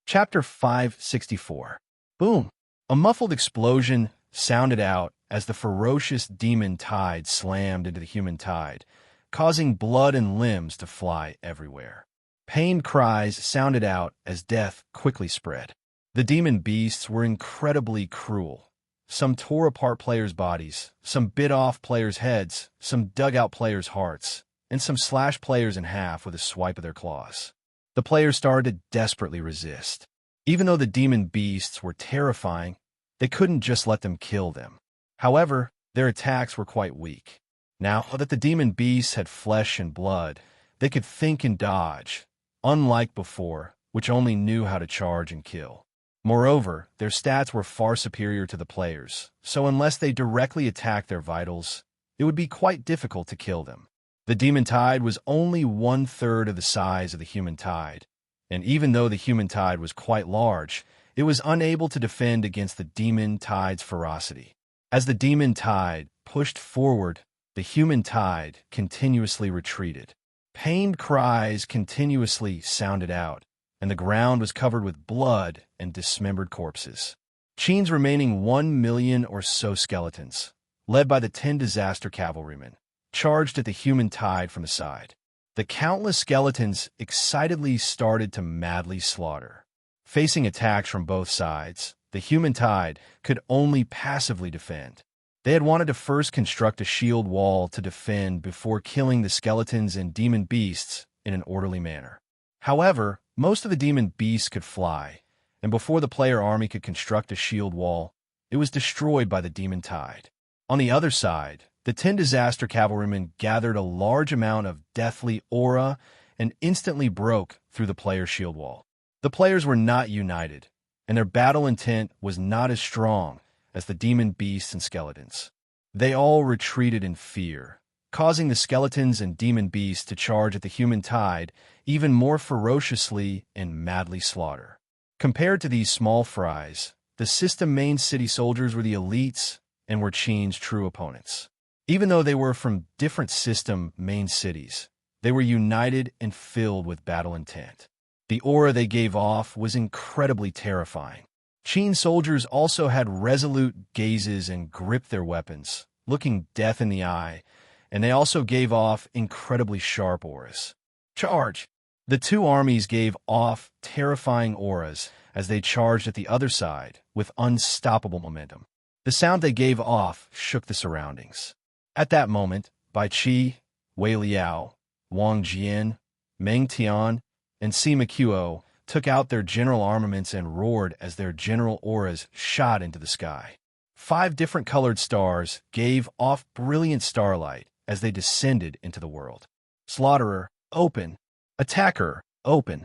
Chapter 564. Boom! A muffled explosion sounded out as the ferocious demon tide slammed into the human tide, causing blood and limbs to fly everywhere. Pained cries sounded out as death quickly spread. The demon beasts were incredibly cruel. Some tore apart players' bodies, some bit off players' heads, some dug out players' hearts, and some slashed players in half with a swipe of their claws. The players started to desperately resist. Even though the demon beasts were terrifying, they couldn't just let them kill them. However, their attacks were quite weak. Now that the demon beasts had flesh and blood, they could think and dodge, unlike before, which only knew how to charge and kill. Moreover, their stats were far superior to the players, so unless they directly attacked their vitals, it would be quite difficult to kill them. The demon tide was only 1/3 of the size of the human tide, and even though the human tide was quite large, it was unable to defend against the demon tide's ferocity. As the demon tide pushed forward, the human tide continuously retreated. Pained cries continuously sounded out, and the ground was covered with blood and dismembered corpses. Qin's remaining 1 million or so skeletons, led by the 10 disaster cavalrymen, charged at the human tide from the side. The countless skeletons excitedly started to madly slaughter. Facing attacks from both sides, the human tide could only passively defend. They had wanted to first construct a shield wall to defend before killing the skeletons and demon beasts in an orderly manner. However, most of the demon beasts could fly, and before the player army could construct a shield wall, it was destroyed by the demon tide. On the other side, the 10 disaster cavalrymen gathered a large amount of deathly aura and instantly broke through the player's shield wall. The players were not united, and their battle intent was not as strong as the demon beasts and skeletons. They all retreated in fear, causing the skeletons and demon beasts to charge at the human tide even more ferociously and madly slaughter. Compared to these small fries, the system main city soldiers were the elites and were Qin's true opponents. Even though they were from different system main cities, they were united and filled with battle intent. The aura they gave off was incredibly terrifying. Qin soldiers also had resolute gazes and gripped their weapons, looking death in the eye, and they also gave off incredibly sharp auras. Charge! The two armies gave off terrifying auras as they charged at the other side with unstoppable momentum. The sound they gave off shook the surroundings. At that moment, Bai Qi, Wei Liao, Wang Jian, Meng Tian, and Sima Qiu took out their general armaments and roared as their general auras shot into the sky. 5 different colored stars gave off brilliant starlight as they descended into the world. Slaughterer, open. Attacker, open.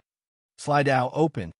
Slide out, open.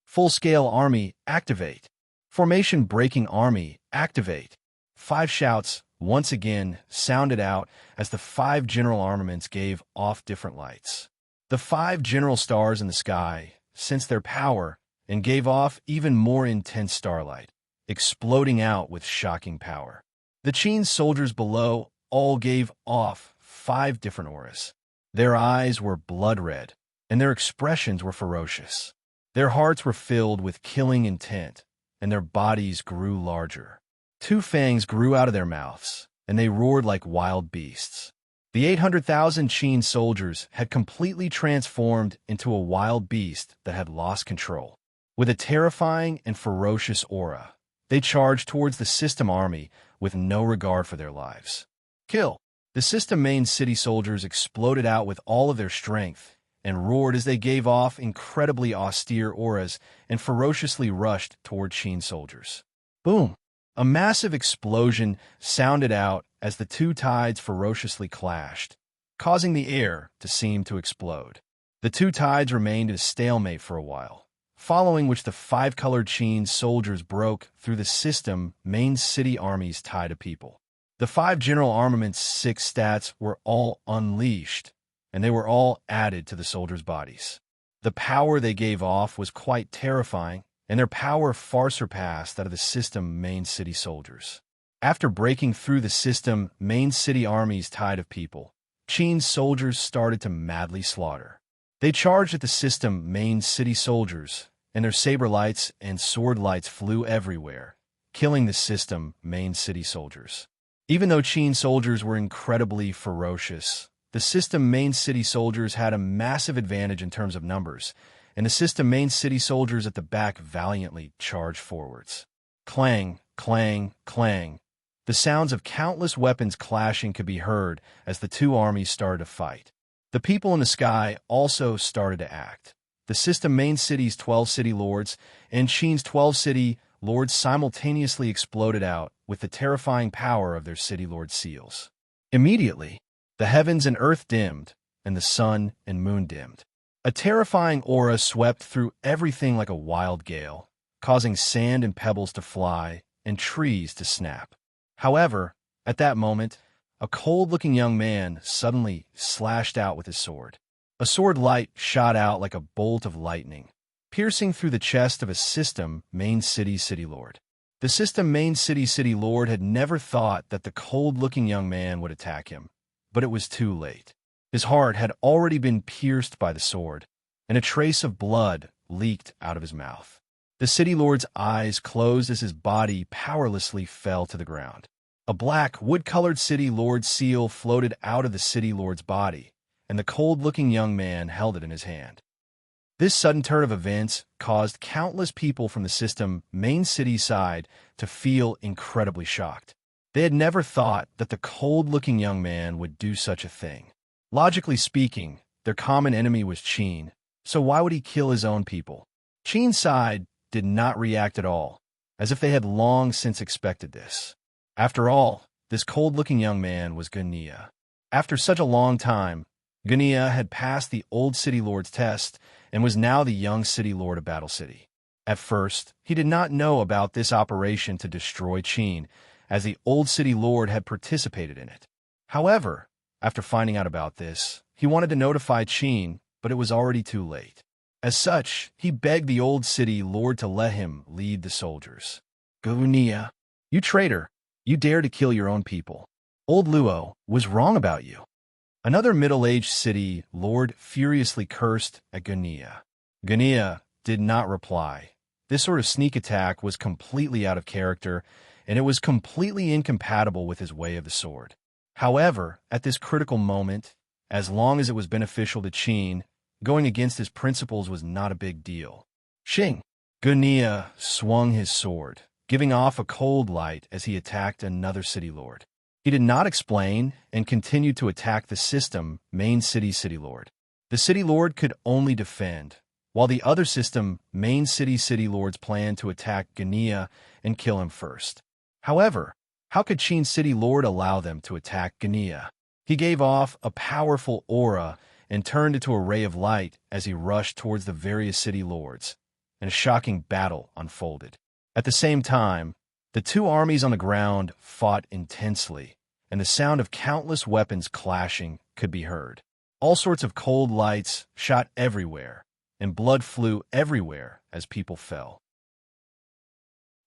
Full-scale army, activate. Formation-breaking army, activate. 5 shouts once again sounded out as the 5 general armaments gave off different lights. The 5 general stars in the sky sensed their power and gave off even more intense starlight, exploding out with shocking power. The Qin soldiers below all gave off 5 different auras. Their eyes were blood red, and their expressions were ferocious. Their hearts were filled with killing intent, and their bodies grew larger. 2 fangs grew out of their mouths, and they roared like wild beasts. The 800,000 Qin soldiers had completely transformed into a wild beast that had lost control. With a terrifying and ferocious aura, they charged towards the system army with no regard for their lives. Kill! The system main city soldiers exploded out with all of their strength and roared as they gave off incredibly austere auras and ferociously rushed toward Qin soldiers. Boom! A massive explosion sounded out as the 2 tides ferociously clashed, causing the air to seem to explode. The 2 tides remained in a stalemate for a while, following which the 5-colored Qin soldiers broke through the system main city army's tide of people. The 5 general armaments' 6 stats were all unleashed, and they were all added to the soldiers' bodies. The power they gave off was quite terrifying, and their power far surpassed that of the system main city soldiers. After breaking through the system main city army's tide of people, Qin soldiers started to madly slaughter. They charged at the system main city soldiers and their saber lights and sword lights flew everywhere, killing the system main city soldiers. Even though Qin soldiers were incredibly ferocious, the system main city soldiers had a massive advantage in terms of numbers, and the system main city soldiers at the back valiantly charged forwards. Clang, clang, clang. The sounds of countless weapons clashing could be heard as the two armies started to fight. The people in the sky also started to act. The system main city's 12 city lords and Qin's 12 city lords simultaneously exploded out with the terrifying power of their city lord seals. Immediately, the heavens and earth dimmed, and the sun and moon dimmed. A terrifying aura swept through everything like a wild gale, causing sand and pebbles to fly and trees to snap. However, at that moment, a cold-looking young man suddenly slashed out with his sword. A sword light shot out like a bolt of lightning, piercing through the chest of a system main city lord. The system main city lord had never thought that the cold-looking young man would attack him, but it was too late. His heart had already been pierced by the sword, and a trace of blood leaked out of his mouth. The city lord's eyes closed as his body powerlessly fell to the ground. A black, wood-colored city lord seal floated out of the city lord's body, and the cold-looking young man held it in his hand. This sudden turn of events caused countless people from the system main city side to feel incredibly shocked. They had never thought that the cold-looking young man would do such a thing. Logically speaking, their common enemy was Qin, so why would he kill his own people? Qin's side did not react at all, as if they had long since expected this. After all, this cold-looking young man was Gunia. After such a long time, Gunia had passed the old city lord's test and was now the young city lord of Battle City. At first, he did not know about this operation to destroy Qin, as the old city lord had participated in it. However, after finding out about this, he wanted to notify Qin, but it was already too late. As such, he begged the old city lord to let him lead the soldiers. Gunia, you traitor, you dare to kill your own people. Old Luo was wrong about you. Another middle-aged city lord furiously cursed at Gunia. Gunia did not reply. This sort of sneak attack was completely out of character, and it was completely incompatible with his way of the sword. However, at this critical moment, as long as it was beneficial to Qin, going against his principles was not a big deal. Xing! Gunia swung his sword, giving off a cold light as he attacked another city lord. He did not explain and continued to attack the system main city lord. The city lord could only defend, while the other system main city lords planned to attack Gunia and kill him first. However, how could Qin city lord allow them to attack Gunia? He gave off a powerful aura and turned into a ray of light as he rushed towards the various city lords, and a shocking battle unfolded. At the same time, the two armies on the ground fought intensely, and the sound of countless weapons clashing could be heard. All sorts of cold lights shot everywhere, and blood flew everywhere as people fell.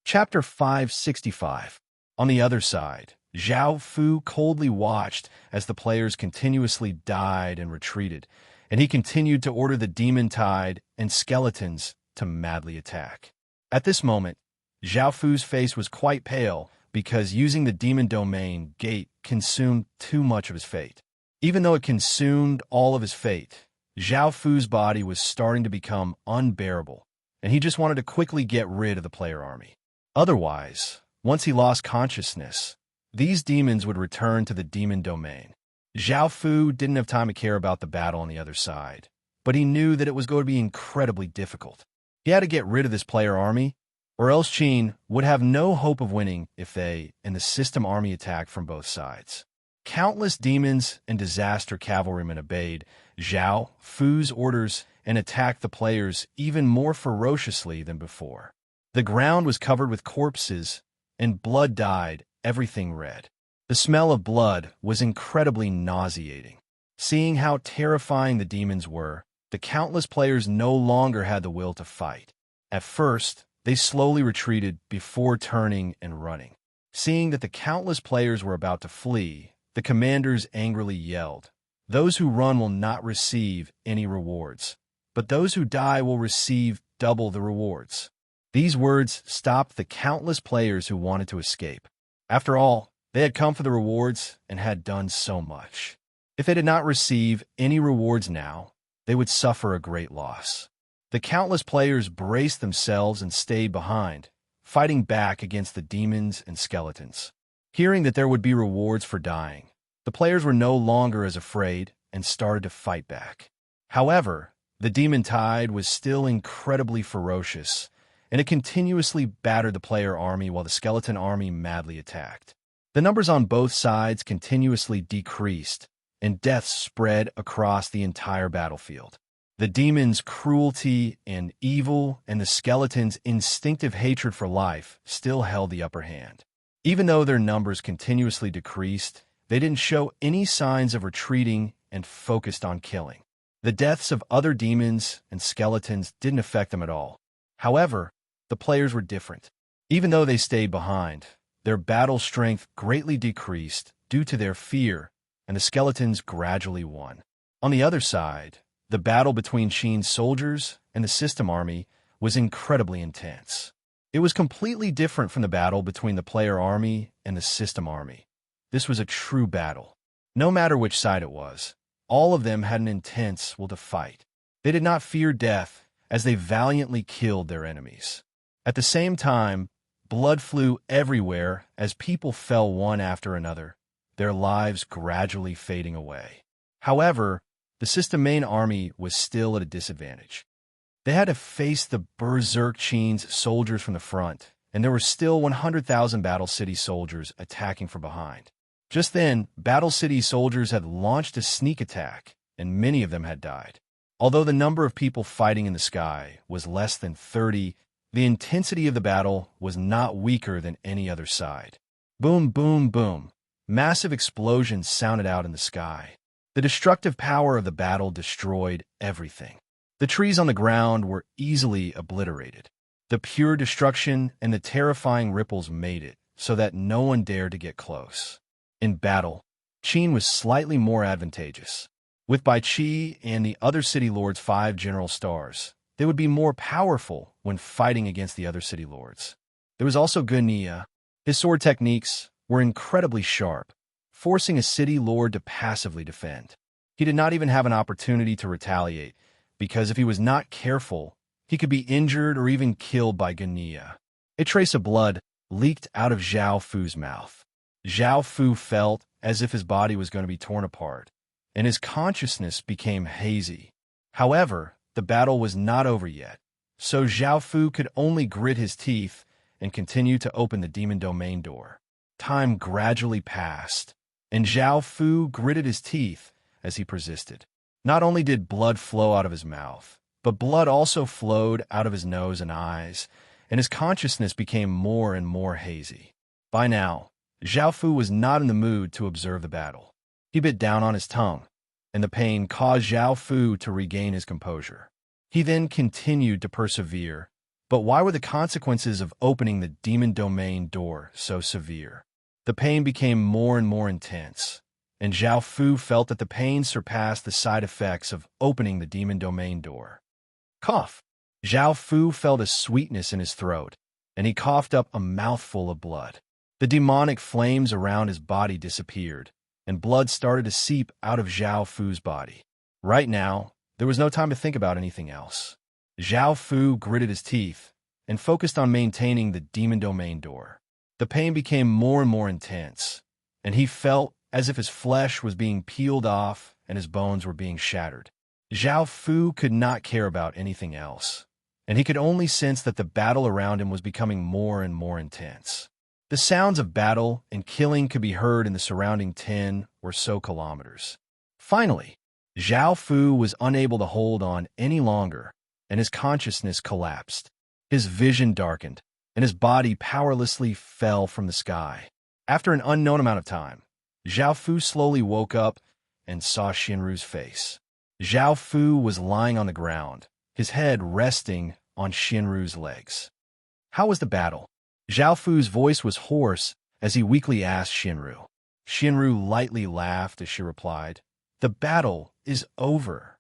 Chapter 565. On the other side, Zhao Fu coldly watched as the players continuously died and retreated, and he continued to order the demon tide and skeletons to madly attack. At this moment, Zhao Fu's face was quite pale because using the demon domain gate consumed too much of his fate. Even though it consumed all of his fate, Zhao Fu's body was starting to become unbearable, and he just wanted to quickly get rid of the player army. Otherwise, once he lost consciousness, these demons would return to the demon domain. Zhao Fu didn't have time to care about the battle on the other side, but he knew that it was going to be incredibly difficult. He had to get rid of this player army, or else Qin would have no hope of winning if they and the system army attacked from both sides. Countless demons and disaster cavalrymen obeyed Zhao Fu's orders and attacked the players even more ferociously than before. The ground was covered with corpses, and blood dyed everything red. The smell of blood was incredibly nauseating. Seeing how terrifying the demons were, the countless players no longer had the will to fight. At first, they slowly retreated before turning and running. Seeing that the countless players were about to flee, the commanders angrily yelled, "Those who run will not receive any rewards." but those who die will receive double the rewards. These words stopped the countless players who wanted to escape. After all, they had come for the rewards and had done so much. If they did not receive any rewards now, they would suffer a great loss. The countless players braced themselves and stayed behind, fighting back against the demons and skeletons. Hearing that there would be rewards for dying, the players were no longer as afraid and started to fight back. However, the demon tide was still incredibly ferocious, and it continuously battered the player army while the skeleton army madly attacked. The numbers on both sides continuously decreased, and deaths spread across the entire battlefield. The demons' cruelty and evil and the skeletons' instinctive hatred for life still held the upper hand. Even though their numbers continuously decreased, they didn't show any signs of retreating and focused on killing. The deaths of other demons and skeletons didn't affect them at all. However, the players were different. Even though they stayed behind, their battle strength greatly decreased due to their fear, and the skeletons gradually won. On the other side, the battle between Sheen's soldiers and the system army was incredibly intense. It was completely different from the battle between the player army and the system army. This was a true battle. No matter which side it was, all of them had an intense will to fight. They did not fear death, as they valiantly killed their enemies. At the same time, blood flew everywhere as people fell one after another, their lives gradually fading away. However, the system main army was still at a disadvantage. They had to face the Berserk Sheen's soldiers from the front, and there were still 100,000 Battle City soldiers attacking from behind. Just then, Battle City soldiers had launched a sneak attack, and many of them had died. Although the number of people fighting in the sky was less than 30, the intensity of the battle was not weaker than any other side. Boom, boom, boom. Massive explosions sounded out in the sky. The destructive power of the battle destroyed everything. The trees on the ground were easily obliterated. The pure destruction and the terrifying ripples made it so that no one dared to get close. In battle, Sheen was slightly more advantageous. With Bai Chi and the other city lords' 5 general stars, they would be more powerful when fighting against the other city lords. There was also Gunia. His sword techniques were incredibly sharp, forcing a city lord to passively defend. He did not even have an opportunity to retaliate, because if he was not careful, he could be injured or even killed by Gunia. A trace of blood leaked out of Zhao Fu's mouth. Zhao Fu felt as if his body was going to be torn apart, and his consciousness became hazy. However, the battle was not over yet, so Zhao Fu could only grit his teeth and continue to open the demon domain door. Time gradually passed, and Zhao Fu gritted his teeth as he persisted. Not only did blood flow out of his mouth, but blood also flowed out of his nose and eyes, and his consciousness became more and more hazy. By now, Zhao Fu was not in the mood to observe the battle. He bit down on his tongue, and the pain caused Zhao Fu to regain his composure. He then continued to persevere, but why were the consequences of opening the demon domain door so severe? The pain became more and more intense, and Zhao Fu felt that the pain surpassed the side effects of opening the demon domain door. Cough! Zhao Fu felt a sweetness in his throat, and he coughed up a mouthful of blood. The demonic flames around his body disappeared, and blood started to seep out of Zhao Fu's body. Right now, there was no time to think about anything else. Zhao Fu gritted his teeth and focused on maintaining the demon domain door. The pain became more and more intense, and he felt as if his flesh was being peeled off and his bones were being shattered. Zhao Fu could not care about anything else, and he could only sense that the battle around him was becoming more and more intense. The sounds of battle and killing could be heard in the surrounding 10 or so kilometers. Finally, Zhao Fu was unable to hold on any longer, and his consciousness collapsed. His vision darkened, and his body powerlessly fell from the sky. After an unknown amount of time, Zhao Fu slowly woke up and saw Shinru's face. Zhao Fu was lying on the ground, his head resting on Shinru's legs. How was the battle? Zhao Fu's voice was hoarse as he weakly asked Shinru. Shinru lightly laughed as she replied, "The battle is over."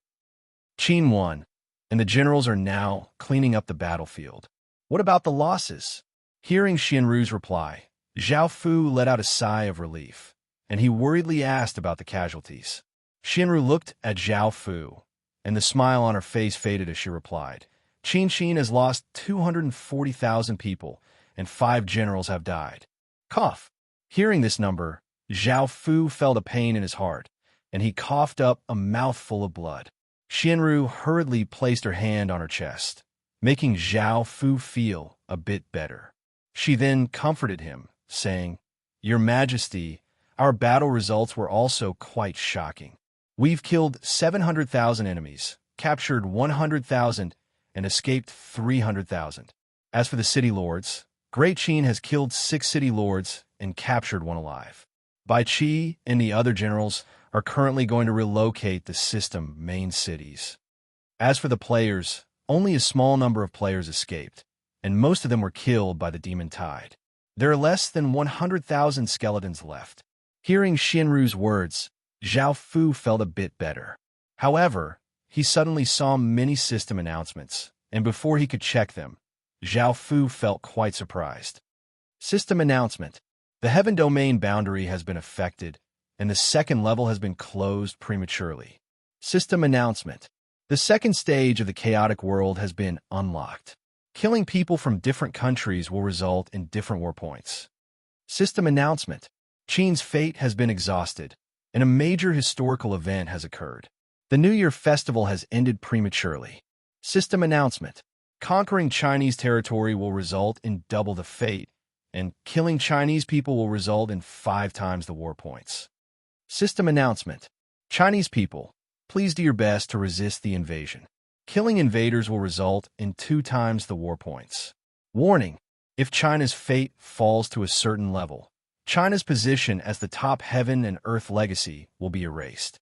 Qin won. and the generals are now cleaning up the battlefield. What about the losses? Hearing Xianru's reply, Zhao Fu let out a sigh of relief, and he worriedly asked about the casualties. Xianru looked at Zhao Fu, and the smile on her face faded as she replied, Qin has lost 240,000 people, and 5 generals have died. Cough. Hearing this number, Zhao Fu felt a pain in his heart, and he coughed up a mouthful of blood. Xianru hurriedly placed her hand on her chest, making Zhao Fu feel a bit better. She then comforted him, saying, Your Majesty, our battle results were also quite shocking. We've killed 700,000 enemies, captured 100,000, and escaped 300,000. As for the city lords, Great Qin has killed 6 city lords and captured 1 alive. Bai Qi and the other generals are currently going to relocate the system main cities. As for the players, only a small number of players escaped, and most of them were killed by the demon tide. There are less than 100,000 skeletons left. Hearing Xianru's words, Zhao Fu felt a bit better. However, he suddenly saw many system announcements, and before he could check them, Zhao Fu felt quite surprised. System announcement. The heaven domain boundary has been affected, and the second level has been closed prematurely. System announcement. The second stage of the chaotic world has been unlocked. Killing people from different countries will result in different war points. System announcement. Qin's fate has been exhausted, and a major historical event has occurred. The New Year festival has ended prematurely. System announcement. Conquering Chinese territory will result in double the fate, and killing Chinese people will result in 5 times the war points. System announcement. Chinese people, please do your best to resist the invasion. Killing invaders will result in 2 times the war points. Warning. If China's fate falls to a certain level, China's position as the top heaven and earth legacy will be erased.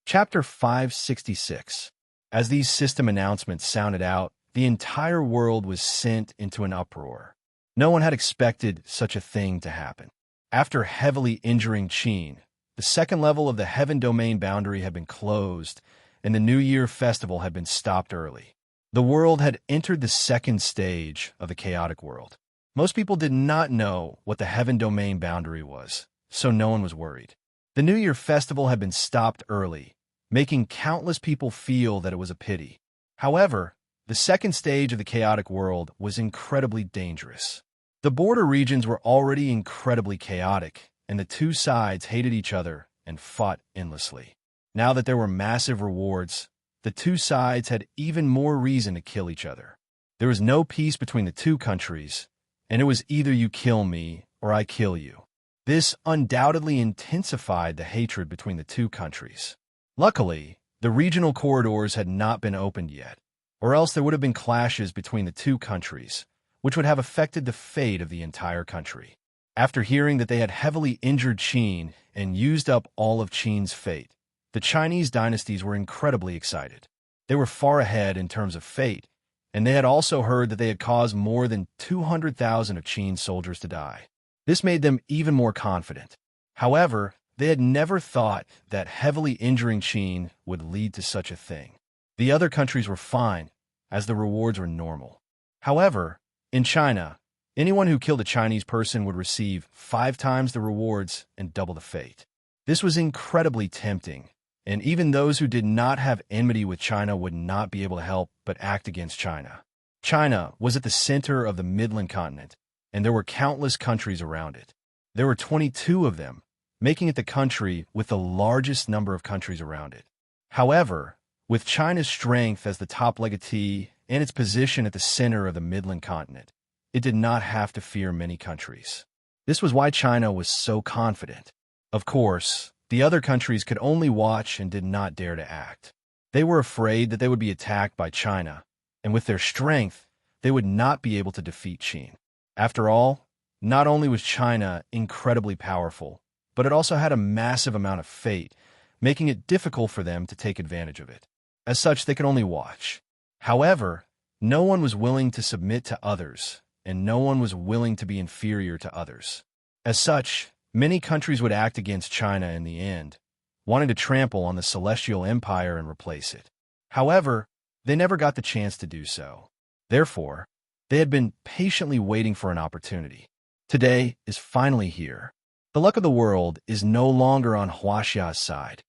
Chapter 566. As these system announcements sounded out, the entire world was sent into an uproar. No one had expected such a thing to happen. After heavily injuring Qin, the second level of the heaven domain boundary had been closed, and the New Year festival had been stopped early. The world had entered the second stage of the chaotic world. Most people did not know what the heaven domain boundary was, so no one was worried. The New Year festival had been stopped early, making countless people feel that it was a pity. However, the second stage of the chaotic world was incredibly dangerous. The border regions were already incredibly chaotic, and the 2 sides hated each other and fought endlessly. Now that there were massive rewards, the 2 sides had even more reason to kill each other. There was no peace between the 2 countries, and it was either you kill me or I kill you. This undoubtedly intensified the hatred between the 2 countries. Luckily, the regional corridors had not been opened yet, or else there would have been clashes between the 2 countries, which would have affected the fate of the entire country. After hearing that they had heavily injured Qin and used up all of Qin's fate, the Chinese dynasties were incredibly excited. They were far ahead in terms of fate, and they had also heard that they had caused more than 200,000 of Qin's soldiers to die. This made them even more confident. However, they had never thought that heavily injuring Qin would lead to such a thing. The other countries were fine, as the rewards were normal. However, in China, anyone who killed a Chinese person would receive 5 times the rewards and double the fate. This was incredibly tempting, and even those who did not have enmity with China would not be able to help but act against China. China was at the center of the Midland continent, and there were countless countries around it. There were 22 of them, making it the country with the largest number of countries around it. However, with China's strength as the top legatee and its position at the center of the Midland continent, it did not have to fear many countries. This was why China was so confident. Of course, the other countries could only watch and did not dare to act. They were afraid that they would be attacked by China, and with their strength, they would not be able to defeat Qin. After all, not only was China incredibly powerful, but it also had a massive amount of fate, making it difficult for them to take advantage of it. As such, they could only watch. However, no one was willing to submit to others, and no one was willing to be inferior to others. As such, many countries would act against China in the end, wanting to trample on the Celestial Empire and replace it. However, they never got the chance to do so. Therefore, they had been patiently waiting for an opportunity. Today is finally here. The luck of the world is no longer on Huaxia's side.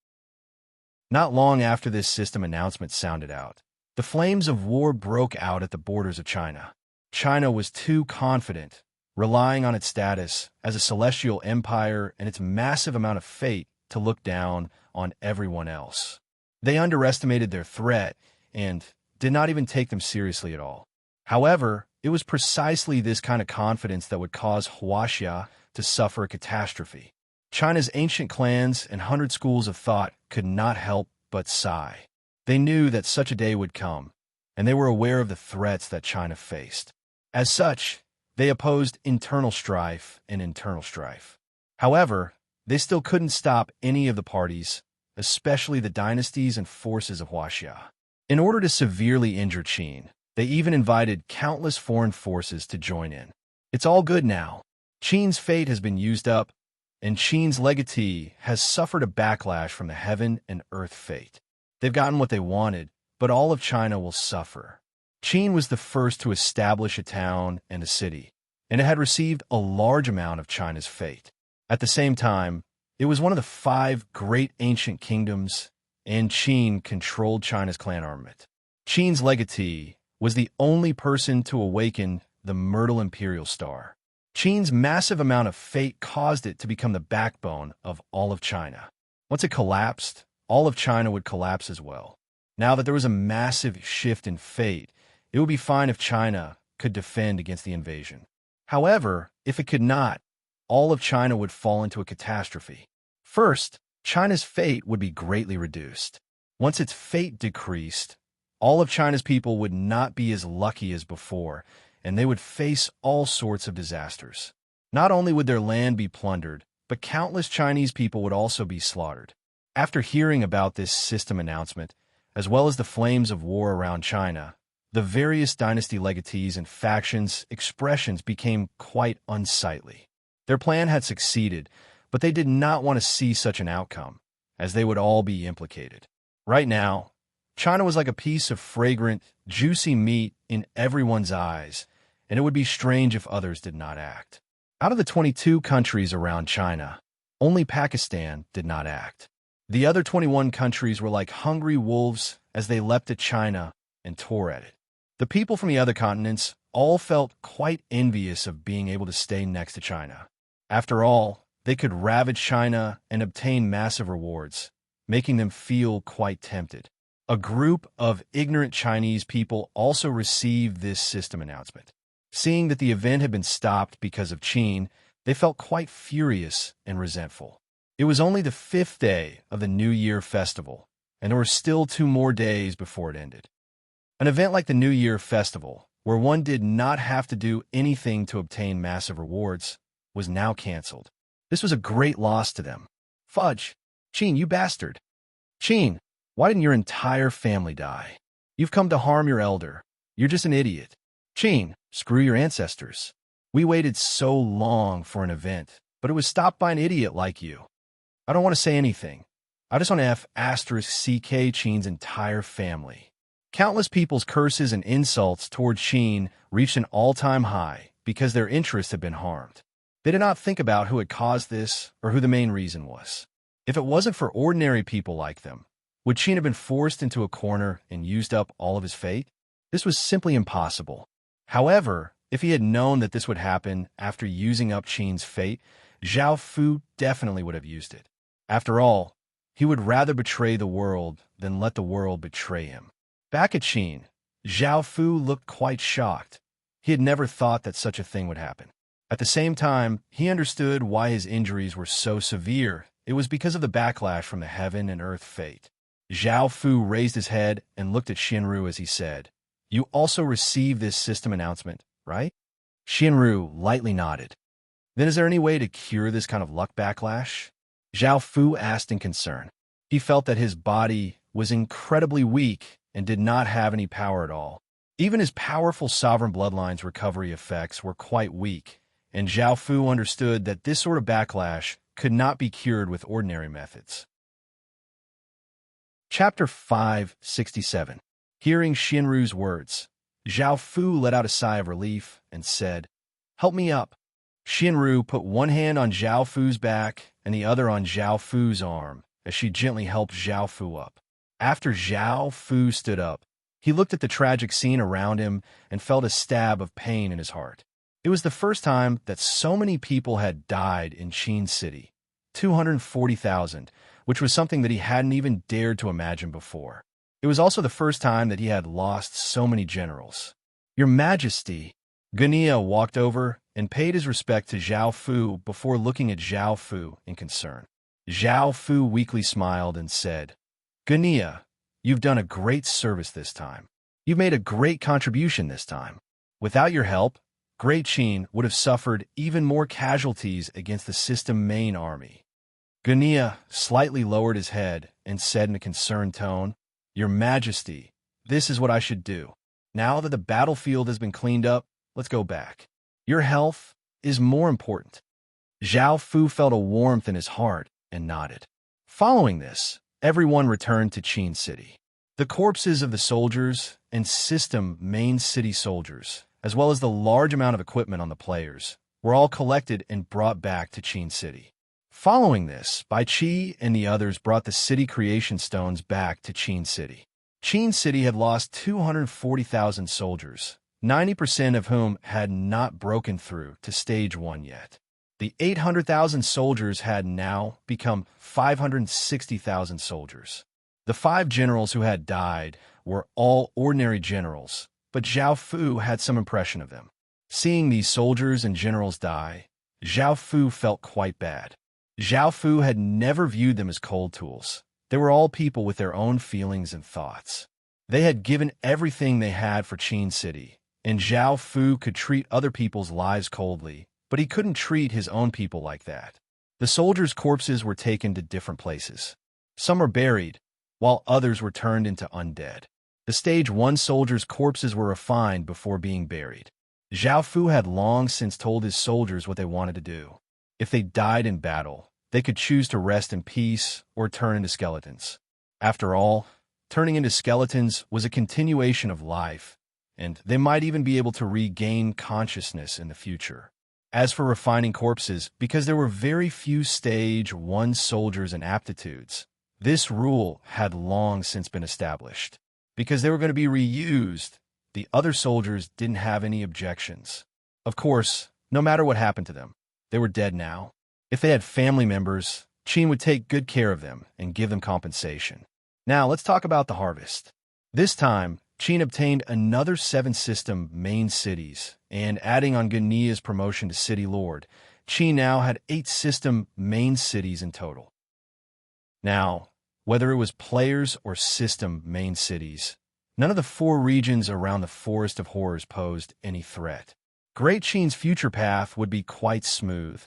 Not long after this system announcement sounded out, the flames of war broke out at the borders of China. China was too confident, relying on its status as a celestial empire and its massive amount of fate to look down on everyone else. They underestimated their threat and did not even take them seriously at all. However, it was precisely this kind of confidence that would cause Huaxia to suffer a catastrophe. China's ancient clans and 100 schools of thought could not help but sigh. They knew that such a day would come, and they were aware of the threats that China faced. As such, they opposed internal strife and internal strife. However, they still couldn't stop any of the parties, especially the dynasties and forces of Huaxia. In order to severely injure Qin, they even invited countless foreign forces to join in. It's all good now. Qin's fate has been used up, and Qin's legatee has suffered a backlash from the heaven and earth fate. They've gotten what they wanted, but all of China will suffer. Qin was the first to establish a town and a city, and it had received a large amount of China's fate. At the same time, it was one of the 5 great ancient kingdoms, and Qin controlled China's clan armament. Qin's legatee was the only person to awaken the Myrtle Imperial Star. Qin's massive amount of fate caused it to become the backbone of all of China. Once it collapsed, all of China would collapse as well. Now that there was a massive shift in fate, it would be fine if China could defend against the invasion. However, if it could not, all of China would fall into a catastrophe. First, China's fate would be greatly reduced. Once its fate decreased, all of China's people would not be as lucky as before, and they would face all sorts of disasters. Not only would their land be plundered, but countless Chinese people would also be slaughtered. After hearing about this system announcement, as well as the flames of war around China, the various dynasty legatees and factions' expressions became quite unsightly. Their plan had succeeded, but they did not want to see such an outcome, as they would all be implicated. Right now, China was like a piece of fragrant, juicy meat in everyone's eyes, and it would be strange if others did not act. Out of the 22 countries around China, only Pakistan did not act. The other 21 countries were like hungry wolves as they leapt at China and tore at it. The people from the other continents all felt quite envious of being able to stay next to China. After all, they could ravage China and obtain massive rewards, making them feel quite tempted. A group of ignorant Chinese people also received this system announcement. Seeing that the event had been stopped because of Qin, they felt quite furious and resentful. It was only the 5th day of the New Year festival, and there were still 2 more days before it ended. An event like the New Year festival, where one did not have to do anything to obtain massive rewards, was now canceled. This was a great loss to them. Fudge! Qin, you bastard! Qin, why didn't your entire family die? You've come to harm your elder. You're just an idiot. Qin, screw your ancestors. We waited so long for an event, but it was stopped by an idiot like you. I don't want to say anything. I just want to F***CK Qin's entire family. Countless people's curses and insults toward Qin reached an all-time high because their interests had been harmed. They did not think about who had caused this or who the main reason was. If it wasn't for ordinary people like them, would Qin have been forced into a corner and used up all of his fate? This was simply impossible. However, if he had known that this would happen after using up Qin's fate, Zhao Fu definitely would have used it. After all, he would rather betray the world than let the world betray him. Back at Qin, Zhao Fu looked quite shocked. He had never thought that such a thing would happen. At the same time, he understood why his injuries were so severe. It was because of the backlash from the heaven and earth fate. Zhao Fu raised his head and looked at Xinru as he said, "You also received this system announcement, right?" Xinru lightly nodded. "Then is there any way to cure this kind of luck backlash?" Zhao Fu asked in concern. He felt that his body was incredibly weak and did not have any power at all. Even his powerful sovereign bloodline's recovery effects were quite weak, and Zhao Fu understood that this sort of backlash could not be cured with ordinary methods. Chapter 567. Hearing Xinru's words, Zhao Fu let out a sigh of relief and said, "Help me up." Xinru put one hand on Zhao Fu's back and the other on Zhao Fu's arm as she gently helped Zhao Fu up. After Zhao Fu stood up, he looked at the tragic scene around him and felt a stab of pain in his heart. It was the first time that so many people had died in Qin City, 240,000, which was something that he hadn't even dared to imagine before. It was also the first time that he had lost so many generals. "Your Majesty," Gunia walked over and paid his respect to Zhao Fu before looking at Zhao Fu in concern. Zhao Fu weakly smiled and said, "Gunia, you've done a great service this time. You've made a great contribution this time. Without your help, Great Qin would have suffered even more casualties against the system main army." Gunia slightly lowered his head and said in a concerned tone, "Your Majesty, this is what I should do. Now that the battlefield has been cleaned up, let's go back. Your health is more important." Zhao Fu felt a warmth in his heart and nodded. Following this, everyone returned to Qin City. The corpses of the soldiers and system main city soldiers, as well as the large amount of equipment on the players, were all collected and brought back to Qin City. Following this, Bai Qi and the others brought the city creation stones back to Qin City. Qin City had lost 240,000 soldiers, 90% of whom had not broken through to Stage 1 yet. The 800,000 soldiers had now become 560,000 soldiers. The 5 generals who had died were all ordinary generals, but Zhao Fu had some impression of them. Seeing these soldiers and generals die, Zhao Fu felt quite bad. Zhao Fu had never viewed them as cold tools. They were all people with their own feelings and thoughts. They had given everything they had for Qin City, and Zhao Fu could treat other people's lives coldly, but he couldn't treat his own people like that. The soldiers' corpses were taken to different places. Some were buried, while others were turned into undead. The Stage 1 soldiers' corpses were refined before being buried. Zhao Fu had long since told his soldiers what they wanted to do. If they died in battle, they could choose to rest in peace or turn into skeletons. After all, turning into skeletons was a continuation of life, and they might even be able to regain consciousness in the future. As for refining corpses, because there were very few Stage 1 soldiers and aptitudes, this rule had long since been established. Because they were going to be reused, the other soldiers didn't have any objections. Of course, no matter what happened to them, they were dead now. If they had family members, Qin would take good care of them and give them compensation. Now, let's talk about the harvest. This time, Qin obtained another 7 system main cities, and adding on Gunia's promotion to City Lord, Qin now had 8 system main cities in total. Now, whether it was players or system main cities, none of the 4 regions around the Forest of Horrors posed any threat. Great Qin's future path would be quite smooth,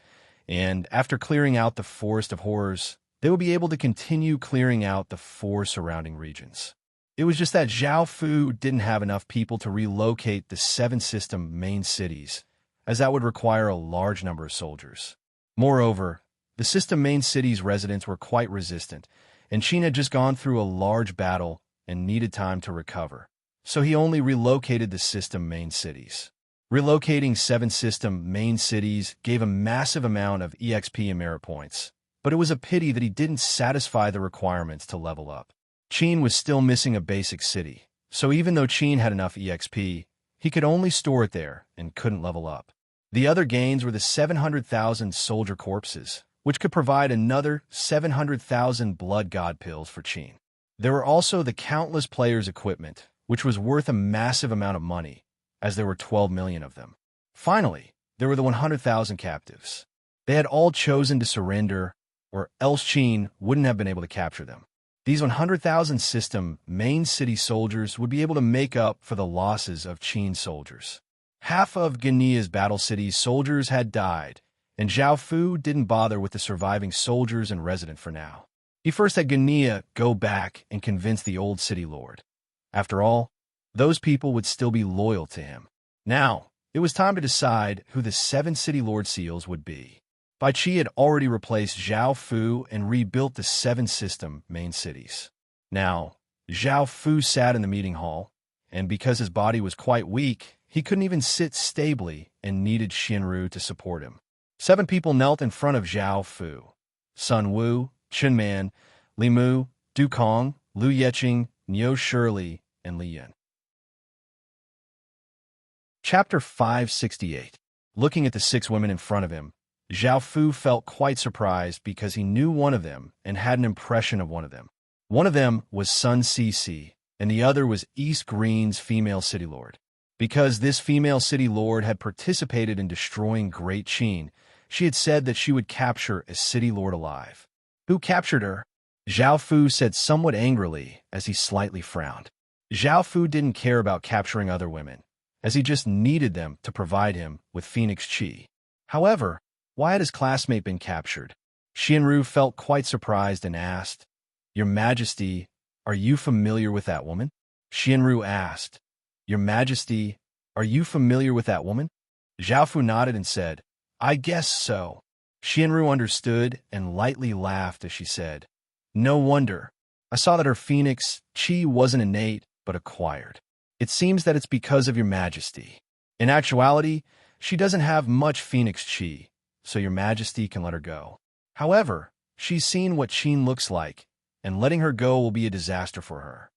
and after clearing out the Forest of Horrors, they would be able to continue clearing out the 4 surrounding regions. It was just that Zhao Fu didn't have enough people to relocate the 7 system main cities, as that would require a large number of soldiers. Moreover, the system main cities' residents were quite resistant, and Qin had just gone through a large battle and needed time to recover, so he only relocated the system main cities. Relocating 7 system main cities gave a massive amount of EXP and merit points, but it was a pity that he didn't satisfy the requirements to level up. Qin was still missing a basic city, so even though Qin had enough EXP, he could only store it there and couldn't level up. The other gains were the 700,000 soldier corpses, which could provide another 700,000 blood god pills for Qin. There were also the countless players' equipment, which was worth a massive amount of money, as there were 12 million of them. Finally, there were the 100,000 captives. They had all chosen to surrender, or else Qin wouldn't have been able to capture them. These 100,000 system main city soldiers would be able to make up for the losses of Qin soldiers. Half of Gunia's battle city's soldiers had died, and Zhao Fu didn't bother with the surviving soldiers and resident for now. He first had Gunia go back and convince the old city lord. After all, those people would still be loyal to him. Now, it was time to decide who the 7 city lord seals would be. Bai Qi had already replaced Zhao Fu and rebuilt the 7 system main cities. Now, Zhao Fu sat in the meeting hall, and because his body was quite weak, he couldn't even sit stably and needed Xianru to support him. 7 people knelt in front of Zhao Fu: Sun Wu, Chen Man, Li Mu, Du Kong, Lu Yeqing, Niu Shirley, and Li Yan. Chapter 568. Looking at the 6 women in front of him, Zhao Fu felt quite surprised because he knew one of them and had an impression of one of them. One of them was Sun Cece, and the other was East Green's female city lord. Because this female city lord had participated in destroying Great Qin, she had said that she would capture a city lord alive. Who captured her? Zhao Fu said somewhat angrily as he slightly frowned. Zhao Fu didn't care about capturing other women, as he just needed them to provide him with Phoenix Qi. However, why had his classmate been captured? Xianru felt quite surprised and asked, "Your Majesty, are you familiar with that woman?" Xianru asked, "Your Majesty, are you familiar with that woman?" Zhao Fu nodded and said, "I guess so." Xianru understood and lightly laughed as she said, "No wonder. I saw that her Phoenix Qi wasn't innate, but acquired. It seems that it's because of your Majesty. In actuality, she doesn't have much Phoenix Qi, so your Majesty can let her go. However, she's seen what Qin looks like, and letting her go will be a disaster for her."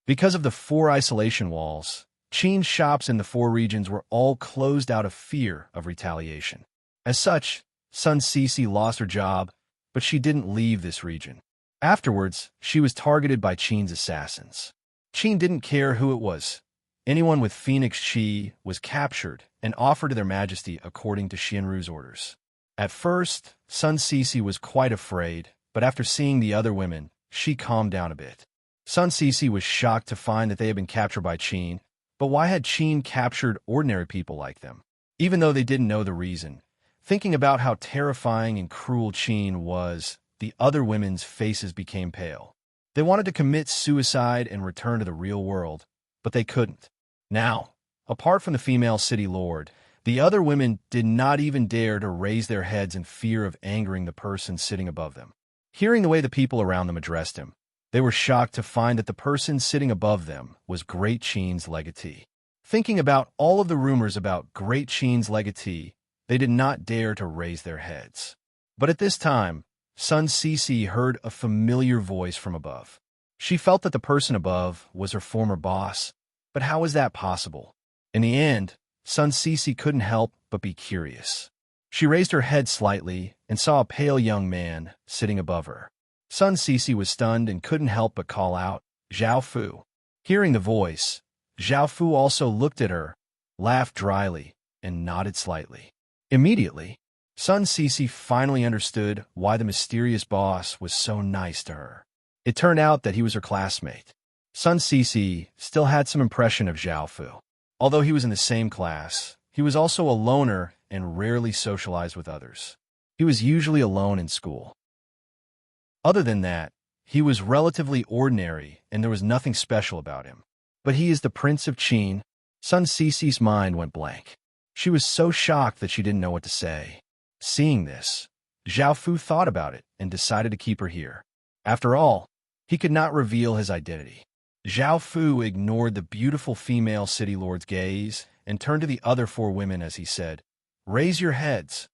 Because of the 4 isolation walls, Qin's shops in the 4 regions were all closed out of fear of retaliation. As such, Sun Cece lost her job, but she didn't leave this region. Afterwards, she was targeted by Qin's assassins. Qin didn't care who it was. Anyone with Phoenix Qi was captured and offered to their Majesty according to Xianru's orders. At first, Sun Cece was quite afraid, but after seeing the other women, she calmed down a bit. Sun Cece was shocked to find that they had been captured by Qin, but why had Qin captured ordinary people like them? Even though they didn't know the reason, thinking about how terrifying and cruel Qin was, the other women's faces became pale. They wanted to commit suicide and return to the real world, but they couldn't. Now, apart from the female city lord, the other women did not even dare to raise their heads in fear of angering the person sitting above them. Hearing the way the people around them addressed him, they were shocked to find that the person sitting above them was Great Qin's legatee. Thinking about all of the rumors about Great Qin's legatee, they did not dare to raise their heads. But at this time, Sun Cece heard a familiar voice from above. She felt that the person above was her former boss, but how was that possible? In the end, Sun Cece couldn't help but be curious. She raised her head slightly and saw a pale young man sitting above her. Sun Cece was stunned and couldn't help but call out, "Zhao Fu." Hearing the voice, Zhao Fu also looked at her, laughed dryly, and nodded slightly. Immediately, Sun Cece finally understood why the mysterious boss was so nice to her. It turned out that he was her classmate. Sun Cece still had some impression of Zhao Fu. Although he was in the same class, he was also a loner and rarely socialized with others. He was usually alone in school. Other than that, he was relatively ordinary and there was nothing special about him. But he is the Prince of Qin. Sun Cece's mind went blank. She was so shocked that she didn't know what to say. Seeing this, Zhao Fu thought about it and decided to keep her here. After all, he could not reveal his identity. Zhao Fu ignored the beautiful female city lord's gaze and turned to the other 4 women as he said, "Raise your heads."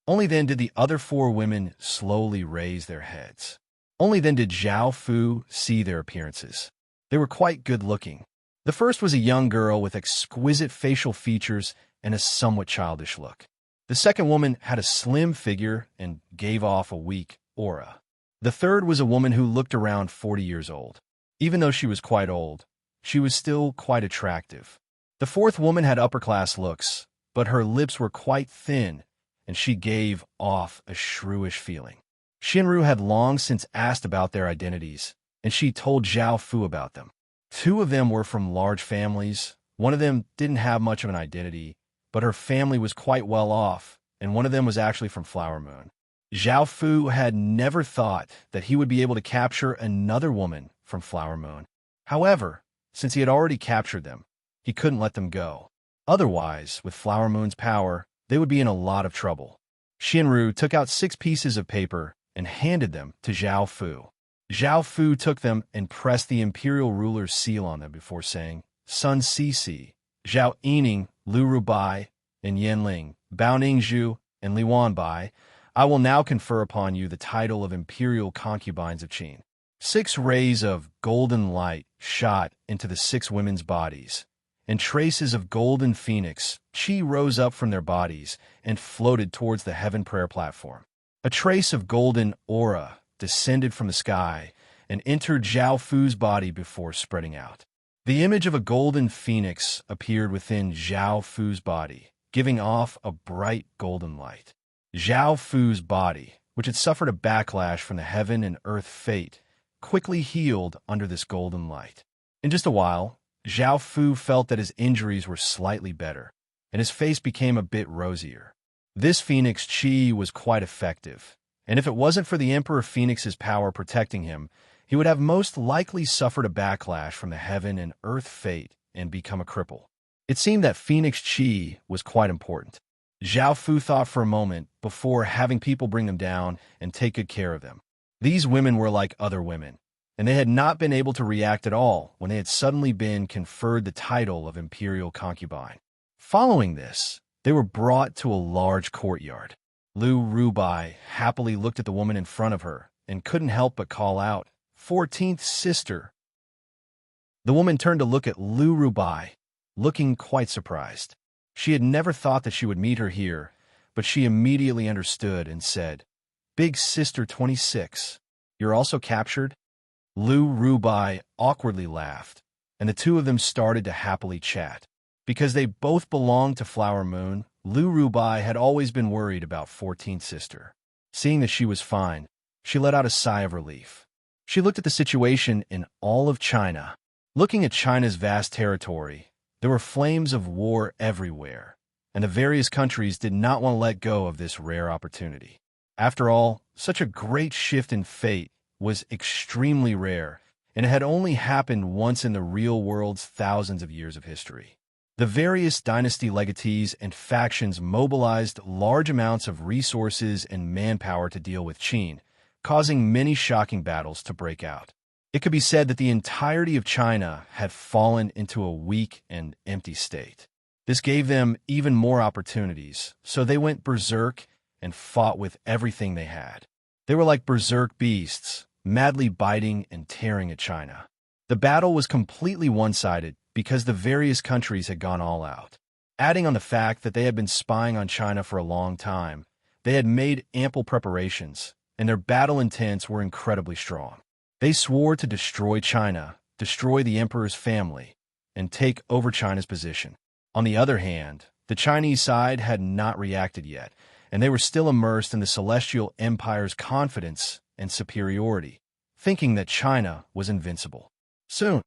Only then did the other 4 women slowly raise their heads. Only then did Zhao Fu see their appearances. They were quite good-looking. The first was a young girl with exquisite facial features and a somewhat childish look. The second woman had a slim figure and gave off a weak aura. The third was a woman who looked around 40 years old. Even though she was quite old, she was still quite attractive. The fourth woman had upper-class looks, but her lips were quite thin, and she gave off a shrewish feeling. Xianru had long since asked about their identities, and she told Zhao Fu about them. 2 of them were from large families. One of them didn't have much of an identity, but her family was quite well off, and one of them was actually from Flower Moon. Zhao Fu had never thought that he would be able to capture another woman from Flower Moon. However, since he had already captured them, he couldn't let them go. Otherwise, with Flower Moon's power, they would be in a lot of trouble. Xianru took out 6 pieces of paper and handed them to Zhao Fu. Zhao Fu took them and pressed the imperial ruler's seal on them before saying, Sun Sisi, Zhao Yining, Lu Rubai, and Yanling, Bao Ningzhu, and Li Wanbai, I will now confer upon you the title of imperial concubines of Qin. 6 rays of golden light shot into the 6 women's bodies, and traces of golden phoenix chi rose up from their bodies and floated towards the heaven prayer platform. A trace of golden aura descended from the sky and entered Zhao Fu's body before spreading out. The image of a golden phoenix appeared within Zhao Fu's body, giving off a bright golden light. Zhao Fu's body, which had suffered a backlash from the heaven and earth fate, quickly healed under this golden light. In just a while, Zhao Fu felt that his injuries were slightly better, and his face became a bit rosier. This phoenix chi was quite effective, and if it wasn't for the Emperor Phoenix's power protecting him, he would have most likely suffered a backlash from the heaven and earth fate and become a cripple. It seemed that phoenix chi was quite important. Zhao Fu thought for a moment before having people bring them down and take good care of them. These women were like other women, and they had not been able to react at all when they had suddenly been conferred the title of imperial concubine. Following this, they were brought to a large courtyard. Lu Rubai happily looked at the woman in front of her and couldn't help but call out, 14th sister. The woman turned to look at Lu Rubai, looking quite surprised. She had never thought that she would meet her here, but she immediately understood and said, Big Sister 26, you're also captured? Lu Rubai awkwardly laughed, and the two of them started to happily chat. Because they both belonged to Flower Moon, Lu Rubai had always been worried about 14th sister. Seeing that she was fine, she let out a sigh of relief. She looked at the situation in all of China. Looking at China's vast territory, there were flames of war everywhere, and the various countries did not want to let go of this rare opportunity. After all, such a great shift in fate was extremely rare, and it had only happened once in the real world's thousands of years of history. The various dynasty legatees and factions mobilized large amounts of resources and manpower to deal with Qin, causing many shocking battles to break out. It could be said that the entirety of China had fallen into a weak and empty state. This gave them even more opportunities, so they went berserk and fought with everything they had. They were like berserk beasts, madly biting and tearing at China. The battle was completely one-sided because the various countries had gone all out. Adding on the fact that they had been spying on China for a long time, they had made ample preparations, and their battle intents were incredibly strong. They swore to destroy China, destroy the emperor's family, and take over China's position. On the other hand, the Chinese side had not reacted yet, and they were still immersed in the Celestial Empire's confidence and superiority, thinking that China was invincible. Soon.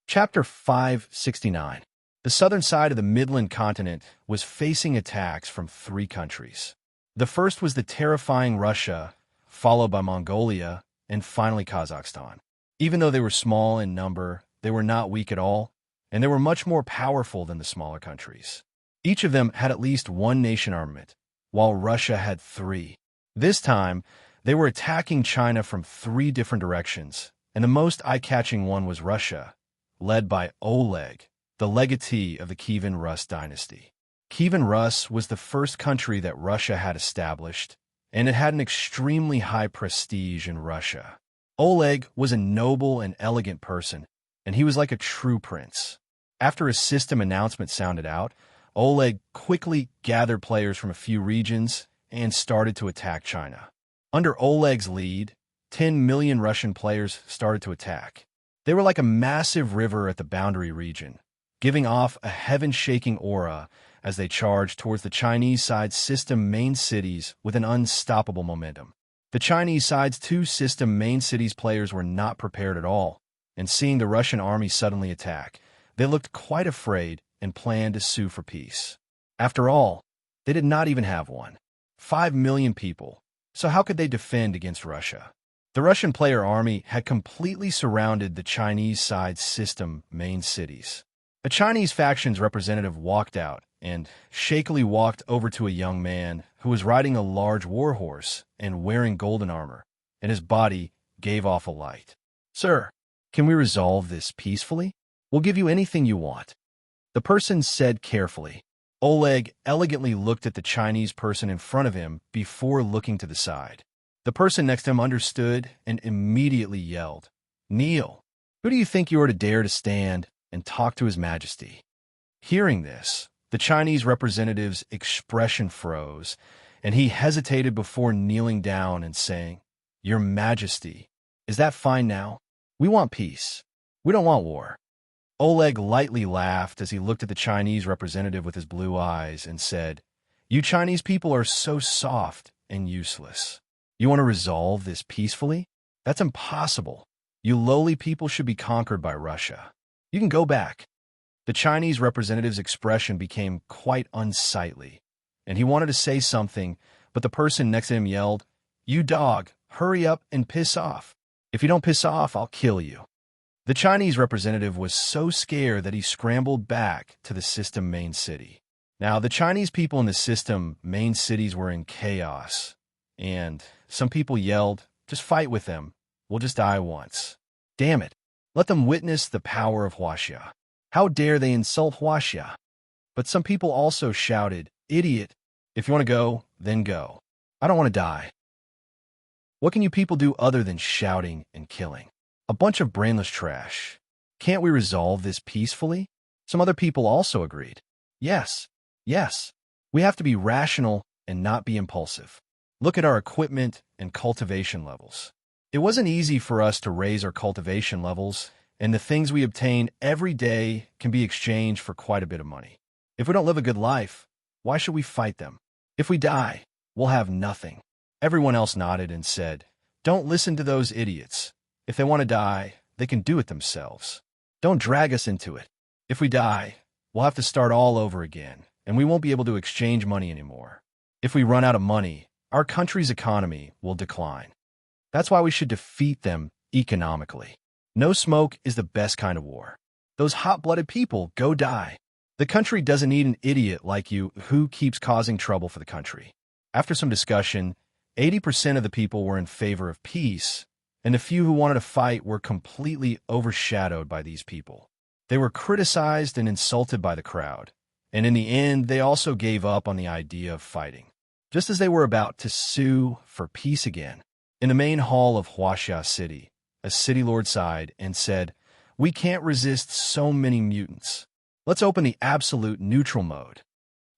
Chapter 569. The southern side of the Midland continent was facing attacks from 3 countries. The first was the terrifying Russia, followed by Mongolia, and finally Kazakhstan. Even though they were small in number, they were not weak at all, and they were much more powerful than the smaller countries. Each of them had at least 1 nation armament, while Russia had 3. This time, they were attacking China from 3 different directions, and the most eye-catching one was Russia, led by Oleg, the legatee of the Kievan Rus dynasty. Kievan Rus was the first country that Russia had established, and it had an extremely high prestige in Russia. Oleg was a noble and elegant person, and he was like a true prince. After a system announcement sounded out, Oleg quickly gathered players from a few regions and started to attack China. Under Oleg's lead, 10 million Russian players started to attack. They were like a massive river at the boundary region, giving off a heaven-shaking aura as they charged towards the Chinese side's system main cities with an unstoppable momentum. The Chinese side's 2 system main cities players were not prepared at all, and seeing the Russian army suddenly attack, they looked quite afraid and planned to sue for peace. After all, they did not even have one. 5 million people, so how could they defend against Russia? The Russian player army had completely surrounded the Chinese side's system main cities. A Chinese faction's representative walked out and shakily walked over to a young man who was riding a large war horse and wearing golden armor. and his body gave off a light. "Sir, can we resolve this peacefully? We'll give you anything you want." The person said carefully. Oleg elegantly looked at the Chinese person in front of him before looking to the side. The person next to him understood and immediately yelled, "Kneel! Who do you think you are to dare to stand and talk to His Majesty?" Hearing this, the Chinese representative's expression froze, and he hesitated before kneeling down and saying, "Your Majesty, is that fine now? We want peace. We don't want war." Oleg lightly laughed as he looked at the Chinese representative with his blue eyes and said, "You Chinese people are so soft and useless. You want to resolve this peacefully? That's impossible. You lowly people should be conquered by Russia. You can go back." The Chinese representative's expression became quite unsightly, and he wanted to say something, but the person next to him yelled, "You dog, hurry up and piss off. If you don't piss off, I'll kill you." The Chinese representative was so scared that he scrambled back to the system main city. Now, the Chinese people in the system main cities were in chaos, and some people yelled, "Just fight with them. We'll just die once. Damn it. Let them witness the power of Huaxia. How dare they insult Huaxia?" But some people also shouted, "Idiot. If you want to go, then go. I don't want to die." What can you people do other than shouting and killing? A bunch of brainless trash. Can't we resolve this peacefully? Some other people also agreed. Yes. We have to be rational and not be impulsive. Look at our equipment and cultivation levels. It wasn't easy for us to raise our cultivation levels, and the things we obtain every day can be exchanged for quite a bit of money. If we don't live a good life, why should we fight them? If we die, we'll have nothing. Everyone else nodded and said, "Don't listen to those idiots. If they want to die, they can do it themselves. Don't drag us into it. If we die, we'll have to start all over again, and we won't be able to exchange money anymore. If we run out of money, our country's economy will decline. That's why we should defeat them economically. No smoke is the best kind of war. Those hot-blooded people, go die. The country doesn't need an idiot like you who keeps causing trouble for the country." After some discussion, 80% of the people were in favor of peace, and the few who wanted to fight were completely overshadowed by these people. They were criticized and insulted by the crowd, and in the end, they also gave up on the idea of fighting. Just as they were about to sue for peace again, in the main hall of Huaxia City, a city lord sighed and said, "We can't resist so many mutants. Let's open the absolute neutral mode."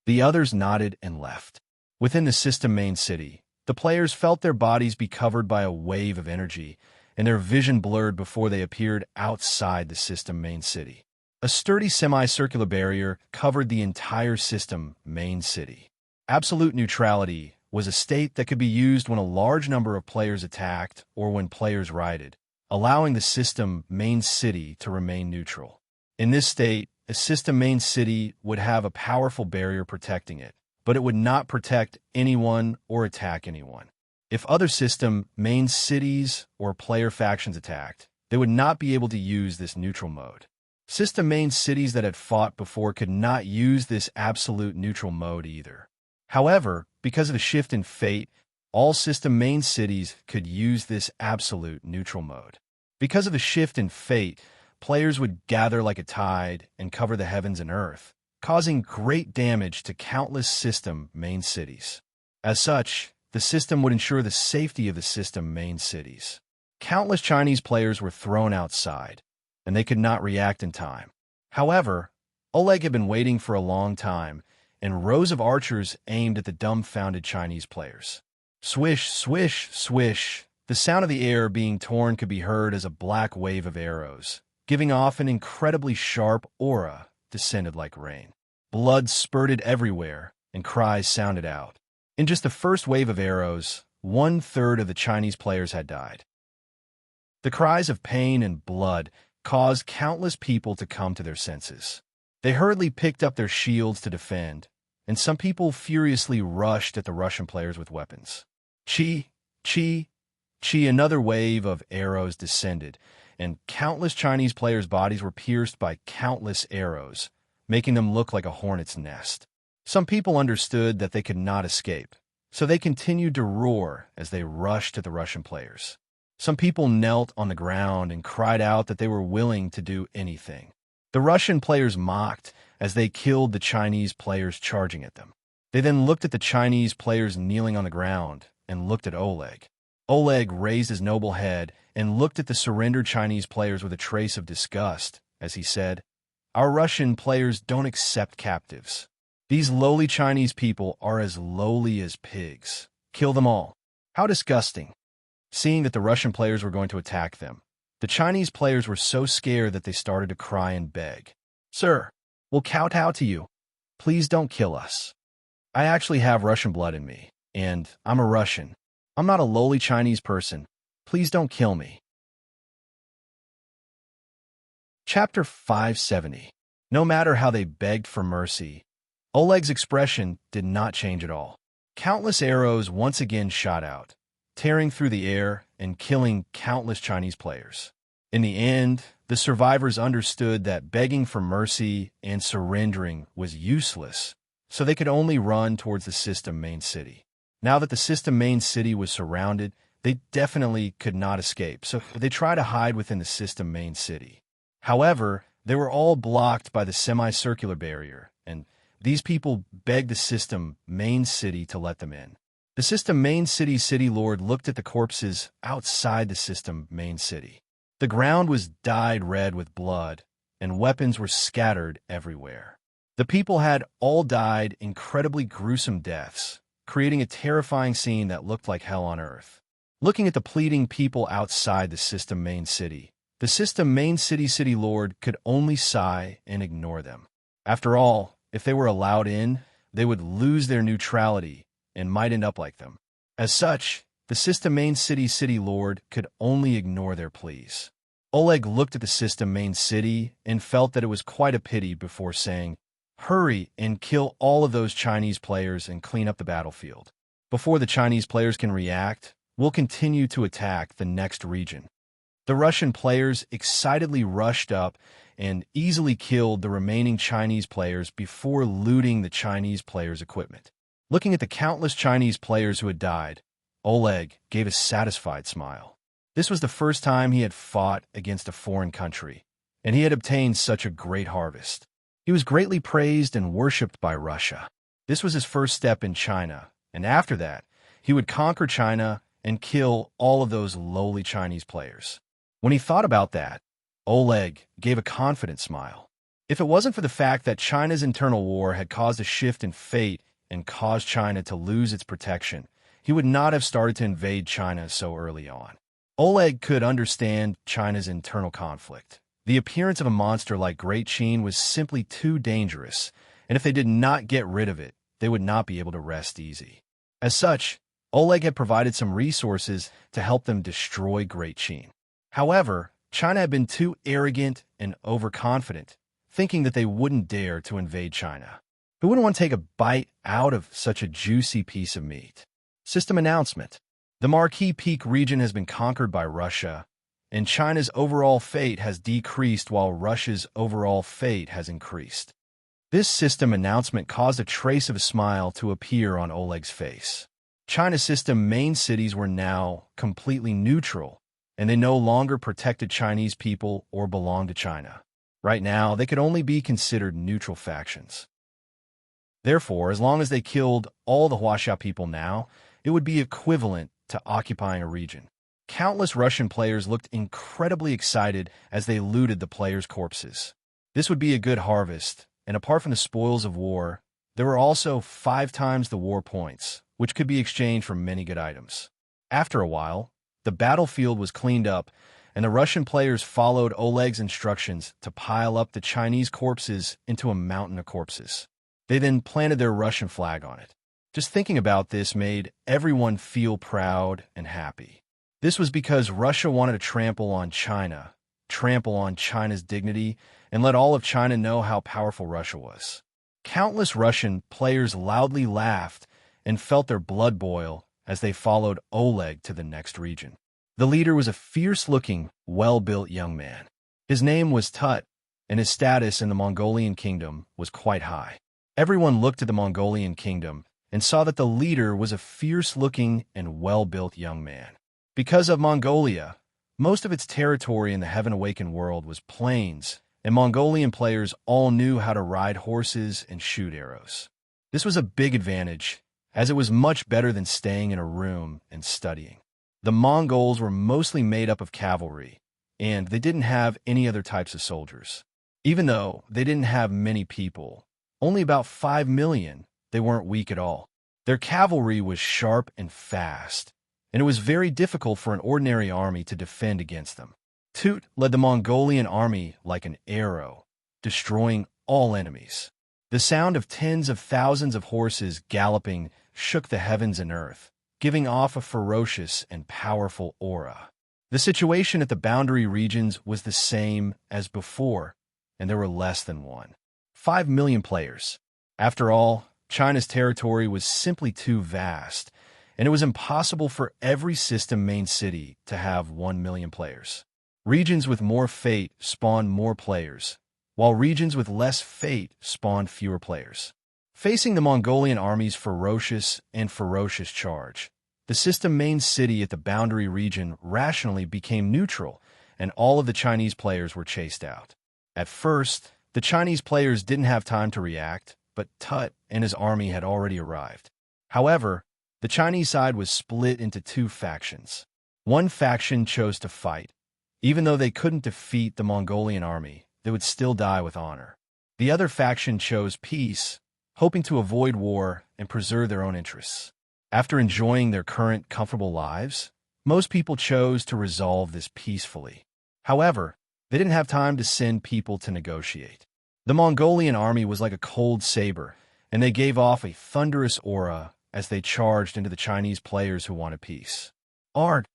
The others nodded and left. Within the system main city, the players felt their bodies be covered by a wave of energy, and their vision blurred before they appeared outside the system main city. A sturdy semicircular barrier covered the entire system main city. Absolute neutrality was a state that could be used when a large number of players attacked or when players raided, allowing the system main city to remain neutral. In this state, a system main city would have a powerful barrier protecting it, but it would not protect anyone or attack anyone. If other system main cities or player factions attacked, they would not be able to use this neutral mode. System main cities that had fought before could not use this absolute neutral mode either. However, because of the shift in fate, all system main cities could use this absolute neutral mode. Because of the shift in fate, players would gather like a tide and cover the heavens and earth, causing great damage to countless system main cities. As such, the system would ensure the safety of the system main cities. Countless Chinese players were thrown outside, and they could not react in time. However, Oleg had been waiting for a long time, and rows of archers aimed at the dumbfounded Chinese players. Swish, swish, swish. The sound of the air being torn could be heard as a black wave of arrows, giving off an incredibly sharp aura, descended like rain. Blood spurted everywhere, and cries sounded out. In just the first wave of arrows, 1/3 of the Chinese players had died. The cries of pain and blood caused countless people to come to their senses. They hurriedly picked up their shields to defend, and some people furiously rushed at the Russian players with weapons. Chi, chi, chi, another wave of arrows descended, and countless Chinese players' bodies were pierced by countless arrows, making them look like a hornet's nest. Some people understood that they could not escape, so they continued to roar as they rushed at the Russian players. Some people knelt on the ground and cried out that they were willing to do anything. The Russian players mocked as they killed the Chinese players charging at them. They then looked at the Chinese players kneeling on the ground and looked at Oleg. Oleg raised his noble head and looked at the surrendered Chinese players with a trace of disgust as he said, "Our Russian players don't accept captives. These lowly Chinese people are as lowly as pigs. Kill them all." How disgusting. Seeing that the Russian players were going to attack them, the Chinese players were so scared that they started to cry and beg. "Sir, we'll kowtow to you. Please don't kill us. I actually have Russian blood in me, and I'm a Russian. I'm not a lowly Chinese person. Please don't kill me." Chapter 570. No matter how they begged for mercy, Oleg's expression did not change at all. Countless arrows once again shot out, tearing through the air and killing countless Chinese players. In the end, the survivors understood that begging for mercy and surrendering was useless, so they could only run towards the system main city. Now that the system main city was surrounded, they definitely could not escape, so they tried to hide within the system main city. However, they were all blocked by the semicircular barrier, and these people begged the system main city to let them in. The system main city lord looked at the corpses outside the system main city. The ground was dyed red with blood, and weapons were scattered everywhere. The people had all died incredibly gruesome deaths, creating a terrifying scene that looked like hell on earth. Looking at the pleading people outside the system main city city lord could only sigh and ignore them. After all, if they were allowed in, they would lose their neutrality and might end up like them. As such, the system main city lord could only ignore their pleas. Oleg looked at the system main city and felt that it was quite a pity before saying, "Hurry and kill all of those Chinese players and clean up the battlefield. Before the Chinese players can react, we'll continue to attack the next region." The Russian players excitedly rushed up and easily killed the remaining Chinese players before looting the Chinese players' equipment. Looking at the countless Chinese players who had died, Oleg gave a satisfied smile. This was the first time he had fought against a foreign country, and he had obtained such a great harvest. He was greatly praised and worshipped by Russia. This was his first step in China, and after that, he would conquer China and kill all of those lowly Chinese players. When he thought about that, Oleg gave a confident smile. If it wasn't for the fact that China's internal war had caused a shift in fate and caused China to lose its protection, he would not have started to invade China so early on. Oleg could understand China's internal conflict. The appearance of a monster like Great Qin was simply too dangerous, and if they did not get rid of it, they would not be able to rest easy. As such, Oleg had provided some resources to help them destroy Great Qin. However, China had been too arrogant and overconfident, thinking that they wouldn't dare to invade China. Who wouldn't want to take a bite out of such a juicy piece of meat? System announcement. The Marquis Peak region has been conquered by Russia, and China's overall fate has decreased while Russia's overall fate has increased. This system announcement caused a trace of a smile to appear on Oleg's face. China's system main cities were now completely neutral, and they no longer protected Chinese people or belonged to China. Right now, they could only be considered neutral factions. Therefore, as long as they killed all the Huaxia people now, it would be equivalent to occupying a region. Countless Russian players looked incredibly excited as they looted the players' corpses. This would be a good harvest, and apart from the spoils of war, there were also 5 times the war points, which could be exchanged for many good items. After a while, the battlefield was cleaned up, and the Russian players followed Oleg's instructions to pile up the Chinese corpses into a mountain of corpses. They then planted their Russian flag on it. Just thinking about this made everyone feel proud and happy. This was because Russia wanted to trample on China, trample on China's dignity, and let all of China know how powerful Russia was. Countless Russian players loudly laughed and felt their blood boil as they followed Oleg to the next region. The leader was a fierce-looking, well-built young man. His name was Tut, and his status in the Mongolian kingdom was quite high. Everyone looked at the Mongolian kingdom and saw that the leader was a fierce-looking and well-built young man. Because of Mongolia, most of its territory in the Heaven-Awakened world was plains, and Mongolian players all knew how to ride horses and shoot arrows. This was a big advantage, as it was much better than staying in a room and studying. The Mongols were mostly made up of cavalry, and they didn't have any other types of soldiers. Even though they didn't have many people, only about 5 million, they weren't weak at all. Their cavalry was sharp and fast, and it was very difficult for an ordinary army to defend against them. Toot led the Mongolian army like an arrow, destroying all enemies. The sound of tens of thousands of horses galloping shook the heavens and earth, giving off a ferocious and powerful aura. The situation at the boundary regions was the same as before, and there were less than 5 million players. After all, China's territory was simply too vast, and it was impossible for every system main city to have 1 million players. Regions with more fate spawned more players, while regions with less fate spawned fewer players. Facing the Mongolian army's ferocious charge, the system main city at the boundary region rationally became neutral, and all of the Chinese players were chased out. At first, the Chinese players didn't have time to react, but Tut and his army had already arrived. However, the Chinese side was split into 2 factions. One faction chose to fight. Even though they couldn't defeat the Mongolian army, they would still die with honor. The other faction chose peace, hoping to avoid war and preserve their own interests. After enjoying their current comfortable lives, most people chose to resolve this peacefully. However, they didn't have time to send people to negotiate. The Mongolian army was like a cold saber, and they gave off a thunderous aura as they charged into the Chinese players who wanted peace. Art.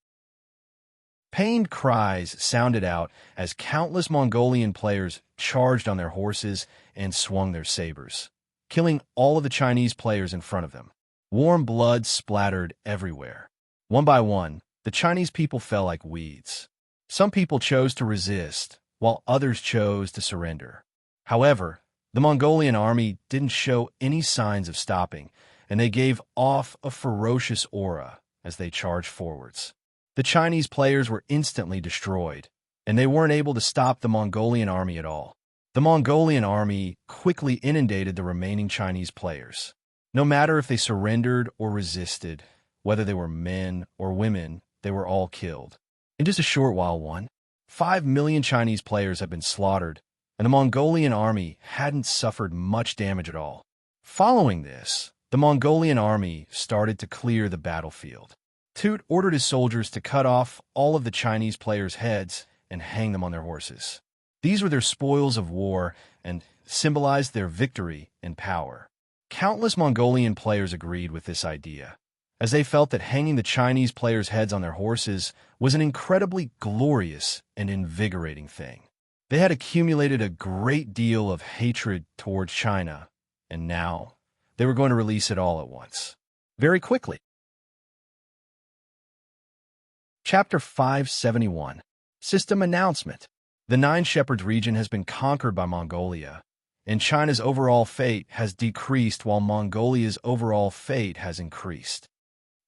Pained cries sounded out as countless Mongolian players charged on their horses and swung their sabers, killing all of the Chinese players in front of them. Warm blood splattered everywhere. One by one, the Chinese people fell like weeds. Some people chose to resist, while others chose to surrender. However, the Mongolian army didn't show any signs of stopping, and they gave off a ferocious aura as they charged forwards. The Chinese players were instantly destroyed, and they weren't able to stop the Mongolian army at all. The Mongolian army quickly inundated the remaining Chinese players. No matter if they surrendered or resisted, whether they were men or women, they were all killed. In just a short while, 5 million Chinese players had been slaughtered, and the Mongolian army hadn't suffered much damage at all. Following this, the Mongolian army started to clear the battlefield. Toot ordered his soldiers to cut off all of the Chinese players' heads and hang them on their horses. These were their spoils of war and symbolized their victory and power. Countless Mongolian players agreed with this idea, as they felt that hanging the Chinese players' heads on their horses was an incredibly glorious and invigorating thing. They had accumulated a great deal of hatred towards China, and now they were going to release it all at once, very quickly. Chapter 571. System Announcement. The Nine Shepherds region has been conquered by Mongolia, and China's overall fate has decreased while Mongolia's overall fate has increased.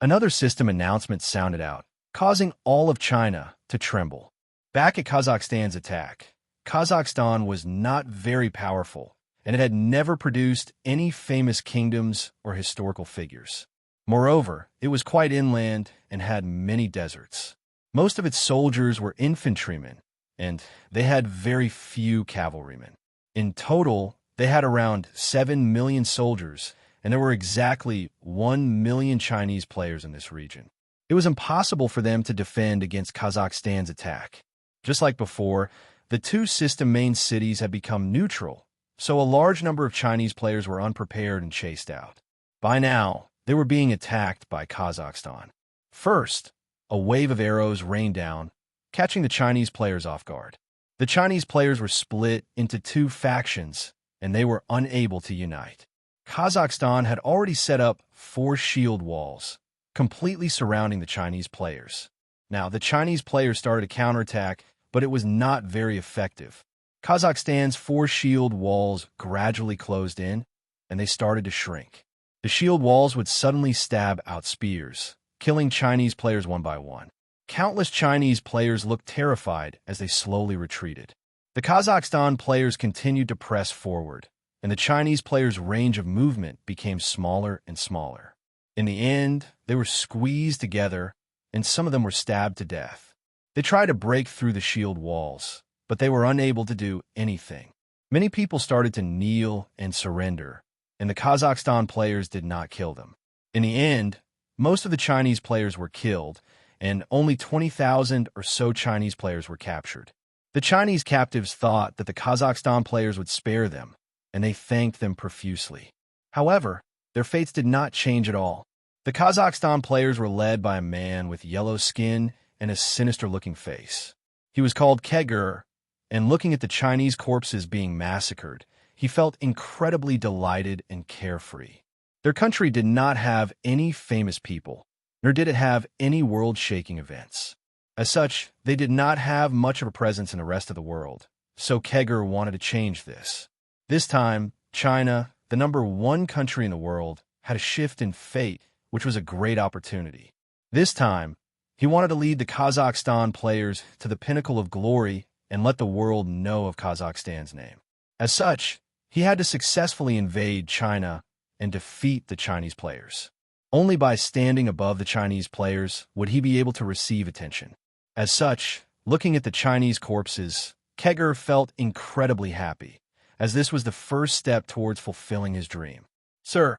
Another system announcement sounded out, causing all of China to tremble. Back at Kazakhstan's attack, Kazakhstan was not very powerful, and it had never produced any famous kingdoms or historical figures. Moreover, it was quite inland and had many deserts. Most of its soldiers were infantrymen, and they had very few cavalrymen. In total, they had around 7 million soldiers, and there were exactly 1 million Chinese players in this region. It was impossible for them to defend against Kazakhstan's attack. Just like before, the 2 system main cities had become neutral, so a large number of Chinese players were unprepared and chased out. By now, they were being attacked by Kazakhstan. First, a wave of arrows rained down, catching the Chinese players off guard. The Chinese players were split into 2 factions, and they were unable to unite. Kazakhstan had already set up 4 shield walls, completely surrounding the Chinese players. Now, the Chinese players started a counterattack, but it was not very effective. Kazakhstan's 4 shield walls gradually closed in, and they started to shrink. The shield walls would suddenly stab out spears, killing Chinese players one by one. Countless Chinese players looked terrified as they slowly retreated. The Kazakhstan players continued to press forward, and the Chinese players' range of movement became smaller and smaller. In the end, they were squeezed together, and some of them were stabbed to death. They tried to break through the shield walls, but they were unable to do anything. Many people started to kneel and surrender, and the Kazakhstan players did not kill them. In the end, most of the Chinese players were killed, and only 20,000 or so Chinese players were captured. The Chinese captives thought that the Kazakhstan players would spare them, and they thanked them profusely. However, their fates did not change at all. The Kazakhstan players were led by a man with yellow skin and a sinister-looking face. He was called Kegur, and looking at the Chinese corpses being massacred, he felt incredibly delighted and carefree. Their country did not have any famous people, nor did it have any world-shaking events. As such, they did not have much of a presence in the rest of the world, so Kegur wanted to change this. This time, China, the #1 country in the world, had a shift in fate, which was a great opportunity. This time, he wanted to lead the Kazakhstan players to the pinnacle of glory and let the world know of Kazakhstan's name. As such, he had to successfully invade China and defeat the Chinese players. Only by standing above the Chinese players would he be able to receive attention. As such, looking at the Chinese corpses, Kegur felt incredibly happy, as this was the first step towards fulfilling his dream. "Sir,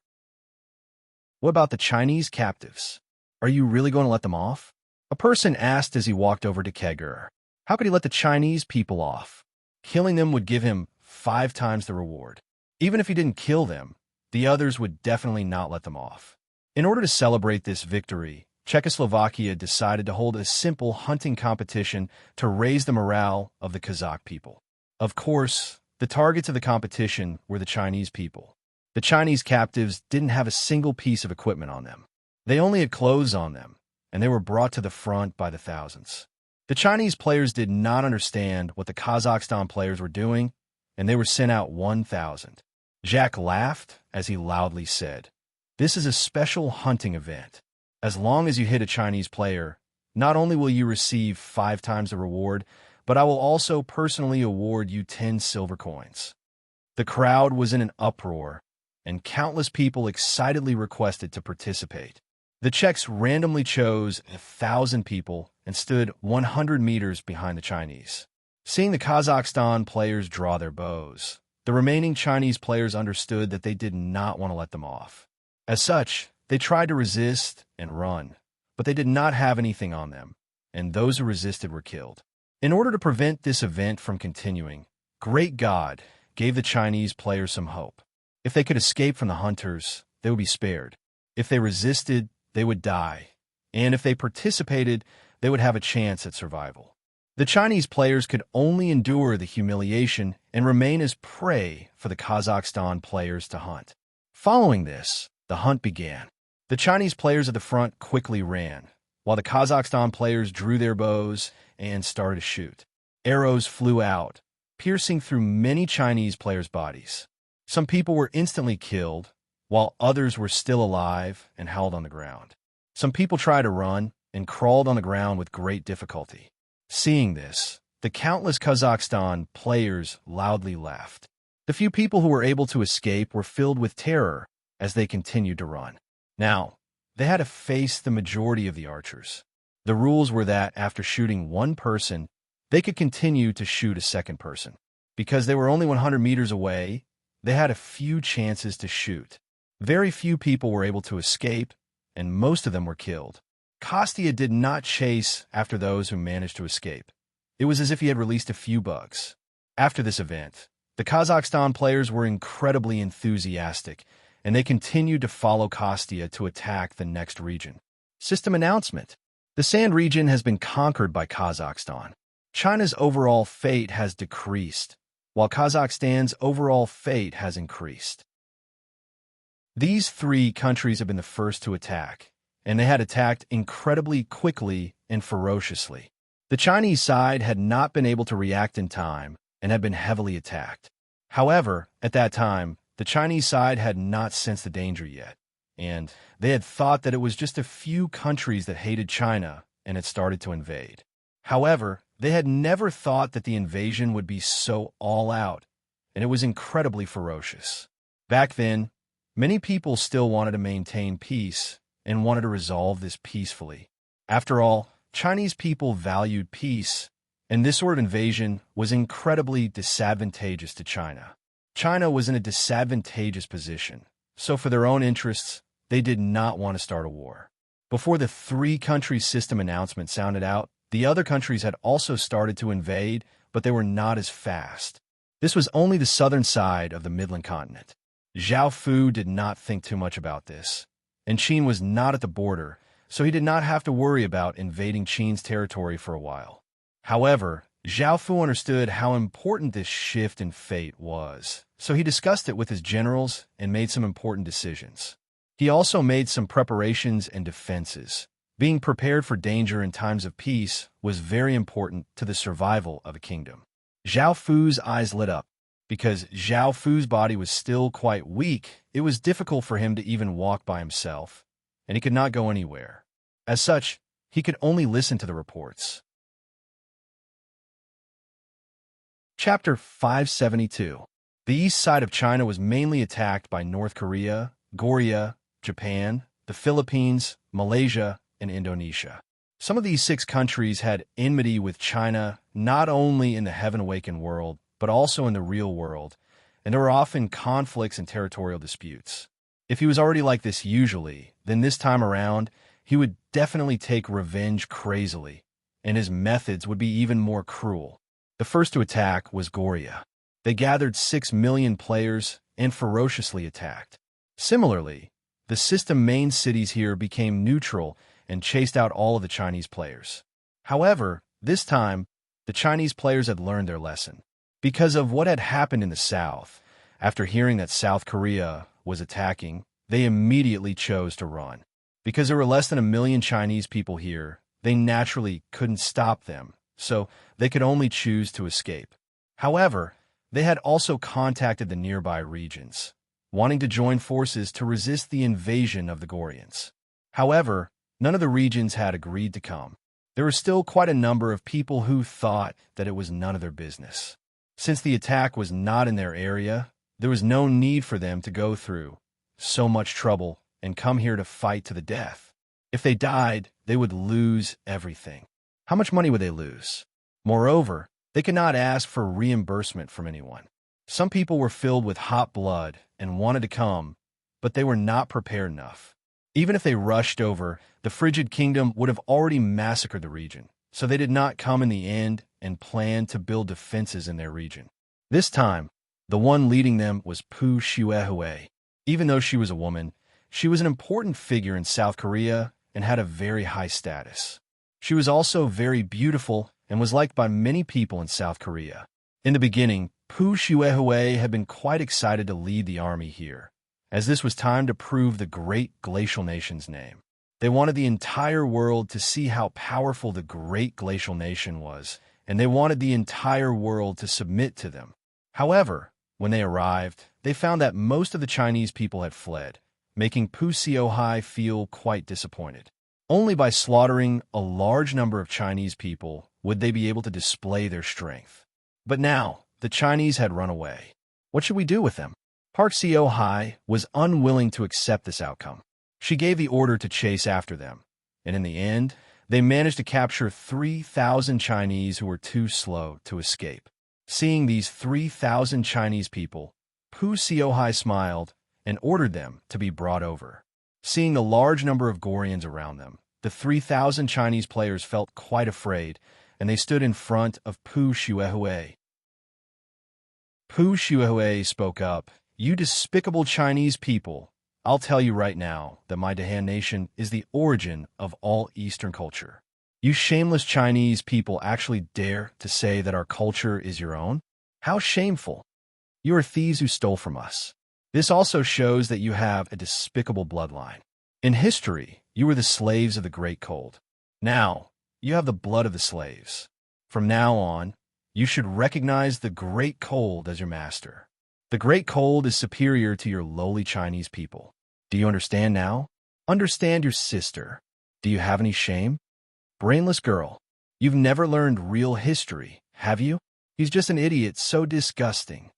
what about the Chinese captives? Are you really going to let them off?" A person asked as he walked over to Kegur. How could he let the Chinese people off? Killing them would give him 5 times the reward. Even if he didn't kill them, the others would definitely not let them off. In order to celebrate this victory, Czechoslovakia decided to hold a simple hunting competition to raise the morale of the Kazakh people. Of course, the targets of the competition were the Chinese people. The Chinese captives didn't have a single piece of equipment on them. They only had clothes on them, and they were brought to the front by the thousands. The Chinese players did not understand what the Kazakhstan players were doing, and they were sent out 1,000. Jack laughed as he loudly said, "This is a special hunting event. As long as you hit a Chinese player, not only will you receive 5 times the reward, but I will also personally award you 10 silver coins." The crowd was in an uproar, and countless people excitedly requested to participate. The Czechs randomly chose 1,000 people and stood 100 meters behind the Chinese. Seeing the Kazakhstan players draw their bows, the remaining Chinese players understood that they did not want to let them off. As such, they tried to resist and run, but they did not have anything on them, and those who resisted were killed. In order to prevent this event from continuing, Great God gave the Chinese players some hope. If they could escape from the hunters, they would be spared. If they resisted, they would die, and if they participated, they would have a chance at survival. The Chinese players could only endure the humiliation and remain as prey for the Kazakhstan players to hunt. Following this, the hunt began. The Chinese players at the front quickly ran, while the Kazakhstan players drew their bows and started to shoot. Arrows flew out, piercing through many Chinese players' bodies. Some people were instantly killed, while others were still alive and held on the ground. Some people tried to run and crawled on the ground with great difficulty. Seeing this, the countless Kazakhstan players loudly laughed. The few people who were able to escape were filled with terror as they continued to run. Now, they had to face the majority of the archers. The rules were that after shooting one person, they could continue to shoot a second person. Because they were only 100 meters away, they had a few chances to shoot. Very few people were able to escape, and most of them were killed. Kostya did not chase after those who managed to escape. It was as if he had released a few bugs. After this event, the Kazakhstan players were incredibly enthusiastic, and they continued to follow Kostya to attack the next region. System announcement. The Sand region has been conquered by Kazakhstan. China's overall fate has decreased, while Kazakhstan's overall fate has increased. These 3 countries have been the first to attack, and they had attacked incredibly quickly and ferociously. The Chinese side had not been able to react in time and had been heavily attacked. However, at that time, the Chinese side had not sensed the danger yet. and they had thought that it was just a few countries that hated China and had started to invade. However, they had never thought that the invasion would be so all out, and it was incredibly ferocious. Back then, many people still wanted to maintain peace and wanted to resolve this peacefully. After all, Chinese people valued peace, and this sort of invasion was incredibly disadvantageous to China. China was in a disadvantageous position, so for their own interests, they did not want to start a war. Before the three-country system announcement sounded out, the other countries had also started to invade, but they were not as fast. This was only the southern side of the Midland continent. Zhao Fu did not think too much about this, and Qin was not at the border, so he did not have to worry about invading Qin's territory for a while. However, Zhao Fu understood how important this shift in fate was, so he discussed it with his generals and made some important decisions. He also made some preparations and defenses. Being prepared for danger in times of peace was very important to the survival of a kingdom. Zhao Fu's eyes lit up. Because Zhao Fu's body was still quite weak, it was difficult for him to even walk by himself, and he could not go anywhere. As such, he could only listen to the reports. Chapter 572. The east side of China was mainly attacked by North Korea, Korea, Japan, the Philippines, Malaysia, and Indonesia. Some of these 6 countries had enmity with China not only in the heaven-awakened world, but also in the real world, and there were often conflicts and territorial disputes. If he was already like this usually, then this time around, he would definitely take revenge crazily, and his methods would be even more cruel. The first to attack was Korea. They gathered 6 million players and ferociously attacked. Similarly, the system main cities here became neutral and chased out all of the Chinese players. However, this time, the Chinese players had learned their lesson. Because of what had happened in the south, after hearing that South Korea was attacking, they immediately chose to run. Because there were less than 1 million Chinese people here, they naturally couldn't stop them, so they could only choose to escape. However, they had also contacted the nearby regions, wanting to join forces to resist the invasion of the Koreans. However, none of the regions had agreed to come. There were still quite a number of people who thought that it was none of their business. Since the attack was not in their area, there was no need for them to go through so much trouble and come here to fight to the death. If they died, they would lose everything. How much money would they lose? Moreover, they could not ask for reimbursement from anyone. Some people were filled with hot blood and wanted to come, but they were not prepared enough. Even if they rushed over, the frigid kingdom would have already massacred the region, so they did not come in the end and planned to build defenses in their region. This time, the one leading them was Pu Xuehui. Even though she was a woman, she was an important figure in South Korea and had a very high status. She was also very beautiful and was liked by many people in South Korea. In the beginning, Pu Xuehui had been quite excited to lead the army here, as this was time to prove the great glacial nation's name. They wanted the entire world to see how powerful the great glacial nation was, and they wanted the entire world to submit to them. However, when they arrived, they found that most of the Chinese people had fled, making Pu Xuehui feel quite disappointed. Only by slaughtering a large number of Chinese people would they be able to display their strength. But now, the Chinese had run away. What should we do with them? Park Xuehui was unwilling to accept this outcome. She gave the order to chase after them, and in the end, they managed to capture 3,000 Chinese who were too slow to escape. Seeing these 3,000 Chinese people, Pu Xuehui smiled and ordered them to be brought over. Seeing the large number of Koreans around them, the 3,000 Chinese players felt quite afraid, and they stood in front of Pu Xuehui. Pu Xuehui spoke up, "You despicable Chinese people, I'll tell you right now that my Dahan nation is the origin of all Eastern culture. You shameless Chinese people actually dare to say that our culture is your own? How shameful! You are thieves who stole from us. This also shows that you have a despicable bloodline. In history, you were the slaves of the Great Cold. Now, you have the blood of the slaves. From now on, you should recognize the Great Cold as your master. The Great Cold is superior to your lowly Chinese people. Do you understand now? Understand your sister. Do you have any shame? Brainless girl, you've never learned real history, have you? He's just an idiot, so disgusting.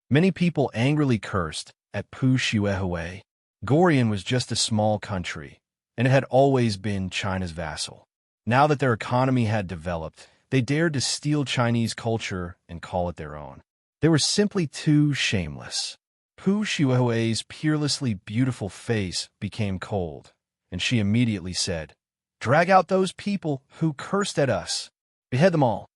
Many people angrily cursed at Pu Shiuehue. Goryeo was just a small country, and it had always been China's vassal. Now that their economy had developed, they dared to steal Chinese culture and call it their own. They were simply too shameless. Pu Shiuehue's peerlessly beautiful face became cold, and she immediately said, "Drag out those people who cursed at us. Behead them all."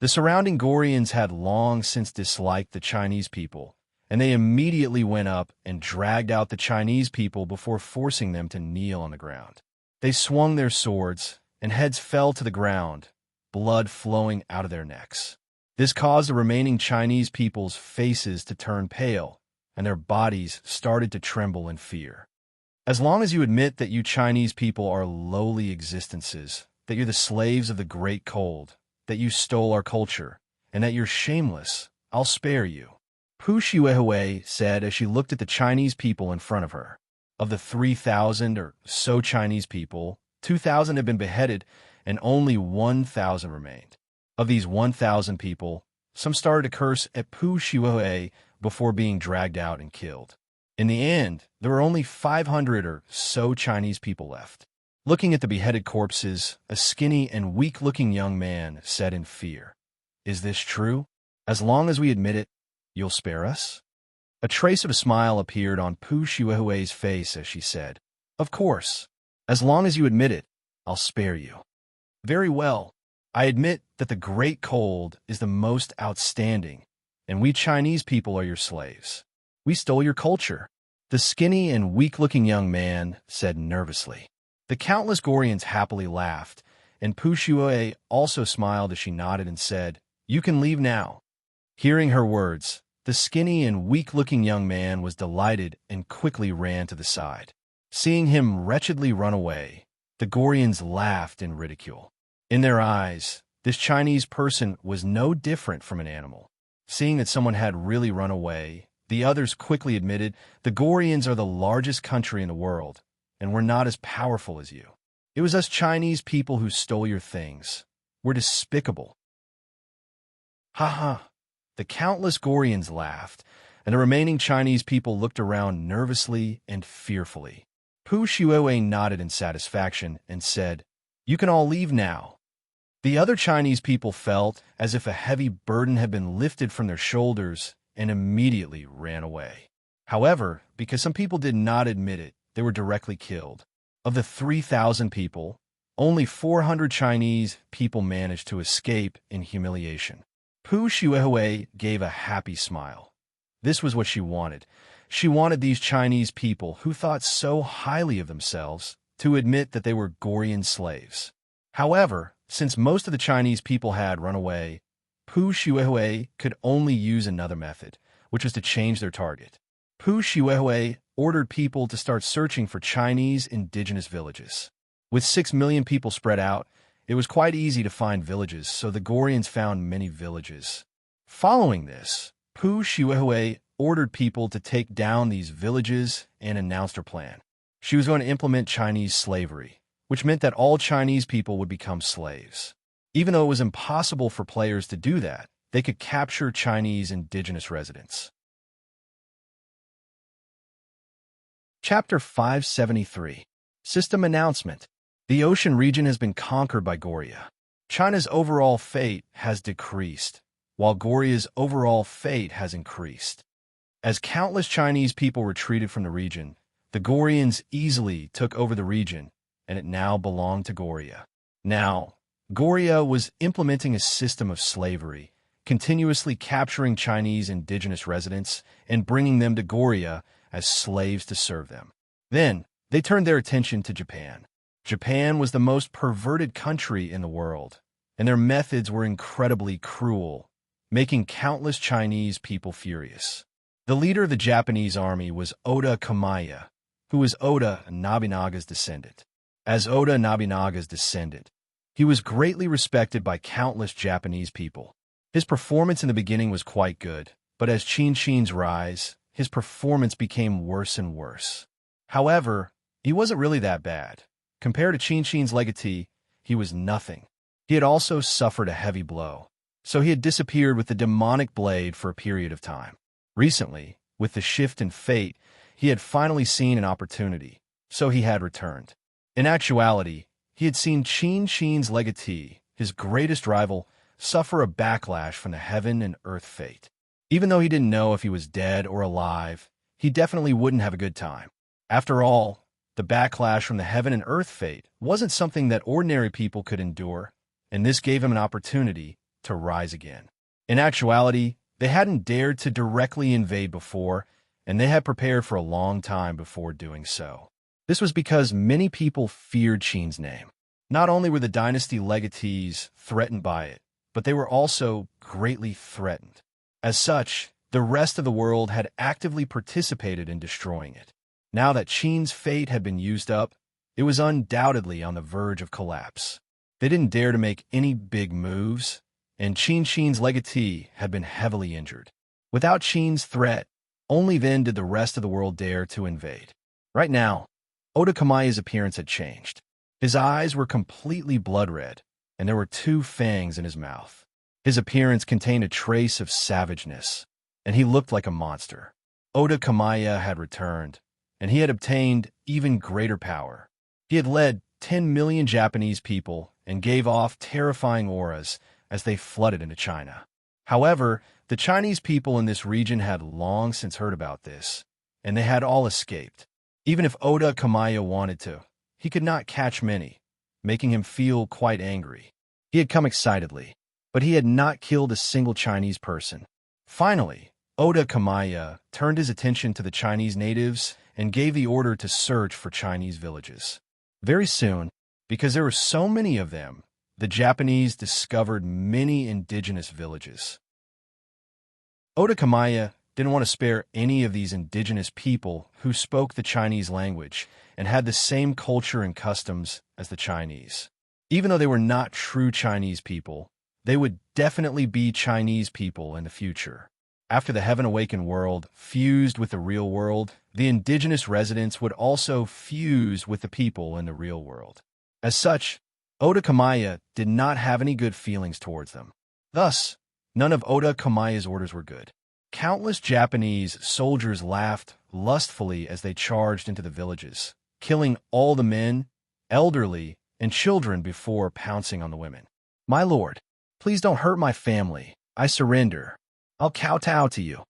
The surrounding Goryons had long since disliked the Chinese people, and they immediately went up and dragged out the Chinese people before forcing them to kneel on the ground. They swung their swords, and heads fell to the ground, blood flowing out of their necks. This caused the remaining Chinese people's faces to turn pale, and their bodies started to tremble in fear. As long as you admit that you Chinese people are lowly existences, that you're the slaves of the great cold, that you stole our culture, and that you're shameless, I'll spare you. Pu Shiuehue said as she looked at the Chinese people in front of her. Of the 3,000 or so Chinese people, 2,000 had been beheaded, and only 1,000 remained. Of these 1,000 people, some started to curse at Pu Shiuehue before being dragged out and killed. In the end, there were only 500 or so Chinese people left. Looking at the beheaded corpses, a skinny and weak-looking young man said in fear, "Is this true? As long as we admit it, you'll spare us?" A trace of a smile appeared on Pu Shiuehue's face as she said, "Of course. As long as you admit it, I'll spare you." "Very well. I admit that the Great Cold is the most outstanding, and we Chinese people are your slaves. We stole your culture," the skinny and weak-looking young man said nervously. The countless Goryons happily laughed, and Pu Shiuehue also smiled as she nodded and said, "You can leave now." Hearing her words, the skinny and weak-looking young man was delighted and quickly ran to the side. Seeing him wretchedly run away, the Goryons laughed in ridicule. In their eyes, this Chinese person was no different from an animal. Seeing that someone had really run away, the others quickly admitted, "The Goryons are the largest country in the world, and we're not as powerful as you. It was us Chinese people who stole your things. We're despicable." "Ha ha!" The countless Goryons laughed, and the remaining Chinese people looked around nervously and fearfully. Pu Shiuehue nodded in satisfaction and said, "You can all leave now." The other Chinese people felt as if a heavy burden had been lifted from their shoulders and immediately ran away. However, because some people did not admit it, they were directly killed. Of the 3,000 people, only 400 Chinese people managed to escape in humiliation. Pu Shiuehue gave a happy smile. This was what she wanted. She wanted these Chinese people, who thought so highly of themselves, to admit that they were Goryon slaves. However, since most of the Chinese people had run away, Pu Shiuehue could only use another method, which was to change their target. Pu Shiuehue ordered people to start searching for Chinese indigenous villages. With 6 million people spread out, it was quite easy to find villages, so the Goryons found many villages. Following this, Pu Shiuehue ordered people to take down these villages and announced her plan. She was going to implement Chinese slavery, which meant that all Chinese people would become slaves. Even though it was impossible for players to do that, they could capture Chinese indigenous residents. Chapter 573. System Announcement. The ocean region has been conquered by Goryeo. China's overall fate has decreased, while Goryeo's overall fate has increased. As countless Chinese people retreated from the region, the Goryons easily took over the region, and it now belonged to Goryeo. Now, Goryeo was implementing a system of slavery, continuously capturing Chinese indigenous residents and bringing them to Goryeo as slaves to serve them. Then, they turned their attention to Japan. Japan was the most perverted country in the world, and their methods were incredibly cruel, making countless Chinese people furious. The leader of the Japanese army was Oda Kamaya, who was Oda Nobunaga's descendant. As Oda Nobunaga's descendant, he was greatly respected by countless Japanese people. His performance in the beginning was quite good, but as Qin Qin's rise, his performance became worse and worse. However, he wasn't really that bad. Compared to Qin Shin's legatee, he was nothing. He had also suffered a heavy blow, so he had disappeared with the demonic blade for a period of time. Recently, with the shift in fate, he had finally seen an opportunity, so he had returned. In actuality, he had seen Qin Shin's legatee, his greatest rival, suffer a backlash from the heaven and earth fate. Even though he didn't know if he was dead or alive, he definitely wouldn't have a good time. After all, the backlash from the heaven and earth fate wasn't something that ordinary people could endure, and this gave him an opportunity to rise again. In actuality, they hadn't dared to directly invade before, and they had prepared for a long time before doing so. This was because many people feared Qin's name. Not only were the dynasty legatees threatened by it, but they were also greatly threatened. As such, the rest of the world had actively participated in destroying it. Now that Qin's fate had been used up, it was undoubtedly on the verge of collapse. They didn't dare to make any big moves, and Qin Shin's legatee had been heavily injured. Without Qin's threat, only then did the rest of the world dare to invade. Right now, Oda Kamaya's appearance had changed. His eyes were completely blood red, and there were 2 fangs in his mouth. His appearance contained a trace of savageness, and he looked like a monster. Oda Kamaya had returned, and he had obtained even greater power. He had led 10 million Japanese people and gave off terrifying auras as they flooded into China. However, the Chinese people in this region had long since heard about this, and they had all escaped. Even if Oda Kamaya wanted to, he could not catch many, making him feel quite angry. He had come excitedly, but he had not killed a single Chinese person. Finally, Oda Kamaya turned his attention to the Chinese natives and gave the order to search for Chinese villages. Very soon, because there were so many of them, the Japanese discovered many indigenous villages. Oda Kamaya didn't want to spare any of these indigenous people who spoke the Chinese language and had the same culture and customs as the Chinese. Even though they were not true Chinese people, they would definitely be Chinese people in the future. After the Heaven Awakened world fused with the real world, the indigenous residents would also fuse with the people in the real world. As such, Oda Kamaya did not have any good feelings towards them. Thus, none of Oda Kamaya's orders were good. Countless Japanese soldiers laughed lustfully as they charged into the villages, killing all the men, elderly, and children before pouncing on the women. "My lord, please don't hurt my family. I surrender. I'll kowtow to you."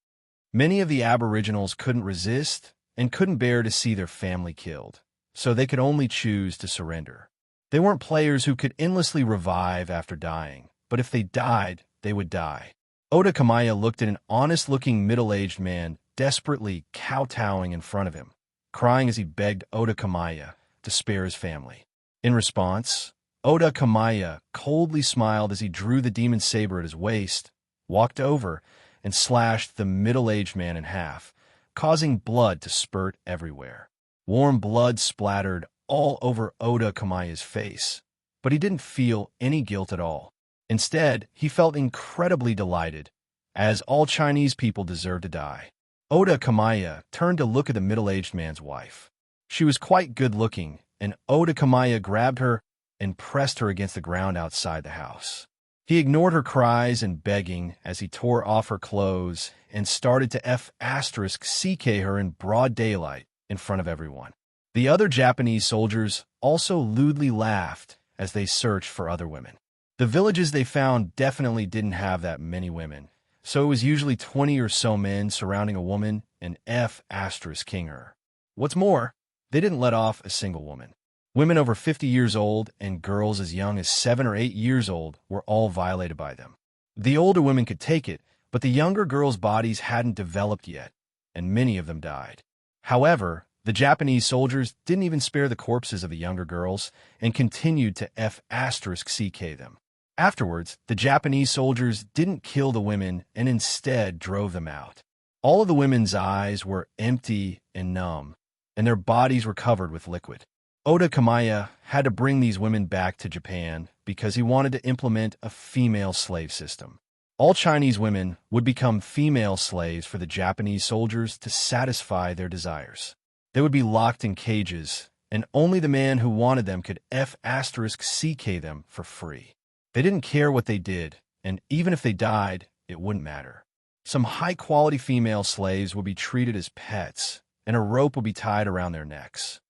Many of the aboriginals couldn't resist and couldn't bear to see their family killed, so they could only choose to surrender. They weren't players who could endlessly revive after dying, but if they died, they would die. Oda Kamaya looked at an honest-looking middle-aged man desperately kowtowing in front of him, crying as he begged Oda Kamaya to spare his family. In response, Oda Kamaya coldly smiled as he drew the demon saber at his waist, walked over, and slashed the middle-aged man in half, causing blood to spurt everywhere. Warm blood splattered all over Oda Kamaya's face, but he didn't feel any guilt at all. Instead, he felt incredibly delighted, as all Chinese people deserve to die. Oda Kamaya turned to look at the middle-aged man's wife. She was quite good-looking, and Oda Kamaya grabbed her and pressed her against the ground outside the house. He ignored her cries and begging as he tore off her clothes and started to F***CK her in broad daylight in front of everyone. The other Japanese soldiers also lewdly laughed as they searched for other women. The villages they found definitely didn't have that many women, so it was usually 20 or so men surrounding a woman and F***ing her. What's more, they didn't let off a single woman. Women over 50 years old and girls as young as 7 or 8 years old were all violated by them. The older women could take it, but the younger girls' bodies hadn't developed yet, and many of them died. However, the Japanese soldiers didn't even spare the corpses of the younger girls and continued to F***CK them. Afterwards, the Japanese soldiers didn't kill the women and instead drove them out. All of the women's eyes were empty and numb, and their bodies were covered with liquid. Oda Kamaya had to bring these women back to Japan because he wanted to implement a female slave system. All Chinese women would become female slaves for the Japanese soldiers to satisfy their desires. They would be locked in cages, and only the man who wanted them could F***CK them for free. They didn't care what they did, and even if they died, it wouldn't matter. Some high-quality female slaves would be treated as pets, and a rope would be tied around their necks.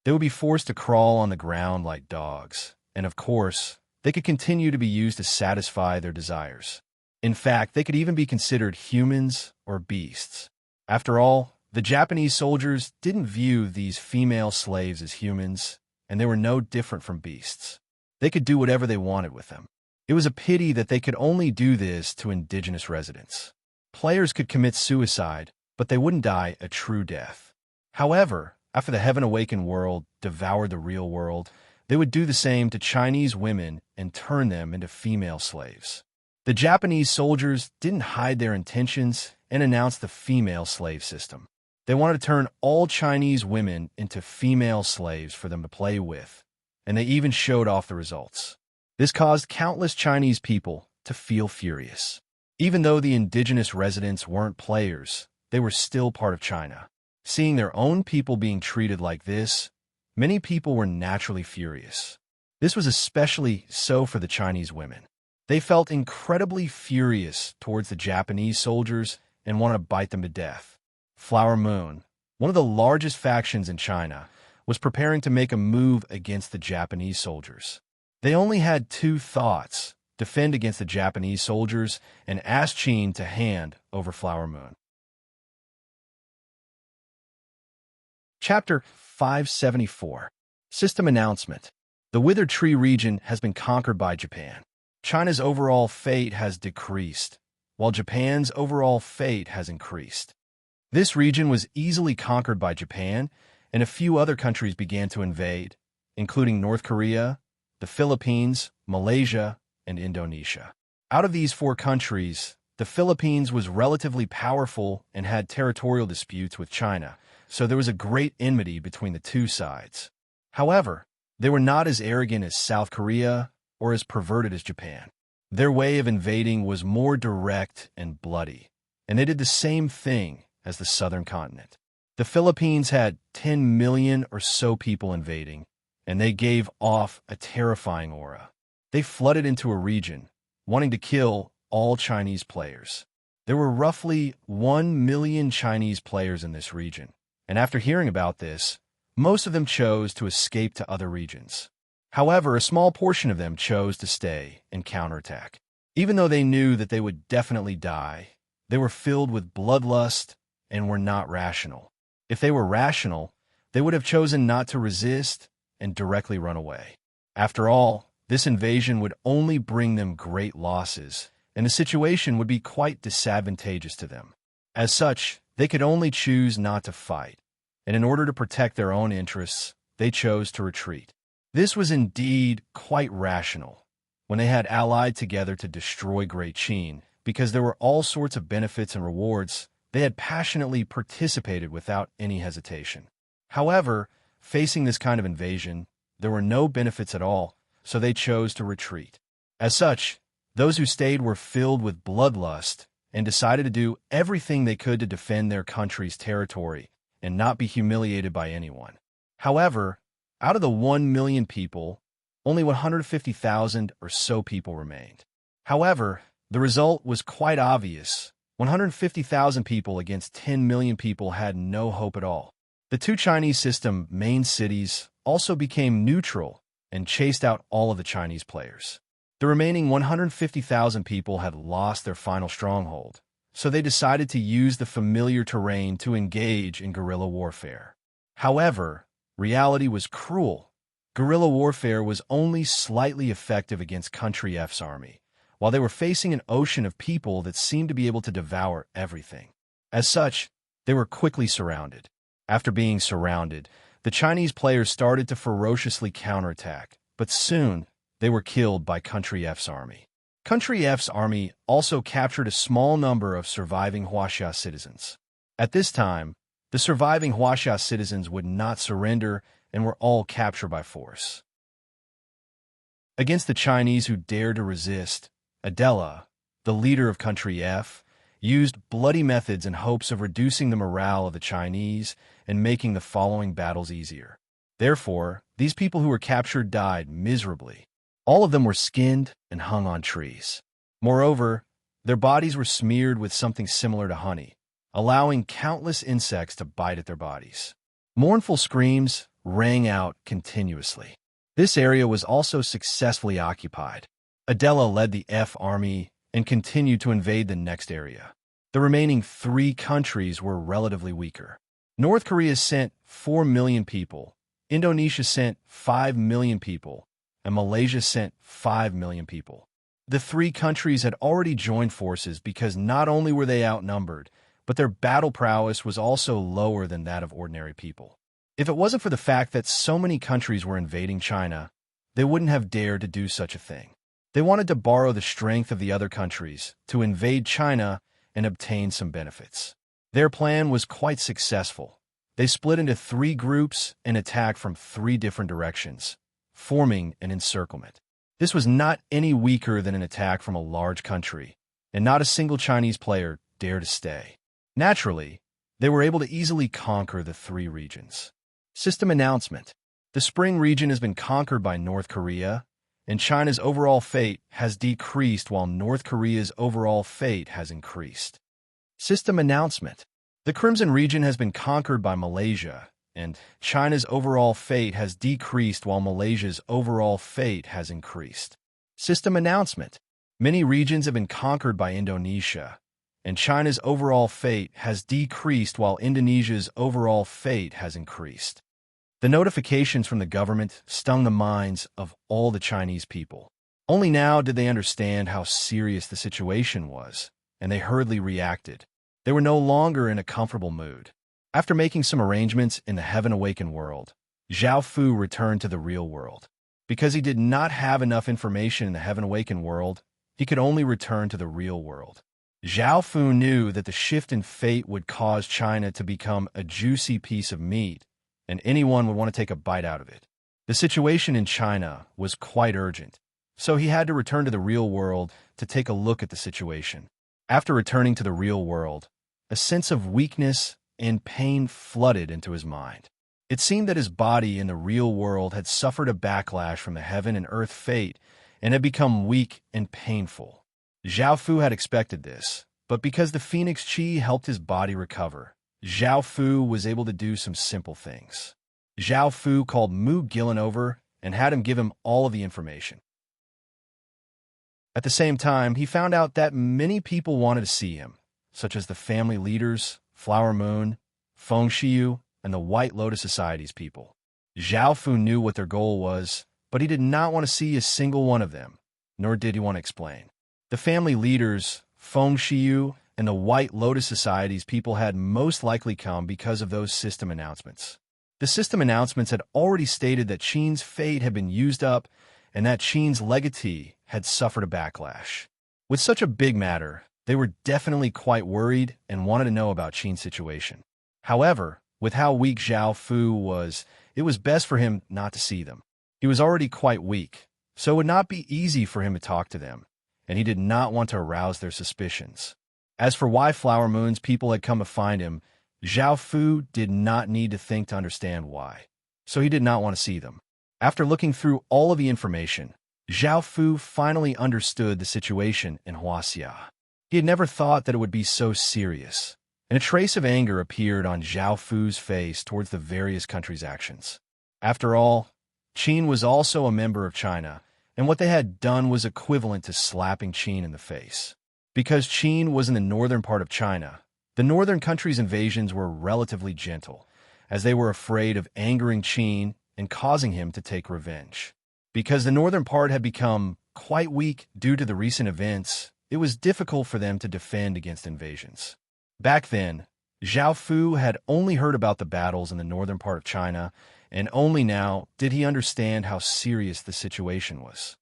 They would be forced to crawl on the ground like dogs, and of course, they could continue to be used to satisfy their desires. In fact, they could even be considered humans or beasts. After all, the Japanese soldiers didn't view these female slaves as humans, and they were no different from beasts. They could do whatever they wanted with them. It was a pity that they could only do this to indigenous residents. Players could commit suicide, but they wouldn't die a true death. However, after the Heaven Awakened world devoured the real world, they would do the same to Chinese women and turn them into female slaves. The Japanese soldiers didn't hide their intentions and announced the female slave system. They wanted to turn all Chinese women into female slaves for them to play with, and they even showed off the results. This caused countless Chinese people to feel furious. Even though the indigenous residents weren't players, they were still part of China. Seeing their own people being treated like this, many people were naturally furious. This was especially so for the Chinese women. They felt incredibly furious towards the Japanese soldiers and wanted to bite them to death. Flower Moon, one of the largest factions in China, was preparing to make a move against the Japanese soldiers. They only had two thoughts: defend against the Japanese soldiers and ask Qin to hand over Flower Moon. Chapter 574. System Announcement. The Withered Tree region has been conquered by Japan. China's overall fate has decreased, while Japan's overall fate has increased. This region was easily conquered by Japan, and a few other countries began to invade, including North Korea, the Philippines, Malaysia, and Indonesia. Out of these four countries, the Philippines was relatively powerful and had territorial disputes with China, so there was a great enmity between the two sides. However, they were not as arrogant as South Korea or as perverted as Japan. Their way of invading was more direct and bloody, and they did the same thing as the southern continent. The Philippines had 10 million or so people invading, and they gave off a terrifying aura. They flooded into a region, wanting to kill all Chinese players. There were roughly 1 million Chinese players in this region, and after hearing about this, most of them chose to escape to other regions. However, a small portion of them chose to stay and counterattack. Even though they knew that they would definitely die, they were filled with bloodlust and were not rational. If they were rational, they would have chosen not to resist and directly run away. After all, this invasion would only bring them great losses, and the situation would be quite disadvantageous to them. As such, they could only choose not to fight, and in order to protect their own interests, they chose to retreat. This was indeed quite rational when they had allied together to destroy Great Qin, because there were all sorts of benefits and rewards. They had passionately participated without any hesitation. However, facing this kind of invasion, there were no benefits at all, so they chose to retreat. As such, those who stayed were filled with bloodlust and decided to do everything they could to defend their country's territory and not be humiliated by anyone. However, out of the 1 million people, only 150,000 or so people remained. However, the result was quite obvious. 150,000 people against 10 million people had no hope at all. The two Chinese system main cities also became neutral and chased out all of the Chinese players. The remaining 150,000 people had lost their final stronghold, so they decided to use the familiar terrain to engage in guerrilla warfare. However, reality was cruel. Guerrilla warfare was only slightly effective against Country F's army, while they were facing an ocean of people that seemed to be able to devour everything. As such, they were quickly surrounded. After being surrounded, the Chinese players started to ferociously counterattack, but soon they were killed by Country F's army. Country F's army also captured a small number of surviving Huaxia citizens. At this time, the surviving Huaxia citizens would not surrender and were all captured by force. Against the Chinese who dared to resist, Adela, the leader of Country F, used bloody methods in hopes of reducing the morale of the Chinese and making the following battles easier. Therefore, these people who were captured died miserably. All of them were skinned and hung on trees. Moreover, their bodies were smeared with something similar to honey, allowing countless insects to bite at their bodies. Mournful screams rang out continuously. This area was also successfully occupied. Adela led the F army and continued to invade the next area. The remaining 3 countries were relatively weaker. North Korea sent 4 million people, Indonesia sent 5 million people, and Malaysia sent 5 million people. The 3 countries had already joined forces because not only were they outnumbered, but their battle prowess was also lower than that of ordinary people. If it wasn't for the fact that so many countries were invading China, they wouldn't have dared to do such a thing. They wanted to borrow the strength of the other countries to invade China and obtain some benefits. Their plan was quite successful. They split into 3 groups and attacked from 3 different directions, forming an encirclement. This was not any weaker than an attack from a large country, and not a single Chinese player dared to stay. Naturally, they were able to easily conquer the 3 regions. System announcement. The Spring region has been conquered by North Korea, and China's overall fate has decreased while North Korea's overall fate has increased. System announcement. The Crimson region has been conquered by Malaysia, and China's overall fate has decreased while Malaysia's overall fate has increased. System announcement. Many regions have been conquered by Indonesia, and China's overall fate has decreased while Indonesia's overall fate has increased. The notifications from the government stung the minds of all the Chinese people. Only now did they understand how serious the situation was, and they hurriedly reacted. They were no longer in a comfortable mood. After making some arrangements in the Heaven-Awakened world, Zhao Fu returned to the real world. Because he did not have enough information in the Heaven-Awakened world, he could only return to the real world. Zhao Fu knew that the shift in fate would cause China to become a juicy piece of meat, and anyone would want to take a bite out of it. The situation in China was quite urgent, so he had to return to the real world to take a look at the situation. After returning to the real world, a sense of weakness and pain flooded into his mind. It seemed that his body in the real world had suffered a backlash from the heaven and earth fate and had become weak and painful. Zhao Fu had expected this, but because the Phoenix Chi helped his body recover, Zhao Fu was able to do some simple things. Zhao Fu called Mu Gillen over and had him give him all of the information. At the same time, he found out that many people wanted to see him, such as the family leaders, Flower Moon, Feng Shiyu, and the White Lotus Society's people. Zhao Fu knew what their goal was, but he did not want to see a single one of them, nor did he want to explain. The family leaders, Feng Shiyu, and the White Lotus Society's people had most likely come because of those system announcements. The system announcements had already stated that Qin's fate had been used up and that Qin's legatee had suffered a backlash. With such a big matter, they were definitely quite worried and wanted to know about Qin's situation. However, with how weak Zhao Fu was, it was best for him not to see them. He was already quite weak, so it would not be easy for him to talk to them, and he did not want to arouse their suspicions. As for why Flower Moon's people had come to find him, Zhao Fu did not need to think to understand why, so he did not want to see them. After looking through all of the information, Zhao Fu finally understood the situation in Huaxia. He had never thought that it would be so serious, and a trace of anger appeared on Zhao Fu's face towards the various countries' actions. After all, Qin was also a member of China, and what they had done was equivalent to slapping Qin in the face. Because Qin was in the northern part of China, the northern countries' invasions were relatively gentle, as they were afraid of angering Qin and causing him to take revenge. Because the northern part had become quite weak due to the recent events, it was difficult for them to defend against invasions. Back then, Zhao Fu had only heard about the battles in the northern part of China, and only now did he understand how serious the situation was.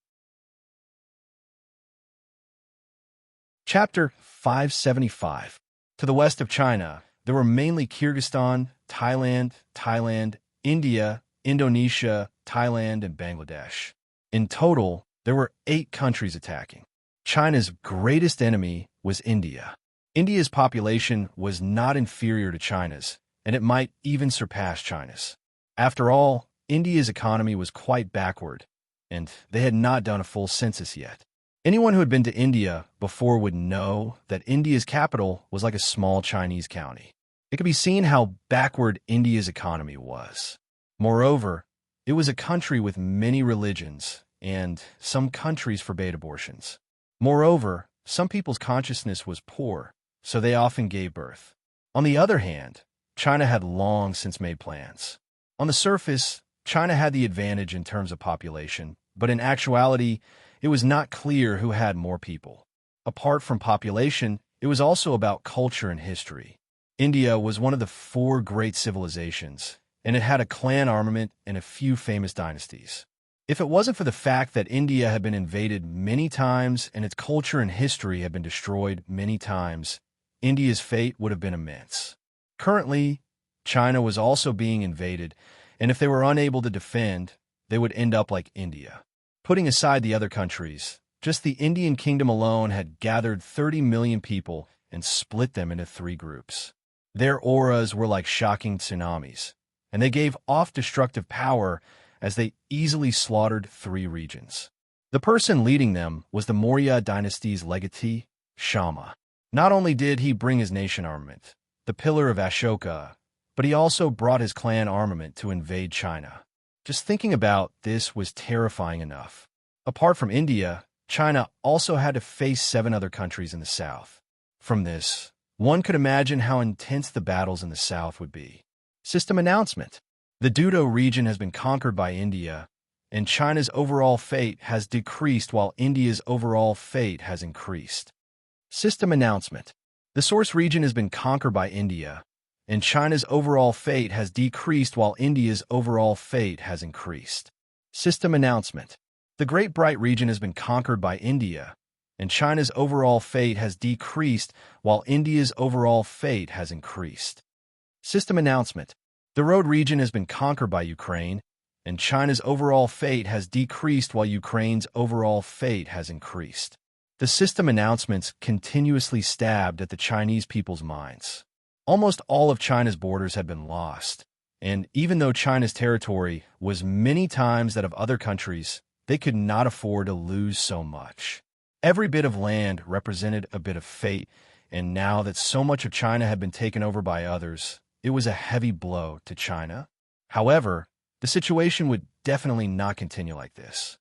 Chapter 575. To the west of China, there were mainly Kyrgyzstan, Thailand, India, Indonesia, Thailand, and Bangladesh. In total, there were 8 countries attacking. China's greatest enemy was India. India's population was not inferior to China's, and it might even surpass China's. After all, India's economy was quite backward, and they had not done a full census yet. Anyone who had been to India before would know that India's capital was like a small Chinese county. It could be seen how backward India's economy was. Moreover, it was a country with many religions, and some countries forbade abortions. Moreover, some people's consciousness was poor, so they often gave birth. On the other hand, China had long since made plans. On the surface, China had the advantage in terms of population, but in actuality, it was not clear who had more people. Apart from population, it was also about culture and history. India was one of the 4 great civilizations, and it had a clan armament and a few famous dynasties. If it wasn't for the fact that India had been invaded many times and its culture and history had been destroyed many times, India's fate would have been immense. Currently, China was also being invaded, and if they were unable to defend, they would end up like India. Putting aside the other countries, just the Indian kingdom alone had gathered 30 million people and split them into 3 groups. Their auras were like shocking tsunamis, and they gave off destructive power as they easily slaughtered 3 regions. The person leading them was the Maurya dynasty's legatee, Shama. Not only did he bring his nation armament, the pillar of Ashoka, but he also brought his clan armament to invade China. Just thinking about this was terrifying enough. Apart from India, China also had to face 7 other countries in the south. From this, one could imagine how intense the battles in the south would be. System announcement. The Dudo region has been conquered by India, and China's overall fate has decreased while India's overall fate has increased. System announcement. The Source region has been conquered by India, and China's overall fate has decreased while India's overall fate has increased. System announcement. The Great Bright region has been conquered by India, and China's overall fate has decreased while India's overall fate has increased. System announcement. The Road region has been conquered by Ukraine, and China's overall fate has decreased while Ukraine's overall fate has increased. The system announcements continuously stabbed at the Chinese people's minds. Almost all of China's borders had been lost, and even though China's territory was many times that of other countries, they could not afford to lose so much. Every bit of land represented a bit of fate, and now that so much of China had been taken over by others, it was a heavy blow to China. However, the situation would definitely not continue like this.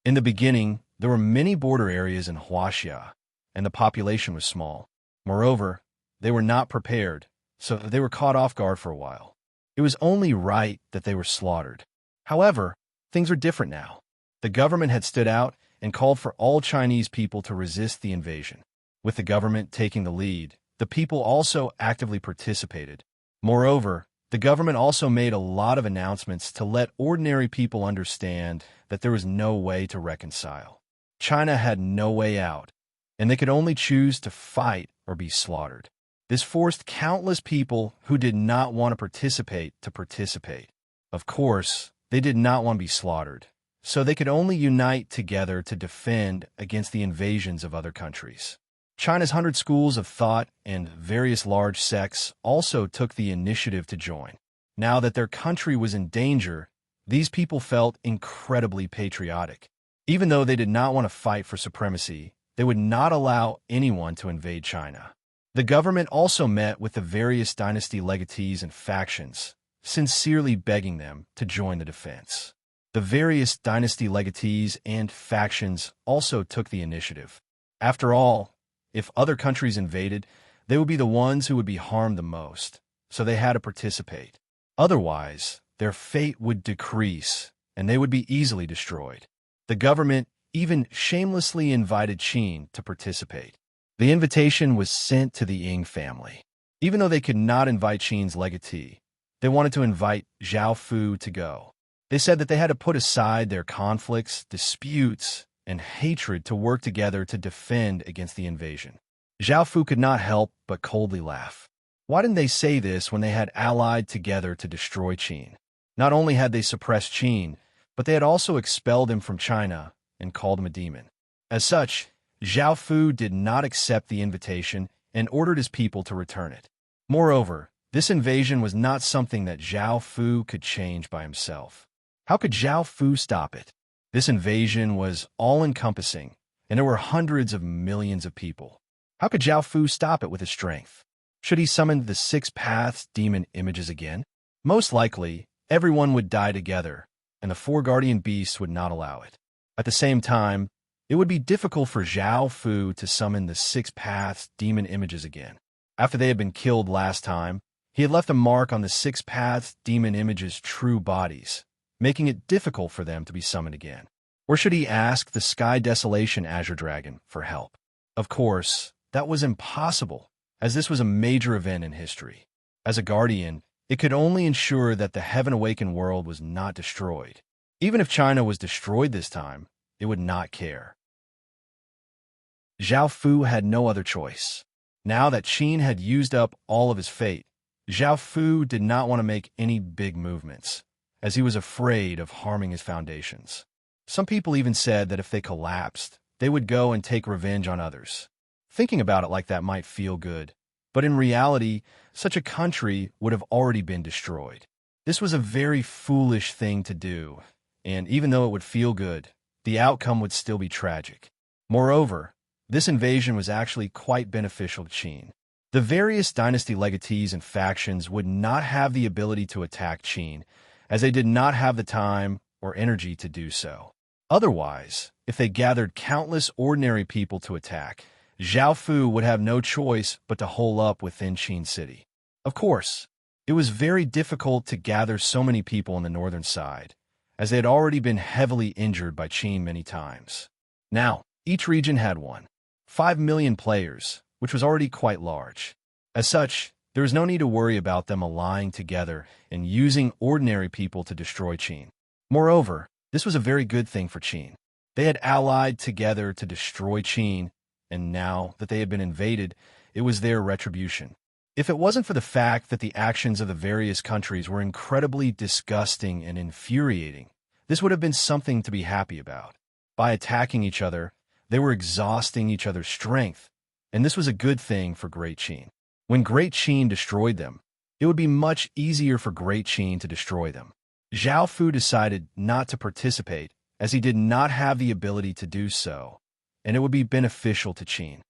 In the beginning, there were many border areas in Huaxia, and the population was small. Moreover, they were not prepared, so they were caught off guard for a while. It was only right that they were slaughtered. However, things were different now. The government had stood out and called for all Chinese people to resist the invasion. With the government taking the lead, the people also actively participated. Moreover, the government also made a lot of announcements to let ordinary people understand that there was no way to reconcile. China had no way out, and they could only choose to fight or be slaughtered. This forced countless people who did not want to participate to participate. Of course, they did not want to be slaughtered, so they could only unite together to defend against the invasions of other countries. China's 100 schools of thought and various large sects also took the initiative to join. Now that their country was in danger, these people felt incredibly patriotic. Even though they did not want to fight for supremacy, they would not allow anyone to invade China. The government also met with the various dynasty legatees and factions, sincerely begging them to join the defense. The various dynasty legatees and factions also took the initiative. After all, if other countries invaded, they would be the ones who would be harmed the most, so they had to participate. Otherwise, their fate would decrease, and they would be easily destroyed. The government even shamelessly invited Qin to participate. The invitation was sent to the Ying family. Even though they could not invite Qin's legatee, they wanted to invite Zhao Fu to go. They said that they had to put aside their conflicts, disputes, and hatred to work together to defend against the invasion. Zhao Fu could not help but coldly laugh. Why didn't they say this when they had allied together to destroy Qin? Not only had they suppressed Qin, but they had also expelled him from China and called him a demon. As such, Zhao Fu did not accept the invitation and ordered his people to return it. Moreover, this invasion was not something that Zhao Fu could change by himself. How could Zhao Fu stop it? This invasion was all-encompassing, and there were hundreds of millions of people. How could Zhao Fu stop it with his strength? Should he summon the six paths demon images again? Most likely, everyone would die together, and the four guardian beasts would not allow it. At the same time, it would be difficult for Zhao Fu to summon the six paths demon images again. After they had been killed last time, he had left a mark on the six paths demon images' true bodies, making it difficult for them to be summoned again. Or should he ask the Sky Desolation Azure Dragon for help? Of course, that was impossible, as this was a major event in history. As a guardian, it could only ensure that the Heaven Awakened world was not destroyed. Even if China was destroyed this time, it would not care. Zhao Fu had no other choice. Now that Qin had used up all of his fate, Zhao Fu did not want to make any big movements, as he was afraid of harming his foundations. Some people even said that if they collapsed, they would go and take revenge on others. Thinking about it like that might feel good, but in reality, such a country would have already been destroyed. This was a very foolish thing to do, and even though it would feel good, the outcome would still be tragic. Moreover, this invasion was actually quite beneficial to Qin. The various dynasty legatees and factions would not have the ability to attack Qin, as they did not have the time or energy to do so. Otherwise, if they gathered countless ordinary people to attack, Zhao Fu would have no choice but to hole up within Qin City. Of course, it was very difficult to gather so many people on the northern side, as they had already been heavily injured by Qin many times. Now, each region had 5 million players, which was already quite large. As such, there was no need to worry about them allying together and using ordinary people to destroy Qin. Moreover, this was a very good thing for Qin. They had allied together to destroy Qin, and now that they had been invaded, it was their retribution. If it wasn't for the fact that the actions of the various countries were incredibly disgusting and infuriating, this would have been something to be happy about. By attacking each other, they were exhausting each other's strength, and this was a good thing for Great Qin. When Great Qin destroyed them, it would be much easier for Great Qin to destroy them. Zhao Fu decided not to participate, as he did not have the ability to do so, and it would be beneficial to Qin.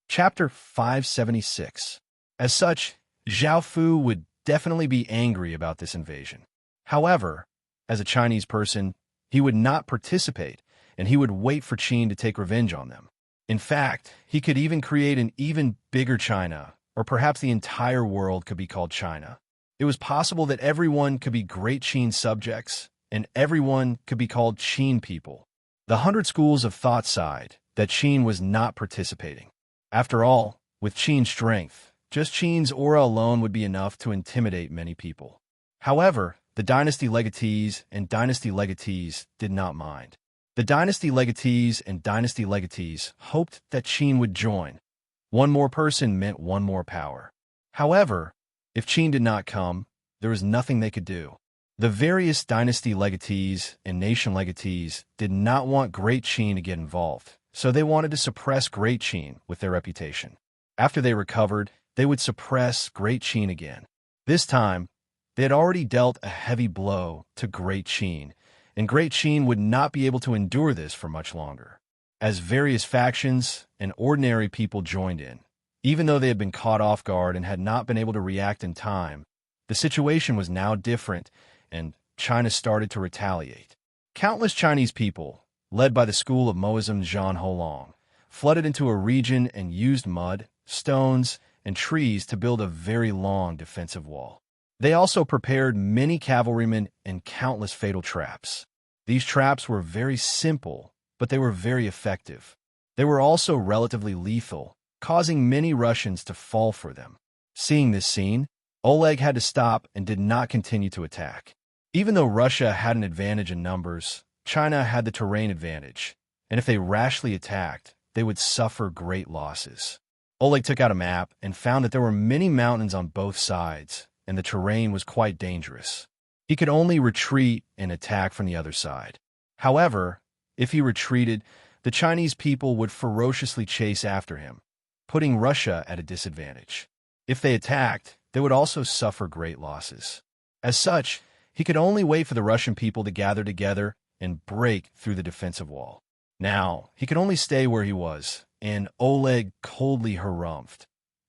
Chapter 576. As such, Zhao Fu would definitely be angry about this invasion. However, as a Chinese person, he would not participate, and he would wait for Qin to take revenge on them. In fact, he could even create an even bigger China, or perhaps the entire world could be called China. It was possible that everyone could be Great Qin subjects, and everyone could be called Qin people. The 100 schools of thought side that Qin was not participating. After all, with Qin's strength, just Qin's aura alone would be enough to intimidate many people. However, the dynasty legatees and dynasty legatees did not mind. The dynasty legatees and dynasty legatees hoped that Qin would join. One more person meant one more power. However, if Qin did not come, there was nothing they could do. The various dynasty legatees and nation legatees did not want Great Qin to get involved, so they wanted to suppress Great Qin with their reputation. After they recovered, they would suppress Great Qin again. This time, they had already dealt a heavy blow to Great Qin, and Great Qin would not be able to endure this for much longer. As various factions and ordinary people joined in, even though they had been caught off guard and had not been able to react in time, the situation was now different, and China started to retaliate. Countless Chinese people, led by the school of Moism Zhan Holong, flooded into a region and used mud, stones, and trees to build a very long defensive wall. They also prepared many cavalrymen and countless fatal traps. These traps were very simple, but they were very effective. They were also relatively lethal, causing many Russians to fall for them. Seeing this scene, Oleg had to stop and did not continue to attack. Even though Russia had an advantage in numbers, China had the terrain advantage, and if they rashly attacked, they would suffer great losses. Oleg took out a map and found that there were many mountains on both sides, and the terrain was quite dangerous. He could only retreat and attack from the other side. However, if he retreated, the Chinese people would ferociously chase after him, putting Russia at a disadvantage. If they attacked, they would also suffer great losses. As such, he could only wait for the Russian people to gather together and break through the defensive wall. Now, he could only stay where he was, and Oleg coldly harumphed.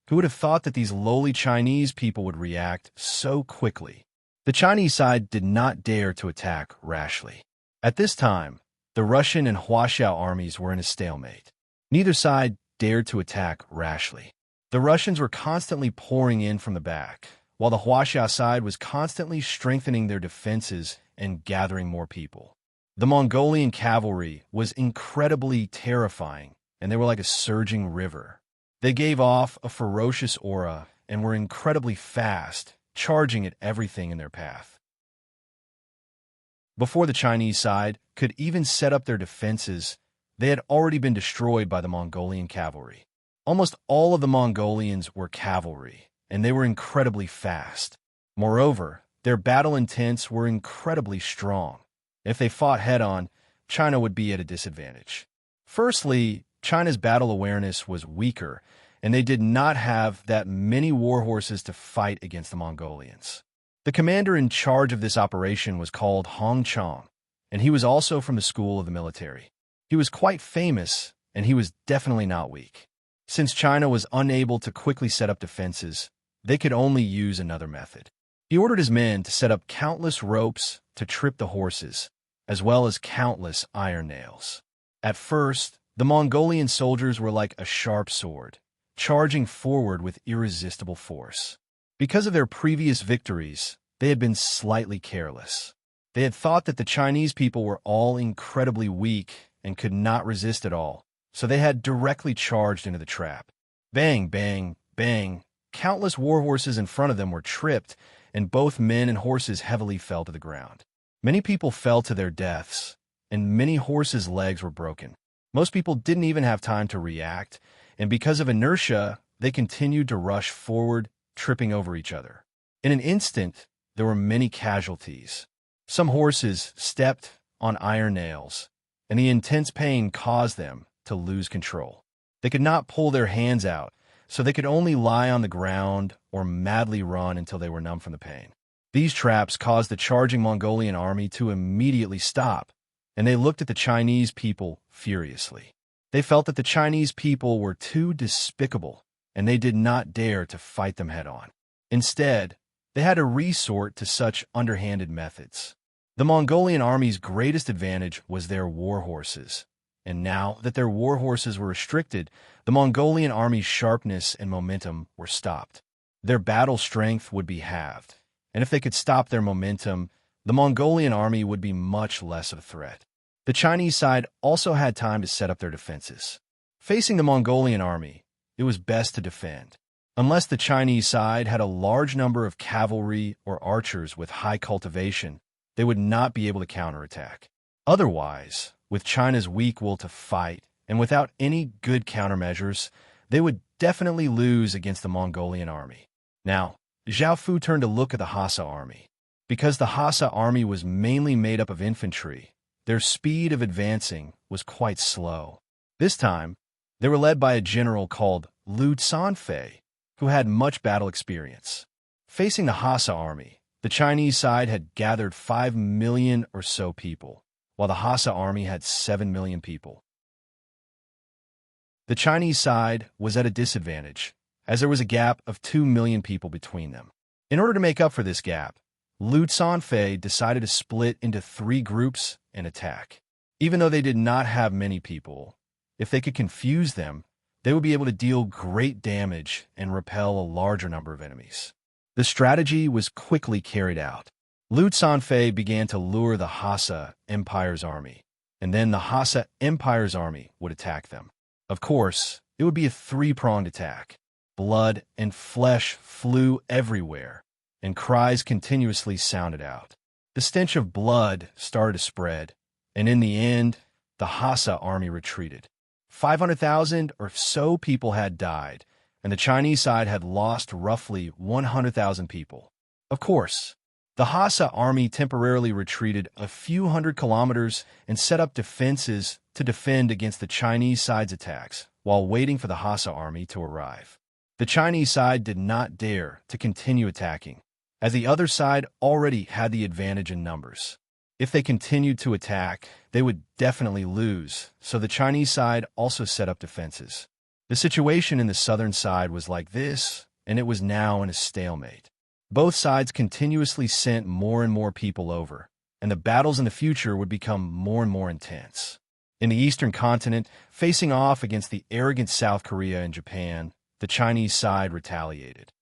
Who would have thought that these lowly Chinese people would react so quickly? The Chinese side did not dare to attack rashly. At this time, the Russian and Huaxiao armies were in a stalemate. Neither side dared to attack rashly. The Russians were constantly pouring in from the back, while the Huaxiao side was constantly strengthening their defenses and gathering more people. The Mongolian cavalry was incredibly terrifying, and they were like a surging river. They gave off a ferocious aura and were incredibly fast, charging at everything in their path. Before the Chinese side could even set up their defenses, they had already been destroyed by the Mongolian cavalry. Almost all of the Mongolians were cavalry, and they were incredibly fast. Moreover, their battle intents were incredibly strong. If they fought head-on, China would be at a disadvantage. Firstly, China's battle awareness was weaker, and they did not have that many war horses to fight against the Mongolians. The commander in charge of this operation was called Hong Chong, and he was also from the school of the military. He was quite famous, and he was definitely not weak. Since China was unable to quickly set up defenses, they could only use another method. He ordered his men to set up countless ropes to trip the horses, as well as countless iron nails. At first, the Mongolian soldiers were like a sharp sword, charging forward with irresistible force. Because of their previous victories, they had been slightly careless. They had thought that the Chinese people were all incredibly weak and could not resist at all, so they had directly charged into the trap. Bang, bang, bang. Countless war horses in front of them were tripped, and both men and horses heavily fell to the ground. Many people fell to their deaths, and many horses' legs were broken. Most people didn't even have time to react, and because of inertia, they continued to rush forward, tripping over each other. In an instant, there were many casualties. Some horses stepped on iron nails, and the intense pain caused them to lose control. They could not pull their hands out, so they could only lie on the ground or madly run until they were numb from the pain. These traps caused the charging Mongolian army to immediately stop, and they looked at the Chinese people furiously. They felt that the Chinese people were too despicable, and they did not dare to fight them head-on. Instead, they had to resort to such underhanded methods. The Mongolian army's greatest advantage was their war horses, and now that their war horses were restricted, the Mongolian army's sharpness and momentum were stopped. Their battle strength would be halved, and if they could stop their momentum, the Mongolian army would be much less of a threat. The Chinese side also had time to set up their defenses. Facing the Mongolian army, it was best to defend. Unless the Chinese side had a large number of cavalry or archers with high cultivation, they would not be able to counterattack. Otherwise, with China's weak will to fight and without any good countermeasures, they would definitely lose against the Mongolian army. Now, Zhao Fu turned to look at the Hassa army. Because the Hassa army was mainly made up of infantry, their speed of advancing was quite slow. This time, they were led by a general called Liu Sanfei, who had much battle experience. Facing the Hassa army, the Chinese side had gathered 5 million or so people, while the Hassa army had 7 million people. The Chinese side was at a disadvantage, as there was a gap of 2 million people between them. In order to make up for this gap, Liu Sanfei decided to split into 3 groups and attack. Even though they did not have many people, if they could confuse them, they would be able to deal great damage and repel a larger number of enemies. The strategy was quickly carried out. Liu Sanfei began to lure the Hassa Empire's army, and then the Hassa Empire's army would attack them. Of course, it would be a 3-pronged attack. Blood and flesh flew everywhere, and cries continuously sounded out. The stench of blood started to spread, and in the end, the Hassa army retreated. 500,000 or so people had died, and the Chinese side had lost roughly 100,000 people. Of course, The Hassa army temporarily retreated a few hundred kilometers and set up defenses to defend against the Chinese side's attacks while waiting for the Hassa army to arrive. The Chinese side did not dare to continue attacking, as the other side already had the advantage in numbers. If they continued to attack, they would definitely lose, so the Chinese side also set up defenses. The situation in the southern side was like this, and it was now in a stalemate. Both sides continuously sent more and more people over, and the battles in the future would become more and more intense. In the eastern continent, facing off against the arrogant South Korea and Japan, the Chinese side retaliated.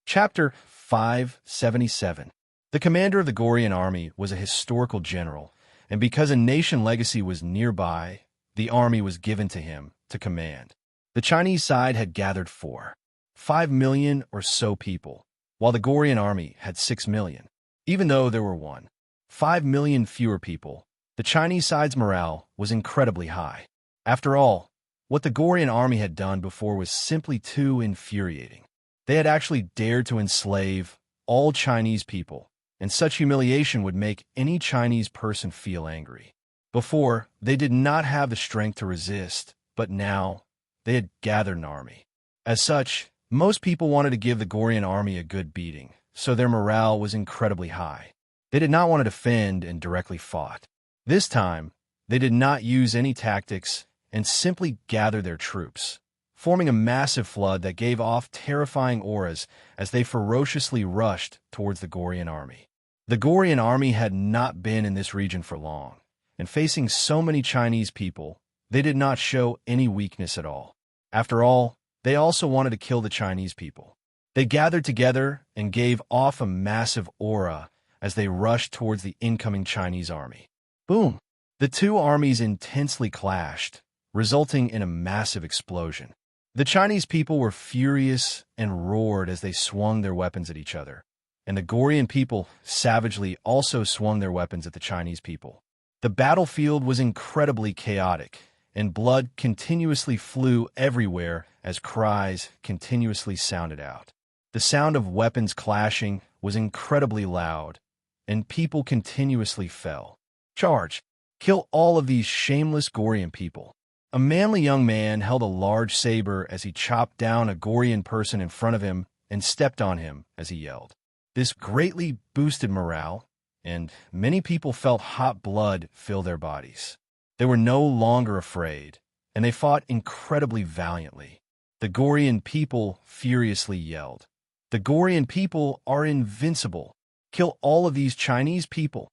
Chapter 577. The commander of the Goryeo army was a historical general, and because a nation legacy was nearby, the army was given to him to command. The Chinese side had gathered 5 million or so people, while the Goryeo army had 6 million. Even though there were 5 million fewer people, the Chinese side's morale was incredibly high. After all, what the Goryeo army had done before was simply too infuriating. They had actually dared to enslave all Chinese people, and such humiliation would make any Chinese person feel angry. Before, they did not have the strength to resist, but now they had gathered an army. As such, most people wanted to give the Goryeo army a good beating, so their morale was incredibly high. They did not want to defend and directly fought. This time, they did not use any tactics and simply gathered their troops, forming a massive flood that gave off terrifying auras as they ferociously rushed towards the Goryeo army. The Goryeo army had not been in this region for long, and facing so many Chinese people, they did not show any weakness at all. After all, they also wanted to kill the Chinese people. They gathered together and gave off a massive aura as they rushed towards the incoming Chinese army. Boom! The two armies intensely clashed, resulting in a massive explosion. The Chinese people were furious and roared as they swung their weapons at each other, and the Goryeo people savagely also swung their weapons at the Chinese people. The battlefield was incredibly chaotic, and blood continuously flew everywhere as cries continuously sounded out. The sound of weapons clashing was incredibly loud, and people continuously fell. Charge! Kill all of these shameless Goryeo people. A manly young man held a large saber as he chopped down a Goryeo person in front of him and stepped on him as he yelled. This greatly boosted morale, and many people felt hot blood fill their bodies. They were no longer afraid, and they fought incredibly valiantly. The Goryeo people furiously yelled, "The Goryeo people are invincible! Kill all of these Chinese people!"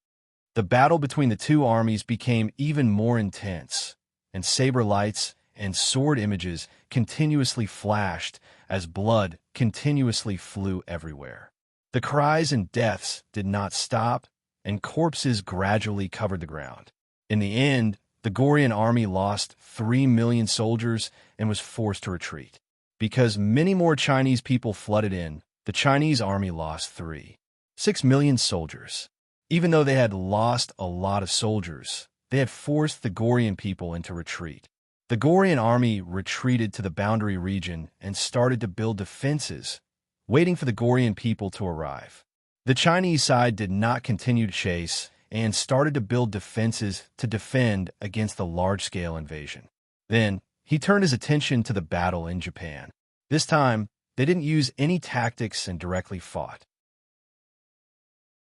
The battle between the two armies became even more intense, and saber lights and sword images continuously flashed as blood continuously flew everywhere. The cries and deaths did not stop, and corpses gradually covered the ground. In the end, the Goryeo army lost 3 million soldiers and was forced to retreat. Because many more Chinese people flooded in, the Chinese army lost 6 million soldiers. Even though they had lost a lot of soldiers, they had forced the Goryeo people into retreat. The Goryeo army retreated to the boundary region and started to build defenses, waiting for the Goryeo people to arrive. The Chinese side did not continue to chase and started to build defenses to defend against the large-scale invasion. Then, he turned his attention to the battle in Japan. This time, they didn't use any tactics and directly fought.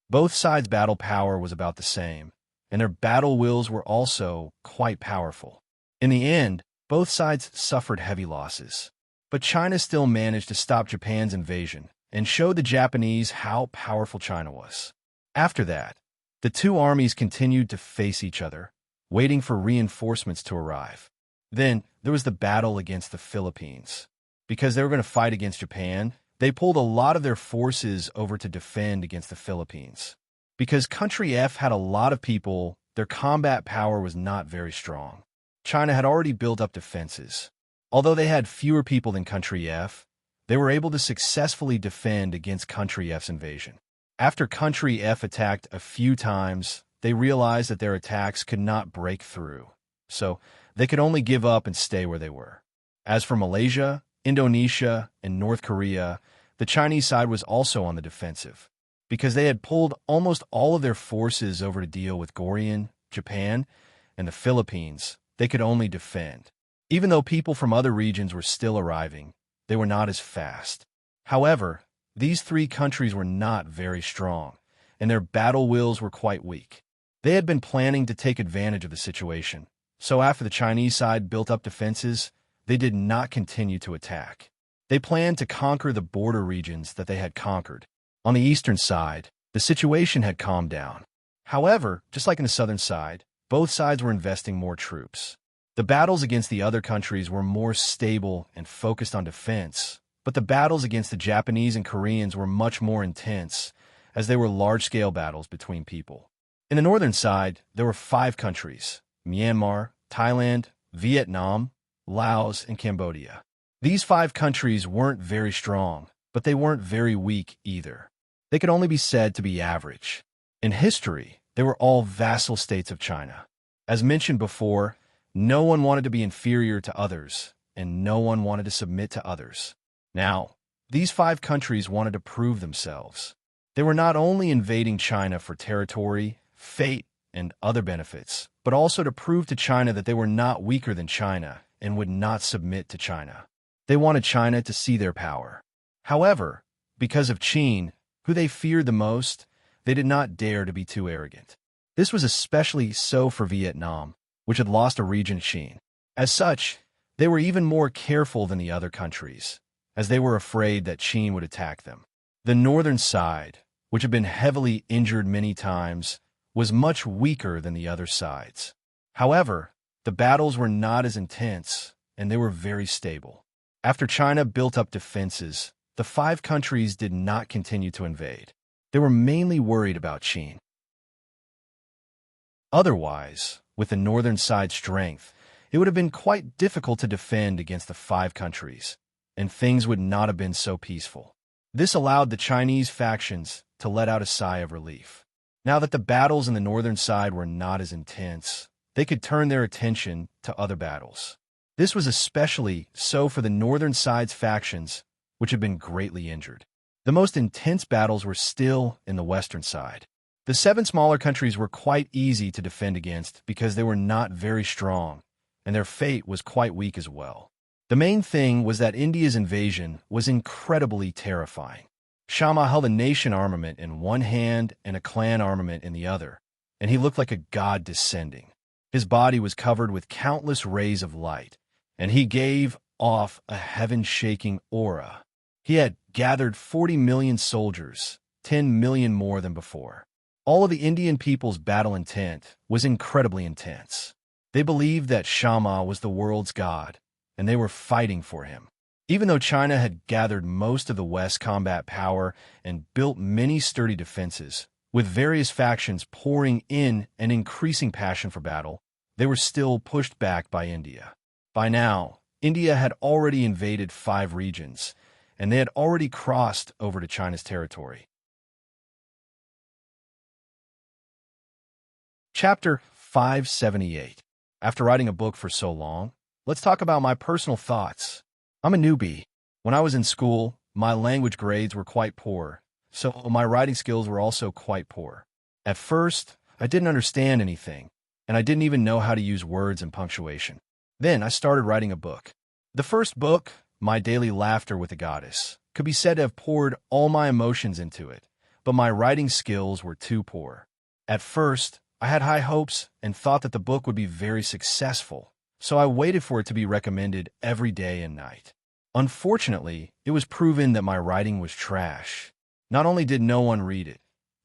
Both sides' battle power was about the same, and their battle wills were also quite powerful. In the end, both sides suffered heavy losses, but China still managed to stop Japan's invasion and showed the Japanese how powerful China was. After that, the two armies continued to face each other, waiting for reinforcements to arrive. Then, there was the battle against the Philippines. Because they were going to fight against Japan, they pulled a lot of their forces over to defend against the Philippines. Because Country F had a lot of people, their combat power was not very strong. China had already built up defenses. Although they had fewer people than Country F, they were able to successfully defend against Country F's invasion. After Country F attacked a few times, they realized that their attacks could not break through, so they could only give up and stay where they were. As for Malaysia, Indonesia, and North Korea, the Chinese side was also on the defensive, because they had pulled almost all of their forces over to deal with Korea, Japan, and the Philippines. They could only defend. Even though people from other regions were still arriving, they were not as fast. However, these three countries were not very strong, and their battle wills were quite weak. They had been planning to take advantage of the situation, so after the Chinese side built up defenses, they did not continue to attack. They planned to conquer the border regions that they had conquered. On the eastern side, the situation had calmed down. However, just like in the southern side, both sides were investing more troops. The battles against the other countries were more stable and focused on defense, but the battles against the Japanese and Koreans were much more intense, as they were large-scale battles between people. In the northern side, there were 5 countries: Myanmar, Thailand, Vietnam, Laos, and Cambodia. These 5 countries weren't very strong, but they weren't very weak either. They could only be said to be average. In history, they were all vassal states of China. As mentioned before, no one wanted to be inferior to others, and no one wanted to submit to others. Now, these 5 countries wanted to prove themselves. They were not only invading China for territory, fate, and other benefits, but also to prove to China that they were not weaker than China and would not submit to China. They wanted China to see their power. However, because of Qin, who they feared the most, they did not dare to be too arrogant. This was especially so for Vietnam, which had lost a region to Qin. As such, they were even more careful than the other countries, as they were afraid that Qin would attack them. The northern side, which had been heavily injured many times, was much weaker than the other sides. However, the battles were not as intense, and they were very stable. After China built up defenses, the 5 countries did not continue to invade. They were mainly worried about Qin. Otherwise, with the northern side's strength, it would have been quite difficult to defend against the 5 countries, and things would not have been so peaceful. This allowed the Chinese factions to let out a sigh of relief. Now that the battles in the northern side were not as intense, they could turn their attention to other battles. This was especially so for the northern side's factions, which had been greatly injured. The most intense battles were still in the western side. The 7 smaller countries were quite easy to defend against because they were not very strong, and their fate was quite weak as well. The main thing was that India's invasion was incredibly terrifying. Shama held a nation armament in one hand and a clan armament in the other, and he looked like a god descending. His body was covered with countless rays of light, and he gave off a heaven-shaking aura. He had gathered 40 million soldiers, 10 million more than before. All of the Indian people's battle intent was incredibly intense. They believed that Shama was the world's god, and they were fighting for him. Even though China had gathered most of the West's combat power and built many sturdy defenses, with various factions pouring in an increasing passion for battle, they were still pushed back by India. By now, India had already invaded 5 regions, and they had already crossed over to China's territory. Chapter 578. After writing a book for so long, let's talk about my personal thoughts. I'm a newbie. When I was in school, my language grades were quite poor, so my writing skills were also quite poor. At first, I didn't understand anything, and I didn't even know how to use words and punctuation. Then I started writing a book. The first book, My Daily Laughter with the Goddess, could be said to have poured all my emotions into it, but my writing skills were too poor. At first, I had high hopes and thought that the book would be very successful, so I waited for it to be recommended every day and night. Unfortunately, it was proven that my writing was trash. Not only did no one read it,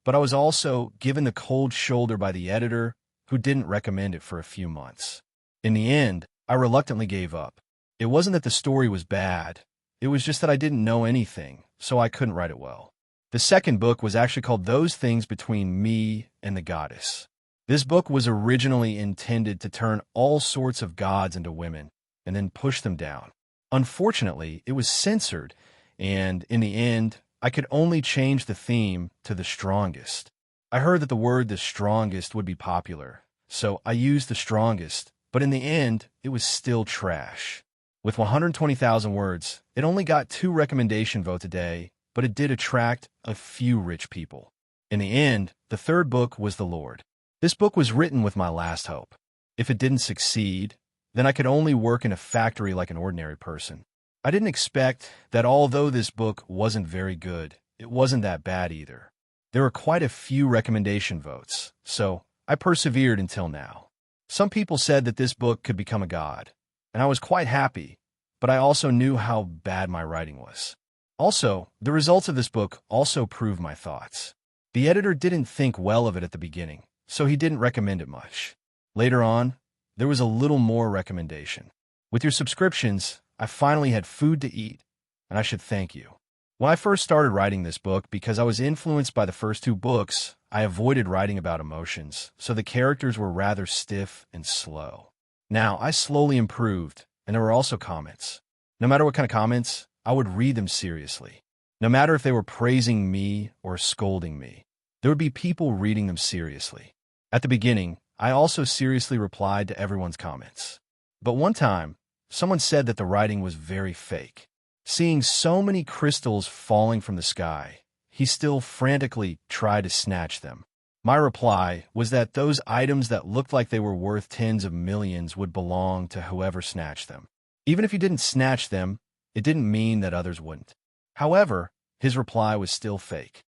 but I was also given the cold shoulder by the editor, who didn't recommend it for a few months. In the end, I reluctantly gave up. It wasn't that the story was bad, it was just that I didn't know anything, so I couldn't write it well. The second book was actually called Those Things Between Me and the Goddess. This book was originally intended to turn all sorts of gods into women and then push them down. Unfortunately, it was censored, and in the end, I could only change the theme to the strongest. I heard that the word the strongest would be popular, so I used the strongest, but in the end, it was still trash. With 120,000 words, it only got 2 recommendation votes a day, but it did attract a few rich people. In the end, the third book was The Lord. This book was written with my last hope. If it didn't succeed, then I could only work in a factory like an ordinary person. I didn't expect that although this book wasn't very good, it wasn't that bad either. There were quite a few recommendation votes, so I persevered until now. Some people said that this book could become a god, and I was quite happy, but I also knew how bad my writing was. Also, the results of this book also proved my thoughts. The editor didn't think well of it at the beginning, so he didn't recommend it much. Later on, there was a little more recommendation. With your subscriptions, I finally had food to eat, and I should thank you. When I first started writing this book, because I was influenced by the first 2 books, I avoided writing about emotions, so the characters were rather stiff and slow. Now, I slowly improved, and there were also comments. No matter what kind of comments, I would read them seriously. No matter if they were praising me or scolding me, there would be people reading them seriously. At the beginning, I also seriously replied to everyone's comments. But one time, someone said that the writing was very fake. Seeing so many crystals falling from the sky, he still frantically tried to snatch them. My reply was that those items that looked like they were worth tens of millions would belong to whoever snatched them. Even if you didn't snatch them, it didn't mean that others wouldn't. However, his reply was still fake.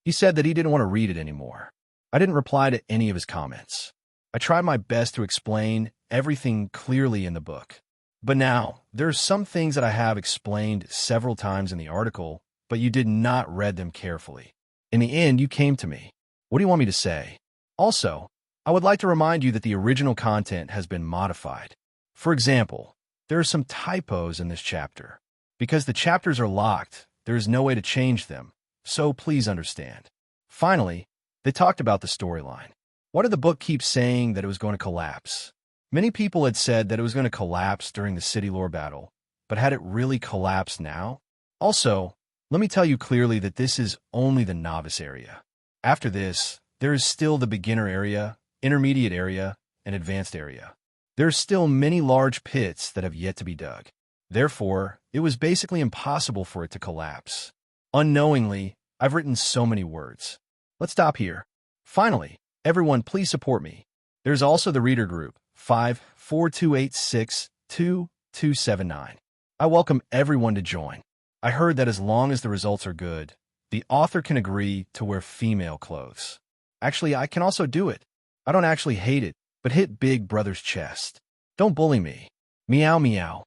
He said that he didn't want to read it anymore. I didn't reply to any of his comments. I tried my best to explain everything clearly in the book. But now, there are some things that I have explained several times in the article, but you did not read them carefully. In the end, you came to me. What do you want me to say? Also, I would like to remind you that the original content has been modified. For example, there are some typos in this chapter. Because the chapters are locked, there is no way to change them, so please understand. Finally, they talked about the storyline. Why did the book keep saying that it was going to collapse? Many people had said that it was going to collapse during the city lore battle, but had it really collapsed now? Also, let me tell you clearly that this is only the novice area. After this, there is still the beginner area, intermediate area, and advanced area. There are still many large pits that have yet to be dug. Therefore, it was basically impossible for it to collapse. Unknowingly, I've written so many words. Let's stop here. Finally, everyone, please support me. There's also the reader group, 542862279. I welcome everyone to join. I heard that as long as the results are good, the author can agree to wear female clothes. Actually, I can also do it. I don't actually hate it, but hit Big Brother's chest. Don't bully me. Meow meow.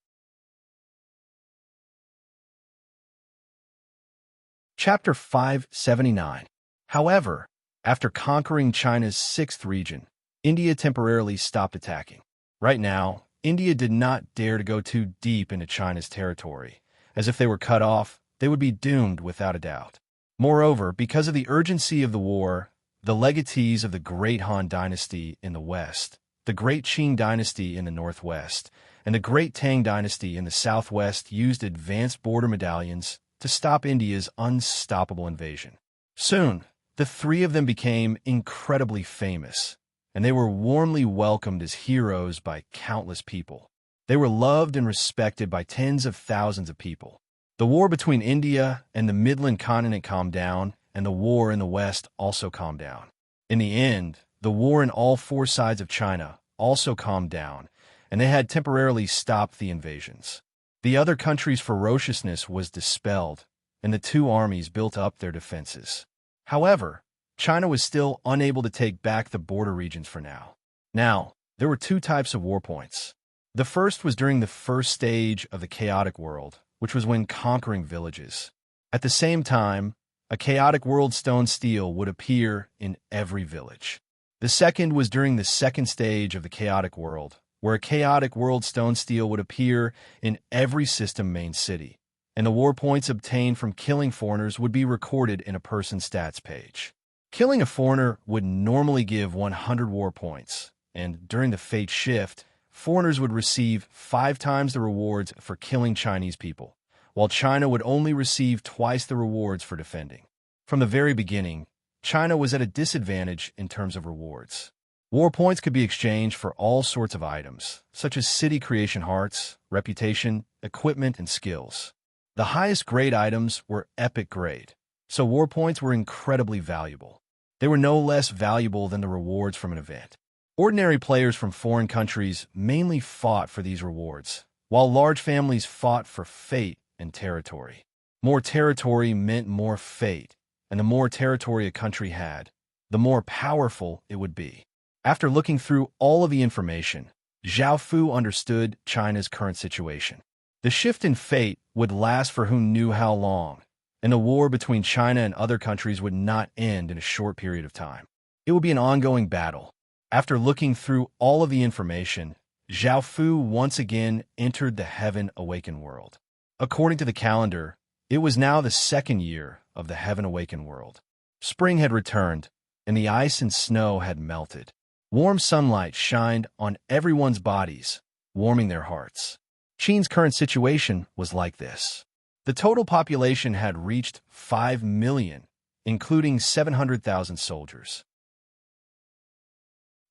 Chapter 579. However, after conquering China's 6th region, India temporarily stopped attacking. Right now, India did not dare to go too deep into China's territory, as if they were cut off, they would be doomed without a doubt. Moreover, because of the urgency of the war, the legatees of the Great Han Dynasty in the west, the Great Qing Dynasty in the northwest, and the Great Tang Dynasty in the southwest used advanced border medallions to stop India's unstoppable invasion. Soon, the 3 of them became incredibly famous, and they were warmly welcomed as heroes by countless people. They were loved and respected by tens of thousands of people. The war between India and the Midland continent calmed down, and the war in the West also calmed down. In the end, the war in all 4 sides of China also calmed down, and they had temporarily stopped the invasions. The other country's ferociousness was dispelled, and the 2 armies built up their defenses. However, China was still unable to take back the border regions for now. Now, there were 2 types of war points. The first was during the first stage of the chaotic world, which was when conquering villages. At the same time, a chaotic world stone steel would appear in every village. The second was during the second stage of the chaotic world, where a chaotic world stone steel would appear in every system main city, and the war points obtained from killing foreigners would be recorded in a person's stats page. Killing a foreigner would normally give 100 war points, and during the fate shift, foreigners would receive 5 times the rewards for killing Chinese people, while China would only receive twice the rewards for defending. From the very beginning, China was at a disadvantage in terms of rewards. War points could be exchanged for all sorts of items, such as city creation hearts, reputation, equipment, and skills. The highest grade items were epic grade, so war points were incredibly valuable. They were no less valuable than the rewards from an event. Ordinary players from foreign countries mainly fought for these rewards, while large families fought for fate and territory. More territory meant more fate, and the more territory a country had, the more powerful it would be. After looking through all of the information, Zhao Fu understood China's current situation. The shift in fate would last for who knew how long, and the war between China and other countries would not end in a short period of time. It would be an ongoing battle. After looking through all of the information, Zhao Fu once again entered the Heaven Awakened world. According to the calendar, it was now the second year of the Heaven Awakened world. Spring had returned, and the ice and snow had melted. Warm sunlight shined on everyone's bodies, warming their hearts. Qin's current situation was like this. The total population had reached 5 million, including 700,000 soldiers.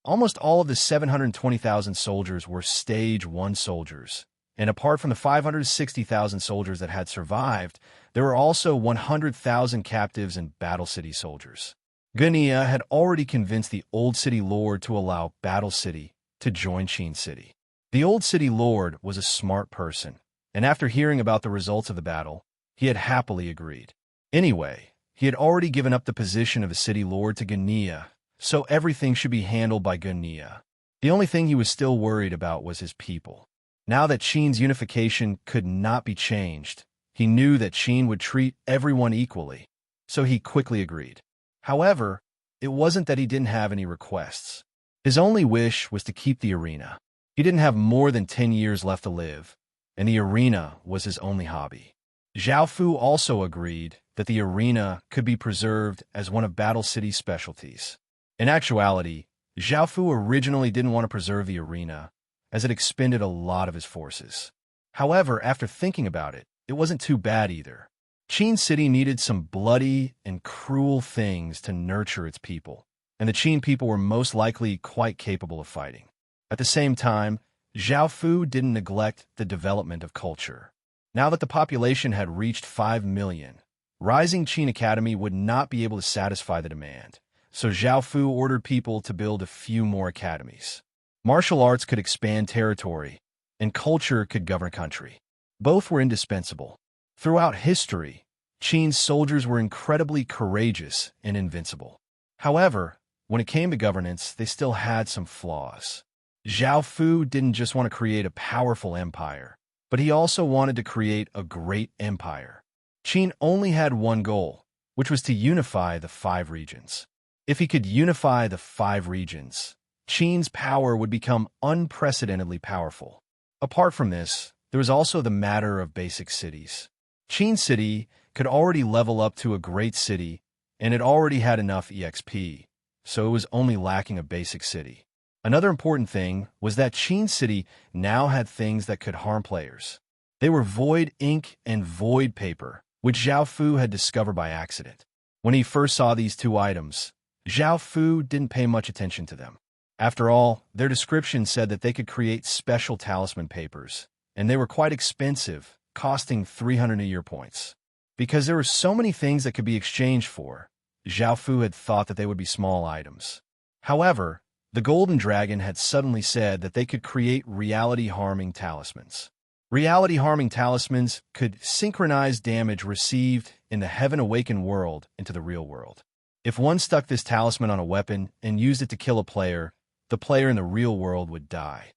Almost all of the 720,000 soldiers were Stage 1 soldiers, and apart from the 560,000 soldiers that had survived, there were also 100,000 captives and Battle City soldiers. Gunia had already convinced the Old City Lord to allow Battle City to join Qin City. The Old City Lord was a smart person, and after hearing about the results of the battle, he had happily agreed. Anyway, he had already given up the position of a City Lord to Gunia, so everything should be handled by Gunia. The only thing he was still worried about was his people. Now that Qin's unification could not be changed, he knew that Qin would treat everyone equally, so he quickly agreed. However, it wasn't that he didn't have any requests. His only wish was to keep the arena. He didn't have more than 10 years left to live, and the arena was his only hobby. Zhao Fu also agreed that the arena could be preserved as one of Battle City's specialties. In actuality, Zhao Fu originally didn't want to preserve the arena, as it expended a lot of his forces. However, after thinking about it, it wasn't too bad either. Qin City needed some bloody and cruel things to nurture its people, and the Qin people were most likely quite capable of fighting. At the same time, Zhao Fu didn't neglect the development of culture. Now that the population had reached 5 million, Rising Qin Academy would not be able to satisfy the demand, so Zhao Fu ordered people to build a few more academies. Martial arts could expand territory, and culture could govern a country. Both were indispensable. Throughout history, Qin's soldiers were incredibly courageous and invincible. However, when it came to governance, they still had some flaws. Zhao Fu didn't just want to create a powerful empire, but he also wanted to create a great empire. Qin only had one goal, which was to unify the 5 regions. If he could unify the 5 regions, Qin's power would become unprecedentedly powerful. Apart from this, there was also the matter of basic cities. Qin City could already level up to a great city, and it already had enough EXP, so it was only lacking a basic city. Another important thing was that Qin City now had things that could harm players. They were void ink and void paper, which Zhao Fu had discovered by accident. When he first saw these 2 items, Zhao Fu didn't pay much attention to them. After all, their description said that they could create special talisman papers, and they were quite expensive, costing 300 a-year points. Because there were so many things that could be exchanged for, Zhao Fu had thought that they would be small items. However, the Golden Dragon had suddenly said that they could create reality-harming talismans. Reality-harming talismans could synchronize damage received in the Heaven Awakened world into the real world. If one stuck this talisman on a weapon and used it to kill a player, the player in the real world would die.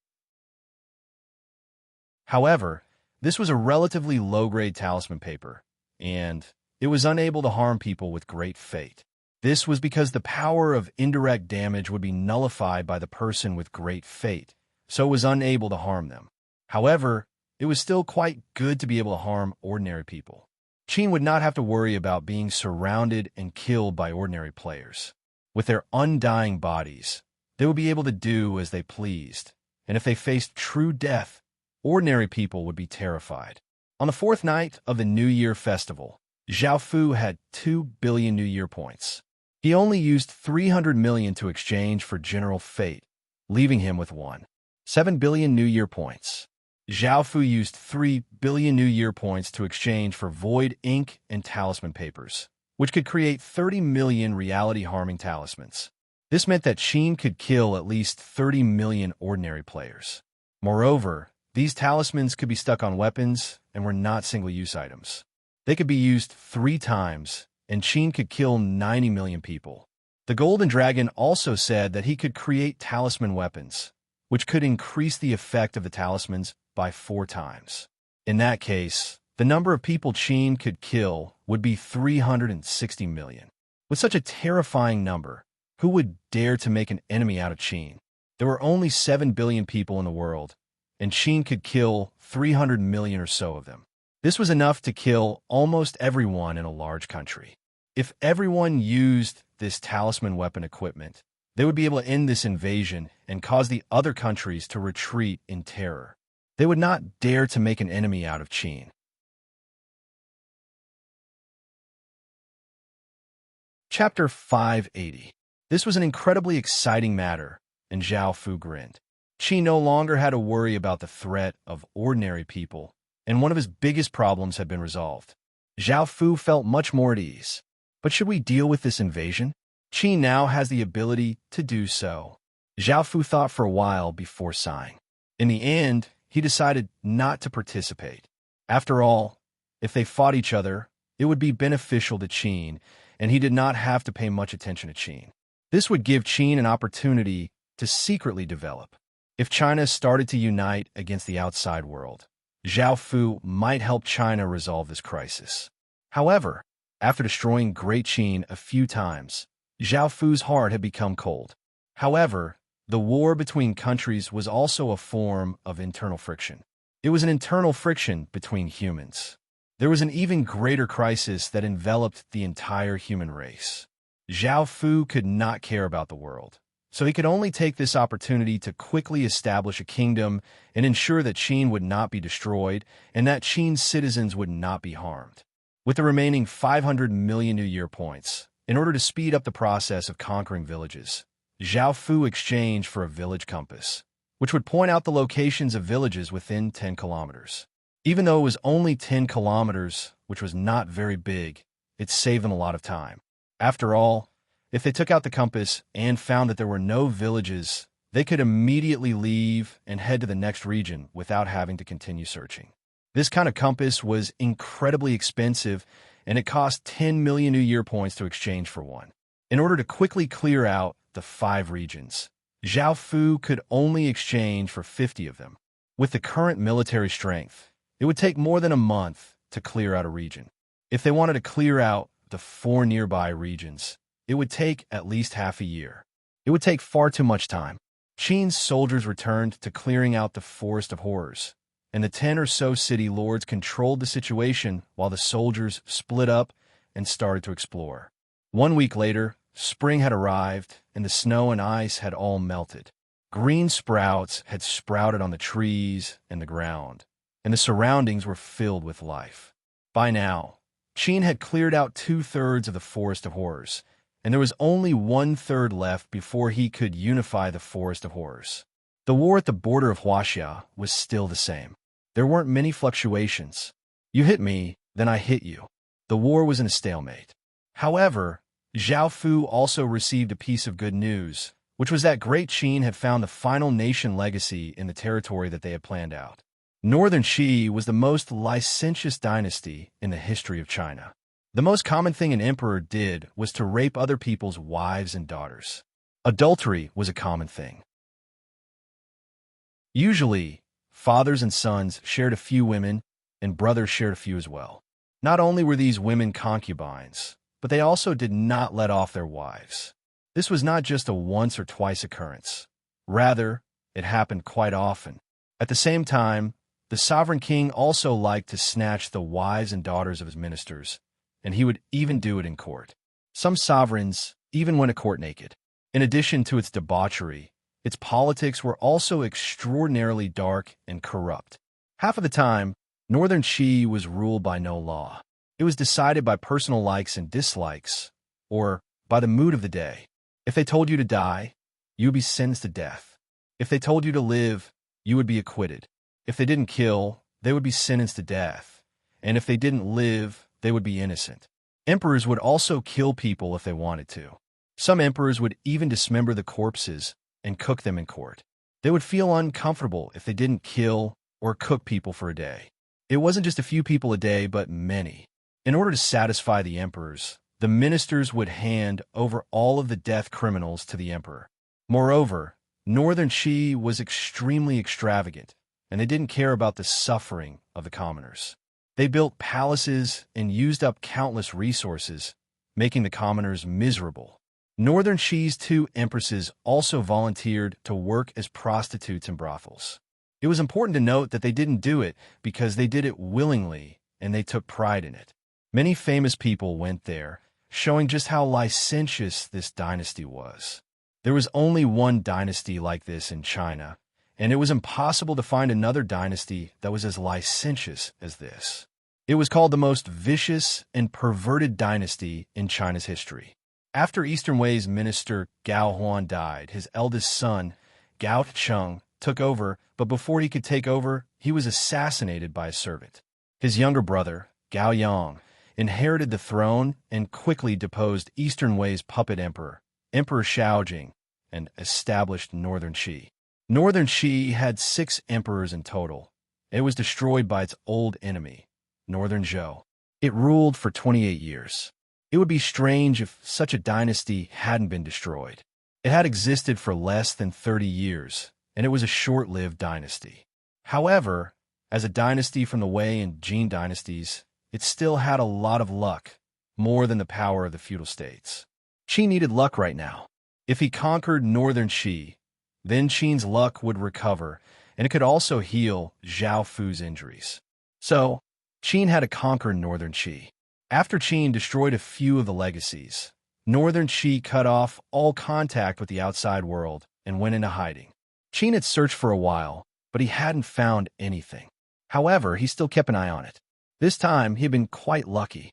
However, this was a relatively low-grade talisman paper, and it was unable to harm people with great fate. This was because the power of indirect damage would be nullified by the person with great fate, so it was unable to harm them. However, it was still quite good to be able to harm ordinary people. Qin would not have to worry about being surrounded and killed by ordinary players. With their undying bodies, they would be able to do as they pleased, and if they faced true death, ordinary people would be terrified. On the 4th night of the New Year festival, Zhao Fu had 2 billion New Year points. He only used 300 million to exchange for general fate, leaving him with 1.7 billion New Year points. Zhao Fu used 3 billion New Year points to exchange for void ink and talisman papers, which could create 30 million reality-harming talismans. This meant that Qin could kill at least 30 million ordinary players. Moreover, these talismans could be stuck on weapons and were not single-use items. They could be used 3 times, and Qin could kill 90 million people. The Golden Dragon also said that he could create talisman weapons, which could increase the effect of the talismans by 4 times. In that case, the number of people Qin could kill would be 360 million. With such a terrifying number, who would dare to make an enemy out of Qin? There were only 7 billion people in the world, and Qin could kill 300 million or so of them. This was enough to kill almost everyone in a large country. If everyone used this talisman weapon equipment, they would be able to end this invasion and cause the other countries to retreat in terror. They would not dare to make an enemy out of Qin. Chapter 580. This was an incredibly exciting matter, and Zhao Fu grinned. Qin no longer had to worry about the threat of ordinary people, and one of his biggest problems had been resolved. Zhao Fu felt much more at ease. But should we deal with this invasion? Qin now has the ability to do so. Zhao Fu thought for a while before sighing. In the end, he decided not to participate. After all, if they fought each other, it would be beneficial to Qin, and he did not have to pay much attention to Qin. This would give Qin an opportunity to secretly develop. If China started to unite against the outside world, Zhao Fu might help China resolve this crisis. However, after destroying Great Qin a few times, Zhao Fu's heart had become cold. However, the war between countries was also a form of internal friction. It was an internal friction between humans. There was an even greater crisis that enveloped the entire human race. Zhao Fu could not care about the world, so he could only take this opportunity to quickly establish a kingdom and ensure that Qin would not be destroyed and that Qin's citizens would not be harmed. With the remaining 500 million New Year points, in order to speed up the process of conquering villages, Zhao Fu exchanged for a village compass, which would point out the locations of villages within 10 kilometers. Even though it was only 10 kilometers, which was not very big, it saved them a lot of time. After all, if they took out the compass and found that there were no villages, they could immediately leave and head to the next region without having to continue searching. This kind of compass was incredibly expensive, and it cost 10 million New Year points to exchange for one. In order to quickly clear out the 5 regions, Zhao Fu could only exchange for 50 of them. With the current military strength, it would take more than a month to clear out a region. If they wanted to clear out the 4 nearby regions, it would take at least half a year. It would take far too much time. Qin's soldiers returned to clearing out the Forest of Horrors, and the 10 or so city lords controlled the situation while the soldiers split up and started to explore. 1 week later, spring had arrived, and the snow and ice had all melted. Green sprouts had sprouted on the trees and the ground, and the surroundings were filled with life. By now, Qin had cleared out 2/3 of the Forest of Horrors, and there was only 1/3 left before he could unify the Forest of Horrors. The war at the border of Huaxia was still the same. There weren't many fluctuations. You hit me, then I hit you. The war was in a stalemate. However, Zhao Fu also received a piece of good news, which was that Great Qin had found the final nation legacy in the territory that they had planned out. Northern Qi was the most licentious dynasty in the history of China. The most common thing an emperor did was to rape other people's wives and daughters. Adultery was a common thing. Usually, fathers and sons shared a few women, and brothers shared a few as well. Not only were these women concubines, but they also did not let off their wives. This was not just a once or twice occurrence. Rather, it happened quite often. At the same time, the sovereign king also liked to snatch the wives and daughters of his ministers, and he would even do it in court. Some sovereigns even went to court naked. In addition to its debauchery, its politics were also extraordinarily dark and corrupt. Half of the time, Northern Qi was ruled by no law. It was decided by personal likes and dislikes, or by the mood of the day. If they told you to die, you would be sentenced to death. If they told you to live, you would be acquitted. If they didn't kill, they would be sentenced to death. And if they didn't live, they would be innocent. Emperors would also kill people if they wanted to. Some emperors would even dismember the corpses and cook them in court. They would feel uncomfortable if they didn't kill or cook people for a day. It wasn't just a few people a day, but many. In order to satisfy the emperors, the ministers would hand over all of the death criminals to the emperor. Moreover, Northern Qi was extremely extravagant, and they didn't care about the suffering of the commoners. They built palaces and used up countless resources, making the commoners miserable. Northern Qi's two empresses also volunteered to work as prostitutes in brothels. It was important to note that they didn't do it because they did it willingly and they took pride in it. Many famous people went there, showing just how licentious this dynasty was. There was only one dynasty like this in China, and it was impossible to find another dynasty that was as licentious as this. It was called the most vicious and perverted dynasty in China's history. After Eastern Wei's minister Gao Huan died, his eldest son, Gao Cheng, took over, but before he could take over, he was assassinated by a servant. His younger brother, Gao Yang, inherited the throne and quickly deposed Eastern Wei's puppet emperor, Emperor Shaojing, and established Northern Qi. Northern Qi had 6 emperors in total. It was destroyed by its old enemy, Northern Zhou. It ruled for 28 years. It would be strange if such a dynasty hadn't been destroyed. It had existed for less than 30 years, and it was a short-lived dynasty. However, as a dynasty from the Wei and Jin dynasties, it still had a lot of luck, more than the power of the feudal states. Qi needed luck right now. If he conquered Northern Qi, then Qin's luck would recover, and it could also heal Zhao Fu's injuries. So, Qin had to conquer Northern Qi. After Qin destroyed a few of the legacies, Northern Qi cut off all contact with the outside world and went into hiding. Qin had searched for a while, but he hadn't found anything. However, he still kept an eye on it. This time, he had been quite lucky.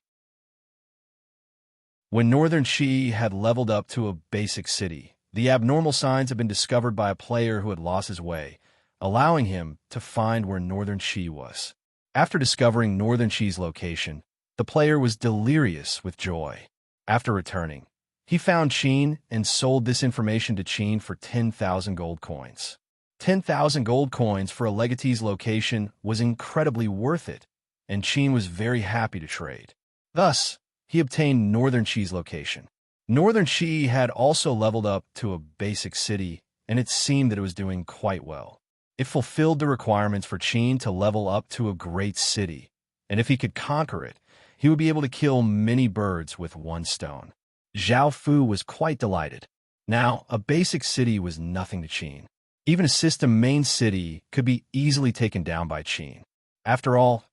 When Northern Qi had leveled up to a basic city, the abnormal signs had been discovered by a player who had lost his way, allowing him to find where Northern Qi was. After discovering Northern Qi's location, the player was delirious with joy. After returning, he found Qin and sold this information to Qin for 10,000 gold coins. 10,000 gold coins for a legatee's location was incredibly worth it, and Qin was very happy to trade. Thus, he obtained Northern Qi's location. Northern Qi had also leveled up to a basic city, and it seemed that it was doing quite well. It fulfilled the requirements for Qin to level up to a great city, and if he could conquer it, he would be able to kill many birds with one stone. Zhao Fu was quite delighted. Now, a basic city was nothing to Qin. Even a system main city could be easily taken down by Qin. After all,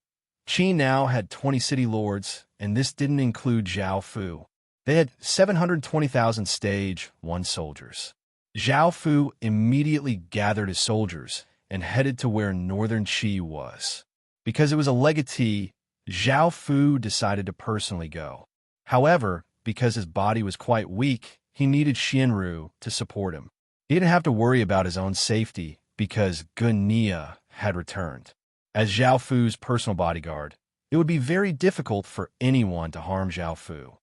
Qin now had 20 city lords, and this didn't include Zhao Fu. They had 720,000 stage 1 soldiers. Zhao Fu immediately gathered his soldiers and headed to where Northern Qi was. Because it was a legatee, Zhao Fu decided to personally go. However, because his body was quite weak, he needed Xianru to support him. He didn't have to worry about his own safety because Gunia had returned. As Zhao Fu's personal bodyguard, it would be very difficult for anyone to harm Zhao Fu.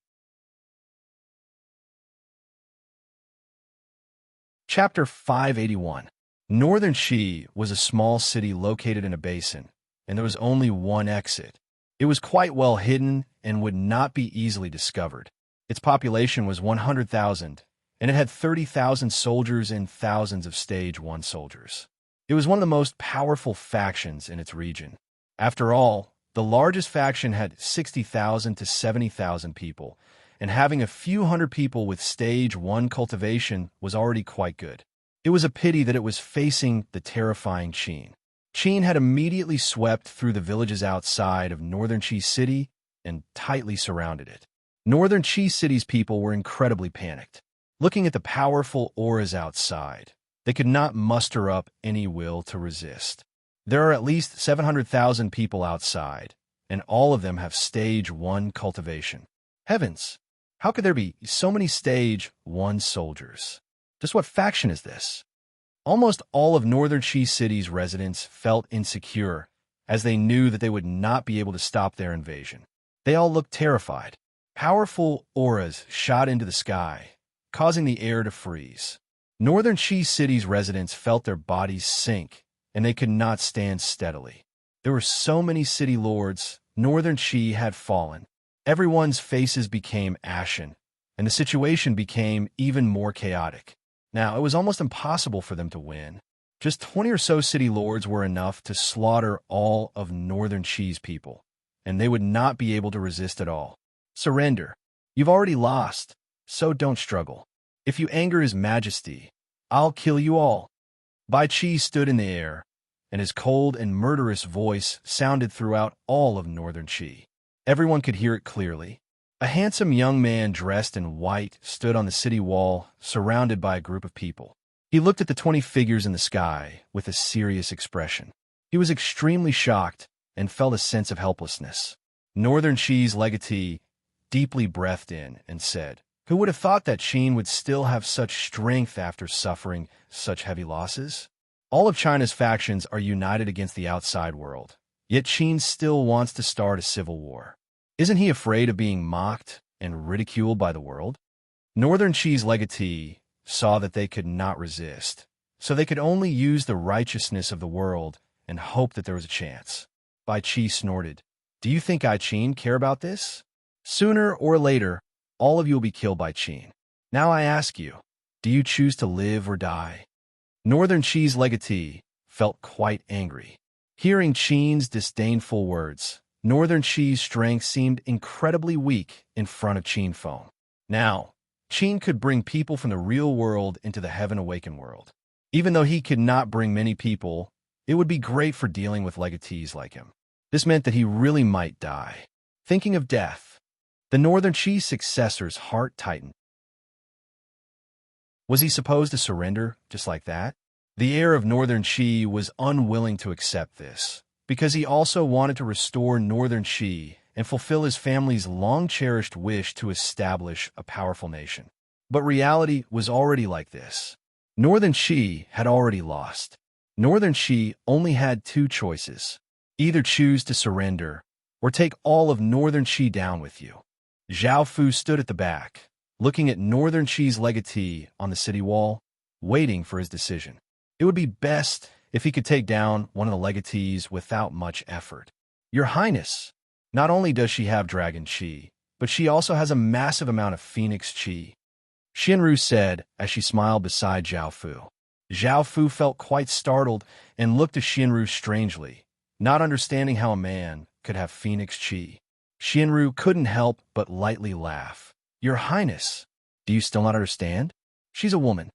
Chapter 581. Northern Qi was a small city located in a basin, and there was only one exit. It was quite well hidden and would not be easily discovered. Its population was 100,000, and it had 30,000 soldiers and thousands of Stage 1 soldiers. It was one of the most powerful factions in its region. After all, the largest faction had 60,000 to 70,000 people, and having a few hundred people with Stage 1 cultivation was already quite good. It was a pity that it was facing the terrifying Qin. Qin had immediately swept through the villages outside of Northern Qi City and tightly surrounded it. Northern Qi City's people were incredibly panicked. Looking at the powerful auras outside, they could not muster up any will to resist. There are at least 700,000 people outside, and all of them have Stage 1 cultivation. Heavens! How could there be so many stage 1 soldiers? Just what faction is this? Almost all of Northern Qi City's residents felt insecure, as they knew that they would not be able to stop their invasion. They all looked terrified. Powerful auras shot into the sky, causing the air to freeze. Northern Qi City's residents felt their bodies sink, and they could not stand steadily. There were so many city lords. Northern Qi had fallen. Everyone's faces became ashen, and the situation became even more chaotic. Now, it was almost impossible for them to win. Just 20 or so city lords were enough to slaughter all of Northern Qi's people, and they would not be able to resist at all. Surrender. You've already lost, so don't struggle. If you anger His Majesty, I'll kill you all. Bai Qi stood in the air, and his cold and murderous voice sounded throughout all of Northern Qi. Everyone could hear it clearly. A handsome young man dressed in white stood on the city wall, surrounded by a group of people. He looked at the 20 figures in the sky with a serious expression. He was extremely shocked and felt a sense of helplessness. Northern Qi's legatee deeply breathed in and said, "Who would have thought that Qin would still have such strength after suffering such heavy losses?" All of China's factions are united against the outside world, yet Qin still wants to start a civil war. Isn't he afraid of being mocked and ridiculed by the world? Northern Qi's legatee saw that they could not resist, so they could only use the righteousness of the world and hope that there was a chance. Bai Qi snorted, "Do you think I Qin care about this? Sooner or later, all of you will be killed by Qin. Now I ask you, do you choose to live or die?" Northern Qi's legatee felt quite angry. Hearing Qin's disdainful words, Northern Qi's strength seemed incredibly weak in front of Qin Feng. Now, Qin could bring people from the real world into the Heaven Awakened world. Even though he could not bring many people, it would be great for dealing with legatees like him. This meant that he really might die. Thinking of death, the Northern Qi successor's heart tightened. Was he supposed to surrender just like that? The heir of Northern Qi was unwilling to accept this, because he also wanted to restore Northern Qi and fulfill his family's long-cherished wish to establish a powerful nation. But reality was already like this. Northern Qi had already lost. Northern Qi only had 2 choices. Either choose to surrender, or take all of Northern Qi down with you. Zhao Fu stood at the back, looking at Northern Qi's legatee on the city wall, waiting for his decision. It would be best if he could take down one of the legatees without much effort. "Your Highness, not only does she have Dragon Qi, but she also has a massive amount of Phoenix Qi," Xianru said as she smiled beside Zhao Fu. Zhao Fu felt quite startled and looked at Xianru strangely, not understanding how a man could have Phoenix Qi. Xianru couldn't help but lightly laugh. "Your Highness, do you still not understand? She's a woman."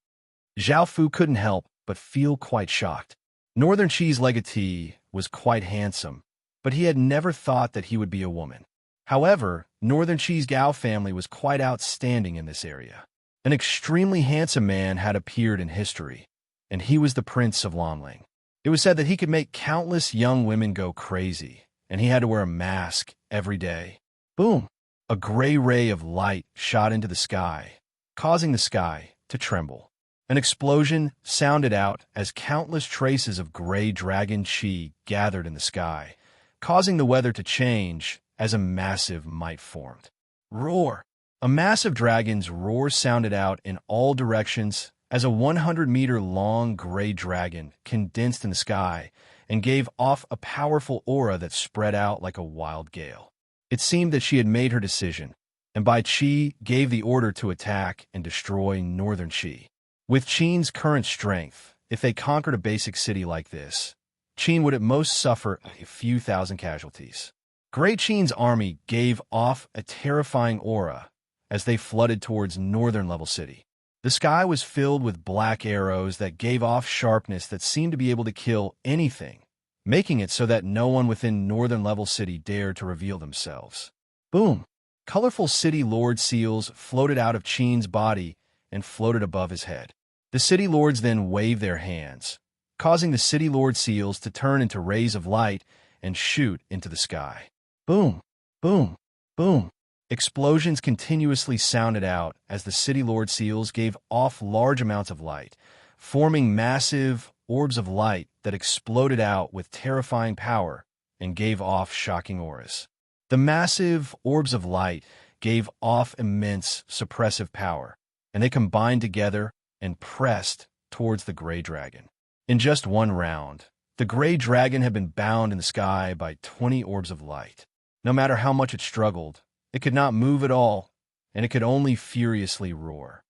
Zhao Fu couldn't help but feel quite shocked. Northern Qi's legatee was quite handsome, but he had never thought that he would be a woman. However, Northern Qi's Gao family was quite outstanding in this area. An extremely handsome man had appeared in history, and he was the Prince of Longling. It was said that he could make countless young women go crazy, and he had to wear a mask every day. Boom! A gray ray of light shot into the sky, causing the sky to tremble. An explosion sounded out as countless traces of gray dragon Qi gathered in the sky, causing the weather to change as a massive might formed. Roar! A massive dragon's roar sounded out in all directions as a 100-meter-long gray dragon condensed in the sky and gave off a powerful aura that spread out like a wild gale. It seemed that she had made her decision, and Bai Qi gave the order to attack and destroy Northern Qi. With Qin's current strength, if they conquered a basic city like this, Qin would at most suffer a few thousand casualties. Great Qin's army gave off a terrifying aura as they flooded towards Northern Level City. The sky was filled with black arrows that gave off sharpness that seemed to be able to kill anything, making it so that no one within Northern Level City dared to reveal themselves. Boom! Colorful city lord seals floated out of Qin's body and floated above his head. The city lords then waved their hands, causing the city lord seals to turn into rays of light and shoot into the sky. Boom! Boom! Boom! Explosions continuously sounded out as the City Lord seals gave off large amounts of light, forming massive orbs of light that exploded out with terrifying power and gave off shocking auras. The massive orbs of light gave off immense suppressive power, and they combined together and pressed towards the gray dragon. In just one round, the gray dragon had been bound in the sky by 20 orbs of light. No matter how much it struggled, it could not move at all, and it could only furiously roar.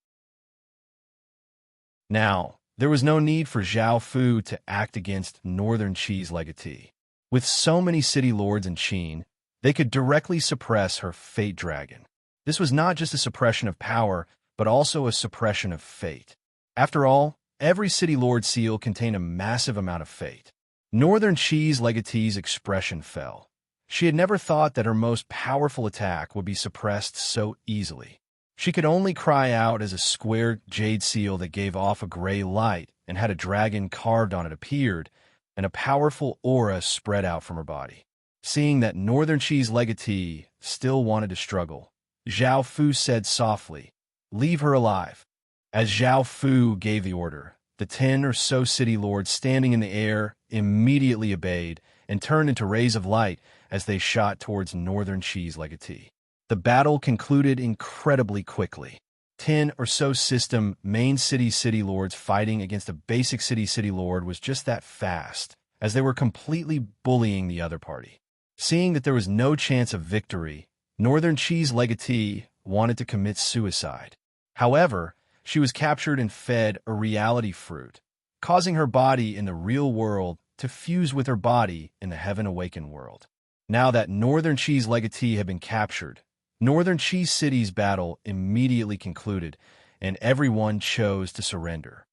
Now, there was no need for Zhao Fu to act against Northern Qi's legatee. With so many city lords in Qin, they could directly suppress her fate dragon. This was not just a suppression of power, but also a suppression of fate. After all, every city lord seal contained a massive amount of fate. Northern Qi's legatee's expression fell. She had never thought that her most powerful attack would be suppressed so easily. She could only cry out as a square jade seal that gave off a gray light and had a dragon carved on it appeared, and a powerful aura spread out from her body. Seeing that Northern Qi's legatee still wanted to struggle, Zhao Fu said softly, "Leave her alive." As Zhao Fu gave the order, the 10 or so city lords standing in the air immediately obeyed and turned into rays of light as they shot towards Northern Qi's legatee. The battle concluded incredibly quickly. 10 or so system main city lords fighting against a basic city lord was just that fast, as they were completely bullying the other party. Seeing that there was no chance of victory, Northern Qi's legatee wanted to commit suicide. However, she was captured and fed a reality fruit, causing her body in the real world to fuse with her body in the Heaven Awakened world. Now that Northern Qi's legatee had been captured, Northern Qi City's battle immediately concluded, and everyone chose to surrender.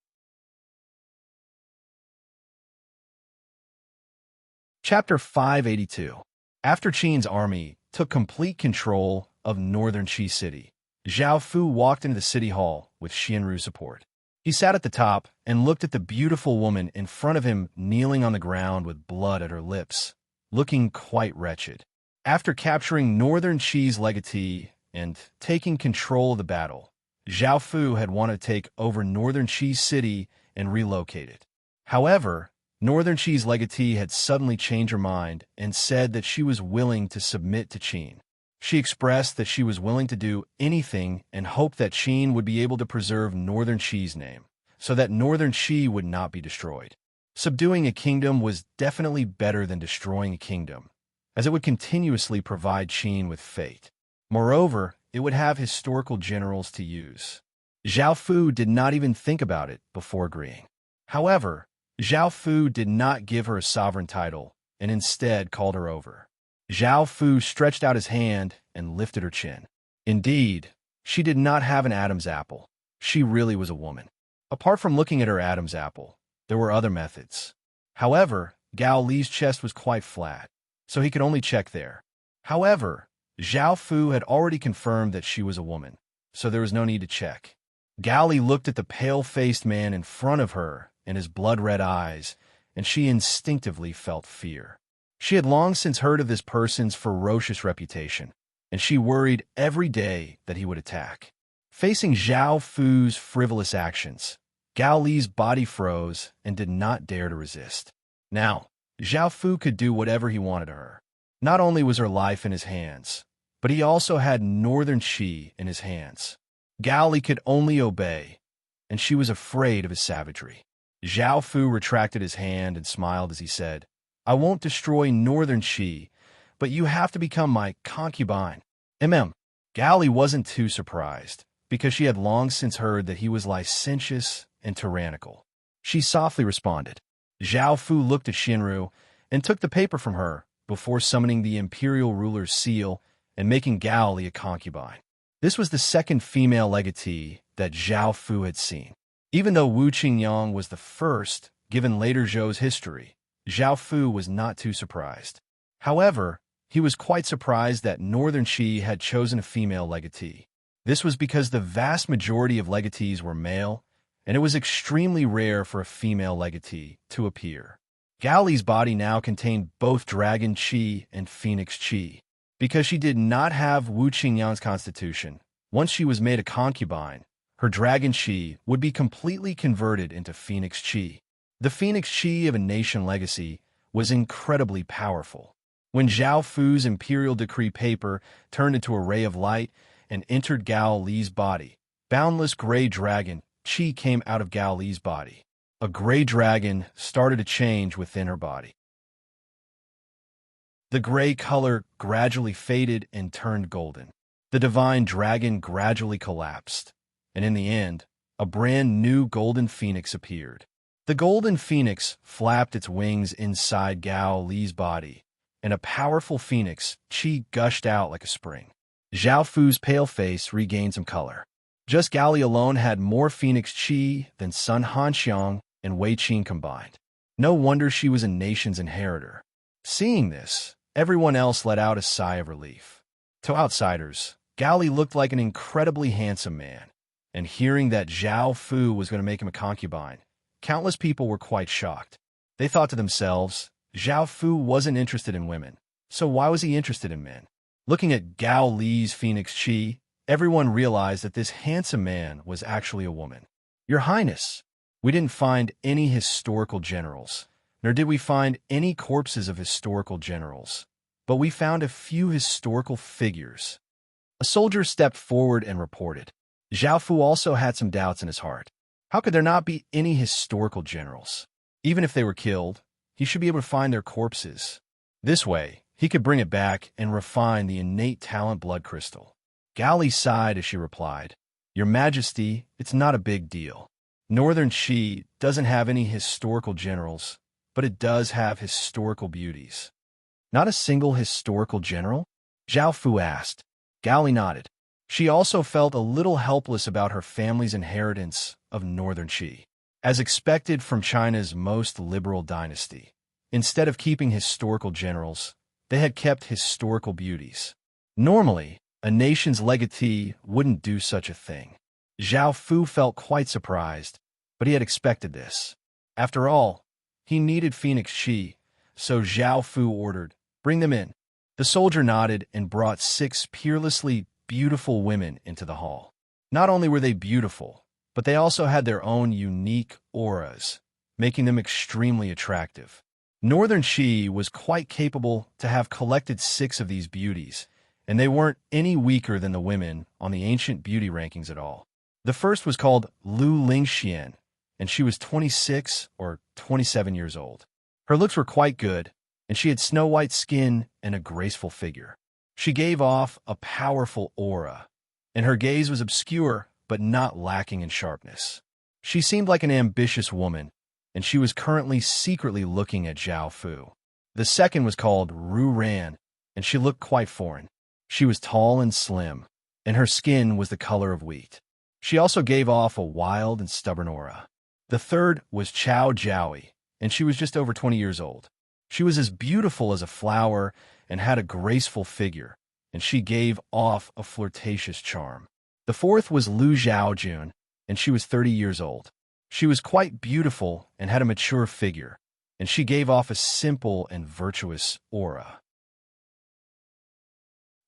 Chapter 582. After Qin's army took complete control of Northern Qi City, Zhao Fu walked into the city hall with Xianru's support. He sat at the top and looked at the beautiful woman in front of him kneeling on the ground with blood at her lips, looking quite wretched. After capturing Northern Qi's legatee and taking control of the battle, Zhao Fu had wanted to take over Northern Qi City and relocate it. However, Northern Qi's legatee had suddenly changed her mind and said that she was willing to submit to Qin. She expressed that she was willing to do anything and hoped that Qin would be able to preserve Northern Qi's name, so that Northern Qi would not be destroyed. Subduing a kingdom was definitely better than destroying a kingdom, as it would continuously provide Qin with fate. Moreover, it would have historical generals to use. Zhao Fu did not even think about it before agreeing. However, Zhao Fu did not give her a sovereign title and instead called her over. Zhao Fu stretched out his hand and lifted her chin. Indeed, she did not have an Adam's apple. She really was a woman. Apart from looking at her Adam's apple, there were other methods. However, Gao Li's chest was quite flat, so he could only check there. However, Zhao Fu had already confirmed that she was a woman, so there was no need to check. Gao Li looked at the pale-faced man in front of her and his blood-red eyes, and she instinctively felt fear. She had long since heard of this person's ferocious reputation, and she worried every day that he would attack. Facing Zhao Fu's frivolous actions, Gao Li's body froze and did not dare to resist. Now, Zhao Fu could do whatever he wanted to her. Not only was her life in his hands, but he also had Northern Qi in his hands. Gao Li could only obey, and she was afraid of his savagery. Zhao Fu retracted his hand and smiled as he said, "I won't destroy Northern Qi, but you have to become my concubine." Gao Li wasn't too surprised, because she had long since heard that he was licentious and tyrannical. She softly responded. Zhao Fu looked at Xianru and took the paper from her before summoning the imperial ruler's seal and making Gao Li a concubine. This was the second female legatee that Zhao Fu had seen. Even though Wu Qingyang was the first, given later Zhou's history, Zhao Fu was not too surprised. However, he was quite surprised that Northern Qi had chosen a female legatee. This was because the vast majority of legatees were male, and it was extremely rare for a female legatee to appear. Gao Li's body now contained both Dragon Qi and Phoenix Qi. Because she did not have Wu Qingyang's constitution, once she was made a concubine, her dragon qi would be completely converted into phoenix qi. The phoenix qi of a nation legacy was incredibly powerful. When Zhao Fu's imperial decree paper turned into a ray of light and entered Gao Li's body, boundless gray dragon qi came out of Gao Li's body. A gray dragon started to change within her body. The gray color gradually faded and turned golden. The divine dragon gradually collapsed, and in the end, a brand new golden phoenix appeared. The golden phoenix flapped its wings inside Gao Li's body, and a powerful phoenix qi gushed out like a spring. Zhao Fu's pale face regained some color. Just Gao Li alone had more phoenix qi than Sun Hanxiang and Wei Qin combined. No wonder she was a nation's inheritor. Seeing this, everyone else let out a sigh of relief. To outsiders, Gao Li looked like an incredibly handsome man, and hearing that Zhao Fu was going to make him a concubine, countless people were quite shocked. They thought to themselves, Zhao Fu wasn't interested in women, so why was he interested in men? Looking at Gao Li's phoenix qi, everyone realized that this handsome man was actually a woman. Your Highness, we didn't find any historical generals, nor did we find any corpses of historical generals, but we found a few historical figures. A soldier stepped forward and reported. Zhao Fu also had some doubts in his heart. How could there not be any historical generals? Even if they were killed, he should be able to find their corpses. This way, he could bring it back and refine the innate talent blood crystal. Gao Li sighed as she replied, Your Majesty, it's not a big deal. Northern Qi doesn't have any historical generals, but it does have historical beauties. Not a single historical general? Zhao Fu asked. Gao Li nodded. She also felt a little helpless about her family's inheritance of Northern Qi. As expected from China's most liberal dynasty, instead of keeping historical generals, they had kept historical beauties. Normally, a nation's legatee wouldn't do such a thing. Zhao Fu felt quite surprised, but he had expected this. After all, he needed phoenix qi, so Zhao Fu ordered, Bring them in. The soldier nodded and brought 6 peerlessly beautiful women into the hall. Not only were they beautiful, but they also had their own unique auras, making them extremely attractive. Northern Qi was quite capable to have collected 6 of these beauties, and they weren't any weaker than the women on the ancient beauty rankings at all. The first was called Lu Lingxian, and she was 26 or 27 years old. Her looks were quite good, and she had snow-white skin and a graceful figure. She gave off a powerful aura, and her gaze was obscure but not lacking in sharpness. She seemed like an ambitious woman, and she was currently secretly looking at Zhao Fu. The second was called Ru Ran, and she looked quite foreign. She was tall and slim, and her skin was the color of wheat. She also gave off a wild and stubborn aura. The third was Chao Jiaoi, and she was just over 20 years old. She was as beautiful as a flower and had a graceful figure, and she gave off a flirtatious charm. The fourth was Lu Zhaojun, and she was 30 years old. She was quite beautiful and had a mature figure, and she gave off a simple and virtuous aura.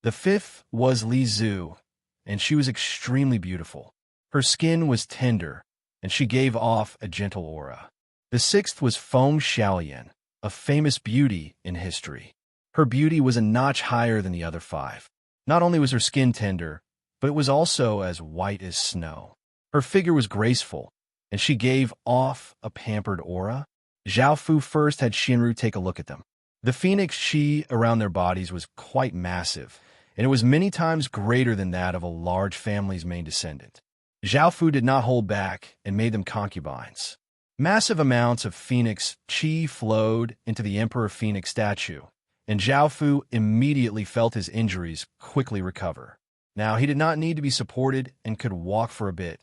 The fifth was Li Zhu, and she was extremely beautiful. Her skin was tender, and she gave off a gentle aura. The sixth was Feng Xiaoyan, a famous beauty in history. Her beauty was a notch higher than the other 5. Not only was her skin tender, but it was also as white as snow. Her figure was graceful, and she gave off a pampered aura. Zhao Fu first had Xinru take a look at them. The phoenix qi around their bodies was quite massive, and it was many times greater than that of a large family's main descendant. Zhao Fu did not hold back and made them concubines. Massive amounts of phoenix qi flowed into the Emperor Phoenix statue, and Zhao Fu immediately felt his injuries quickly recover. Now, he did not need to be supported and could walk for a bit.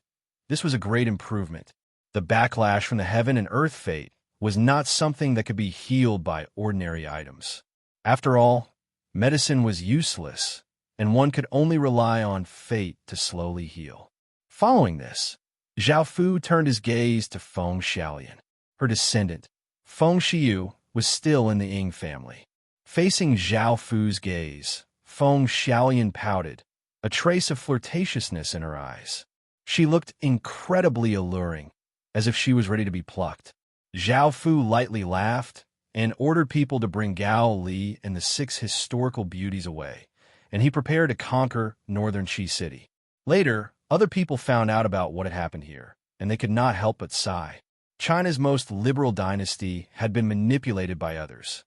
This was a great improvement. The backlash from the heaven and earth fate was not something that could be healed by ordinary items. After all, medicine was useless, and one could only rely on fate to slowly heal. Following this, Zhao Fu turned his gaze to Feng Xiaoyan. Her descendant, Feng Xiu, was still in the Ying family. Facing Zhao Fu's gaze, Feng Xiaolian pouted, a trace of flirtatiousness in her eyes. She looked incredibly alluring, as if she was ready to be plucked. Zhao Fu lightly laughed and ordered people to bring Gao Li and the 6 historical beauties away, and he prepared to conquer northern Qi City. Later, other people found out about what had happened here, and they could not help but sigh. China's most liberal dynasty had been manipulated by others.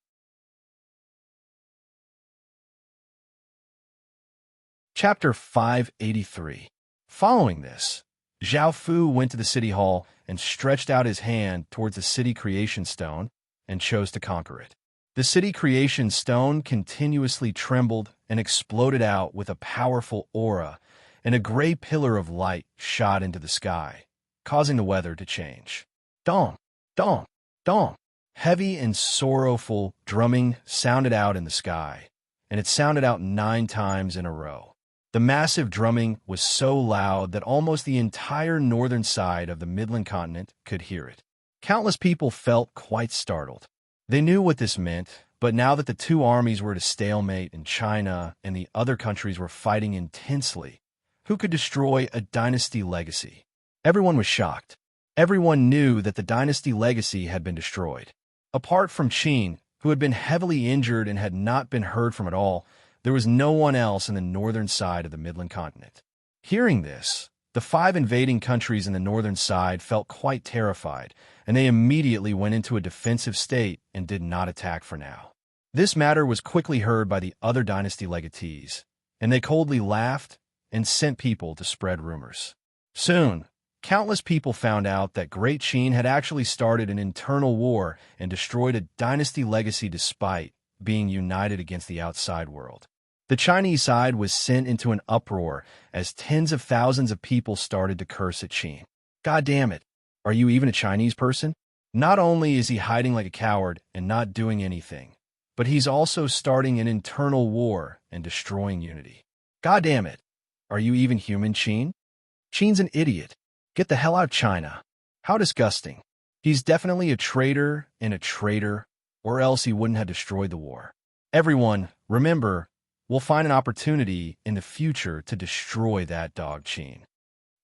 Chapter 583. Following this, Zhao Fu went to the city hall and stretched out his hand towards the city creation stone and chose to conquer it. The city creation stone continuously trembled and exploded out with a powerful aura, and a gray pillar of light shot into the sky, causing the weather to change. Dong, dong, dong. Heavy and sorrowful drumming sounded out in the sky, and it sounded out 9 times in a row. The massive drumming was so loud that almost the entire northern side of the Midland continent could hear it. Countless people felt quite startled. They knew what this meant, but now that the 2 armies were at a stalemate and China and the other countries were fighting intensely, who could destroy a dynasty legacy? Everyone was shocked. Everyone knew that the dynasty legacy had been destroyed. Apart from Qin, who had been heavily injured and had not been heard from at all, there was no one else in the northern side of the Midland continent. Hearing this, the 5 invading countries in the northern side felt quite terrified, and they immediately went into a defensive state and did not attack for now. This matter was quickly heard by the other dynasty legatees, and they coldly laughed and sent people to spread rumors. Soon, countless people found out that Great Qin had actually started an internal war and destroyed a dynasty legacy despite being united against the outside world. The Chinese side was sent into an uproar as tens of thousands of people started to curse at Qin. God damn it, are you even a Chinese person? Not only is he hiding like a coward and not doing anything, but he's also starting an internal war and destroying unity. God damn it, are you even human, Qin? Qin's an idiot. Get the hell out of China. How disgusting. He's definitely a traitor and a traitor, or else he wouldn't have destroyed the war. Everyone, remember, we'll find an opportunity in the future to destroy that dog Qin.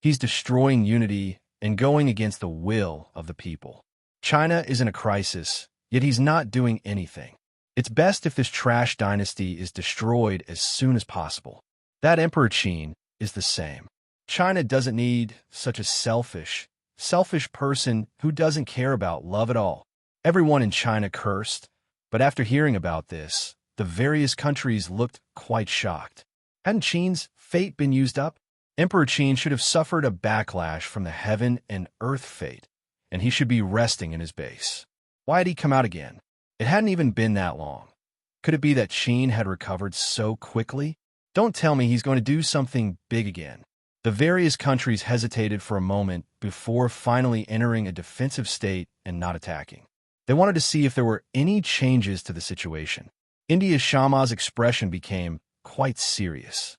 He's destroying unity and going against the will of the people. China is in a crisis, yet he's not doing anything. It's best if this trash dynasty is destroyed as soon as possible. That Emperor Qin is the same. China doesn't need such a selfish person who doesn't care about love at all. Everyone in China cursed, but after hearing about this, the various countries looked quite shocked. Hadn't Qin's fate been used up? Emperor Qin should have suffered a backlash from the heaven and earth fate, and he should be resting in his base. Why had he come out again? It hadn't even been that long. Could it be that Qin had recovered so quickly? Don't tell me he's going to do something big again. The various countries hesitated for a moment before finally entering a defensive state and not attacking. They wanted to see if there were any changes to the situation. India's Shama's expression became quite serious.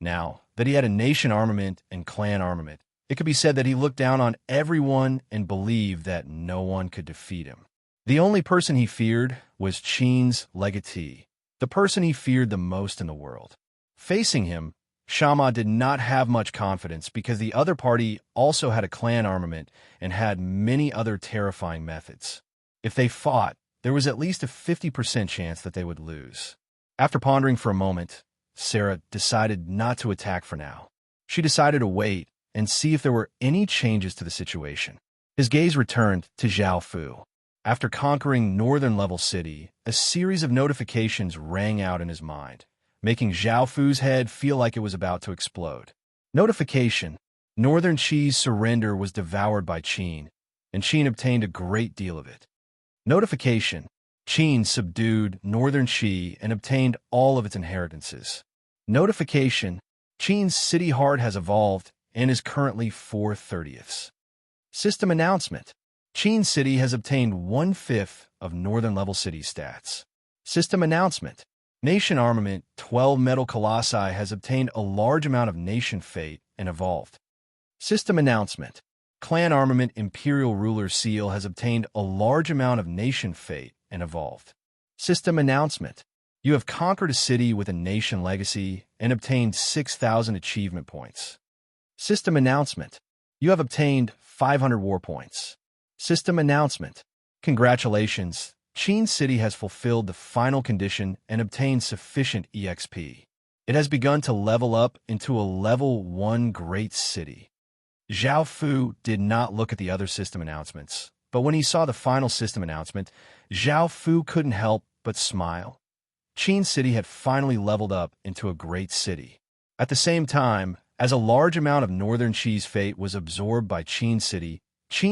Now that he had a nation armament and clan armament, it could be said that he looked down on everyone and believed that no one could defeat him. The only person he feared was Qin's legatee, the person he feared the most in the world. Facing him, Shama did not have much confidence because the other party also had a clan armament and had many other terrifying methods. If they fought, there was at least a 50% chance that they would lose. After pondering for a moment, Sarah decided not to attack for now. She decided to wait and see if there were any changes to the situation. His gaze returned to Zhao Fu. After conquering Northern Level City, a series of notifications rang out in his mind, making Zhao Fu's head feel like it was about to explode. Notification: Northern Qi's surrender was devoured by Qin, and Qin obtained a great deal of it. Notification: Qin subdued Northern Qi and obtained all of its inheritances. Notification: Qin's city heart has evolved and is currently 4/30ths. System announcement: Qin City has obtained 1/5 of Northern Level City stats. System announcement: Nation Armament 12 Metal Colossi has obtained a large amount of Nation Fate and evolved. System announcement: Clan Armament Imperial Ruler Seal has obtained a large amount of Nation Fate and evolved. System announcement: You have conquered a city with a nation legacy and obtained 6,000 achievement points. System announcement. You have obtained 500 war points. System announcement. Congratulations, Qin City has fulfilled the final condition and obtained sufficient EXP. It has begun to level up into a level 1 great city. Zhao Fu did not look at the other system announcements, but when he saw the final system announcement, Zhao Fu couldn't help but smile. Qin City had finally leveled up into a great city. At the same time, as a large amount of Northern Qi's fate was absorbed by Qin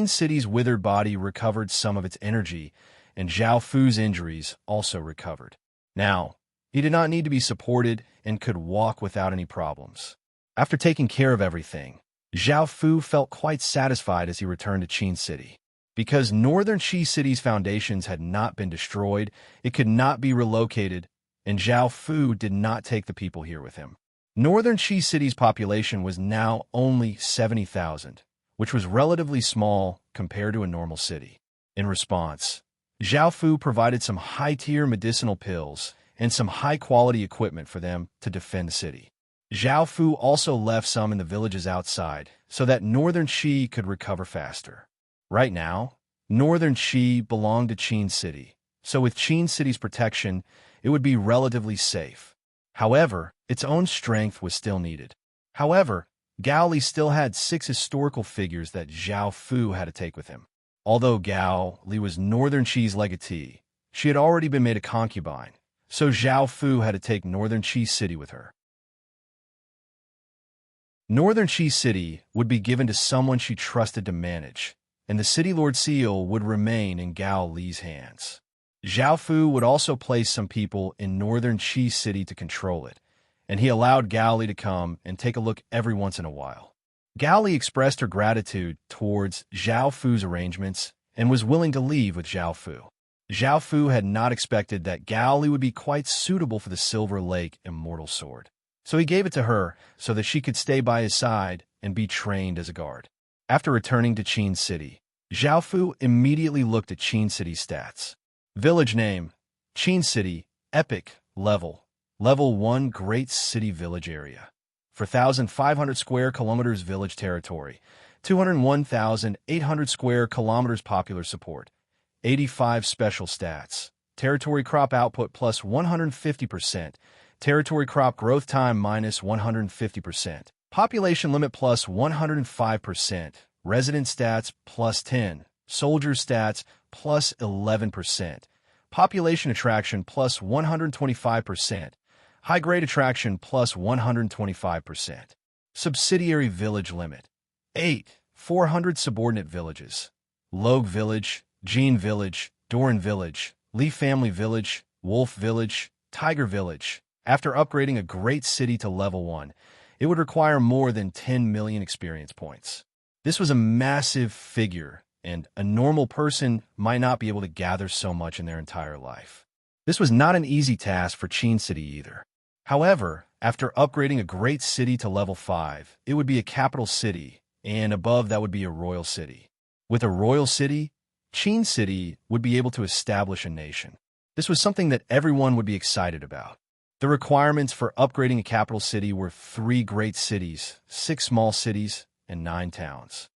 City's withered body recovered some of its energy, and Zhao Fu's injuries also recovered. Now, he did not need to be supported and could walk without any problems. After taking care of everything, Zhao Fu felt quite satisfied as he returned to Qin City. Because Northern Qi City's foundations had not been destroyed, it could not be relocated, and Zhao Fu did not take the people here with him. Northern Qi City's population was now only 70,000, which was relatively small compared to a normal city. In response, Zhao Fu provided some high-tier medicinal pills and some high-quality equipment for them to defend the city. Zhao Fu also left some in the villages outside so that Northern Qi could recover faster. Right now, Northern Qi belonged to Qin City, so with Qin City's protection, it would be relatively safe. However, its own strength was still needed. However, Gao Li still had 6 historical figures that Zhao Fu had to take with him. Although Gao Li was Northern Qi's legatee, she had already been made a concubine, so Zhao Fu had to take Northern Qi City with her. Northern Qi City would be given to someone she trusted to manage, and the City Lord Seal would remain in Gao Li's hands. Zhao Fu would also place some people in Northern Qi City to control it, and he allowed Gao Li to come and take a look every once in a while. Gao Li expressed her gratitude towards Zhao Fu's arrangements and was willing to leave with Zhao Fu. Zhao Fu had not expected that Gao Li would be quite suitable for the Silver Lake Immortal Sword, so he gave it to her so that she could stay by his side and be trained as a guard. After returning to Qin City, Zhao Fu immediately looked at Qin City's stats. Village name, Qin City, Epic, Level 1 Great City Village Area. 4,500 square kilometers village territory, 201,800 square kilometers popular support, 85 special stats, territory crop output plus 150%, territory crop growth time minus 150%, population limit plus 105%, resident stats plus 10, soldier stats plus 11%, population attraction plus 125%, high-grade attraction plus 125%. Subsidiary village limit. 8. 400 subordinate villages. Logue Village, Jean Village, Doran Village, Li Family Village, Wolf Village, Tiger Village. After upgrading a great city to level 1, it would require more than 10 million experience points. This was a massive figure, and a normal person might not be able to gather so much in their entire life. This was not an easy task for Qin City either. However, after upgrading a great city to level 5, it would be a capital city, and above that would be a royal city. With a royal city, Qin City would be able to establish a nation. This was something that everyone would be excited about. The requirements for upgrading a capital city were 3 great cities, 6 small cities, and 9 towns.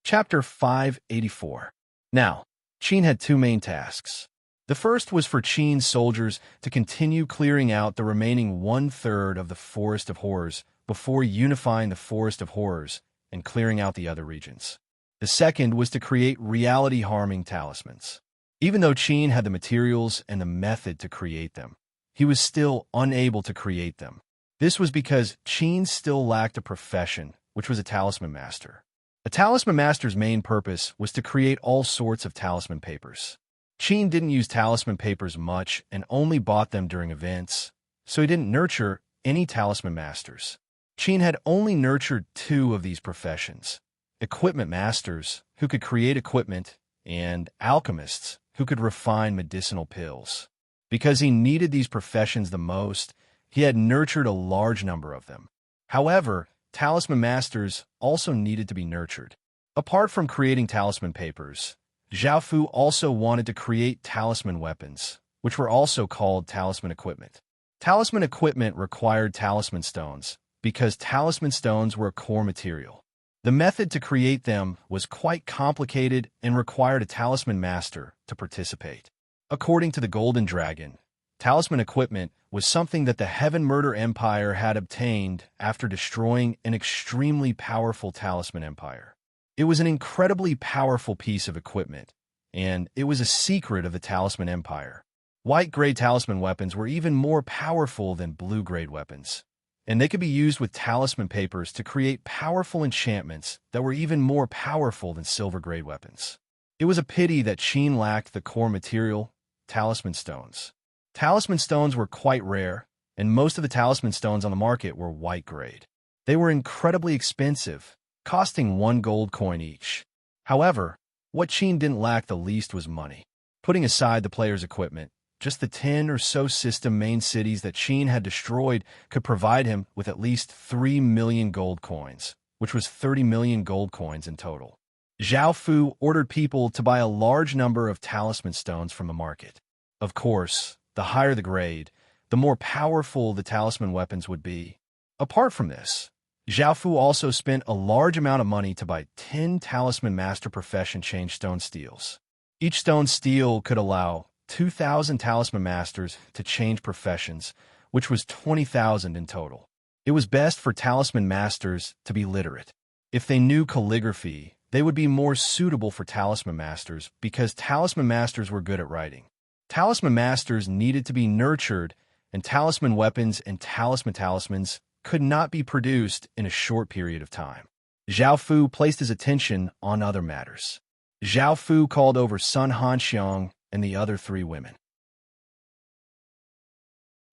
Chapter 584. Now, Qin had 2 main tasks. The first was for Qin's soldiers to continue clearing out the remaining 1/3 of the Forest of Horrors before unifying the Forest of Horrors and clearing out the other regions. The second was to create reality-harming talismans. Even though Qin had the materials and the method to create them, he was still unable to create them. This was because Qin still lacked a profession, which was a talisman master. A talisman master's main purpose was to create all sorts of talisman papers. Qin didn't use talisman papers much and only bought them during events, so he didn't nurture any talisman masters. Qin had only nurtured 2 of these professions: equipment masters, who could create equipment, and alchemists, who could refine medicinal pills. Because he needed these professions the most, he had nurtured a large number of them. However, talisman masters also needed to be nurtured. Apart from creating talisman papers, Zhao Fu also wanted to create talisman weapons, which were also called talisman equipment. Talisman equipment required talisman stones, because talisman stones were a core material. The method to create them was quite complicated and required a talisman master to participate. According to the Golden Dragon, talisman equipment was something that the Heaven Murder Empire had obtained after destroying an extremely powerful talisman empire. It was an incredibly powerful piece of equipment, and it was a secret of the talisman empire. White-grade talisman weapons were even more powerful than blue-grade weapons, and they could be used with talisman papers to create powerful enchantments that were even more powerful than silver-grade weapons. It was a pity that Qin lacked the core material, talisman stones. Talisman stones were quite rare, and most of the talisman stones on the market were white-grade. They were incredibly expensive, costing 1 gold coin each. However, what Qin didn't lack the least was money. Putting aside the player's equipment, just the 10 or so system main cities that Qin had destroyed could provide him with at least 3 million gold coins, which was 30 million gold coins in total. Zhao Fu ordered people to buy a large number of talisman stones from the market. Of course, the higher the grade, the more powerful the talisman weapons would be. Apart from this, Zhao Fu also spent a large amount of money to buy 10 talisman master profession change stone steels. Each stone steel could allow 2,000 talisman masters to change professions, which was 20,000 in total. It was best for talisman masters to be literate. If they knew calligraphy, they would be more suitable for talisman masters because talisman masters were good at writing. Talisman masters needed to be nurtured, and talisman weapons and talismans could not be produced in a short period of time. Zhao Fu placed his attention on other matters. Zhao Fu called over Sun Hanxiang and the other 3 women.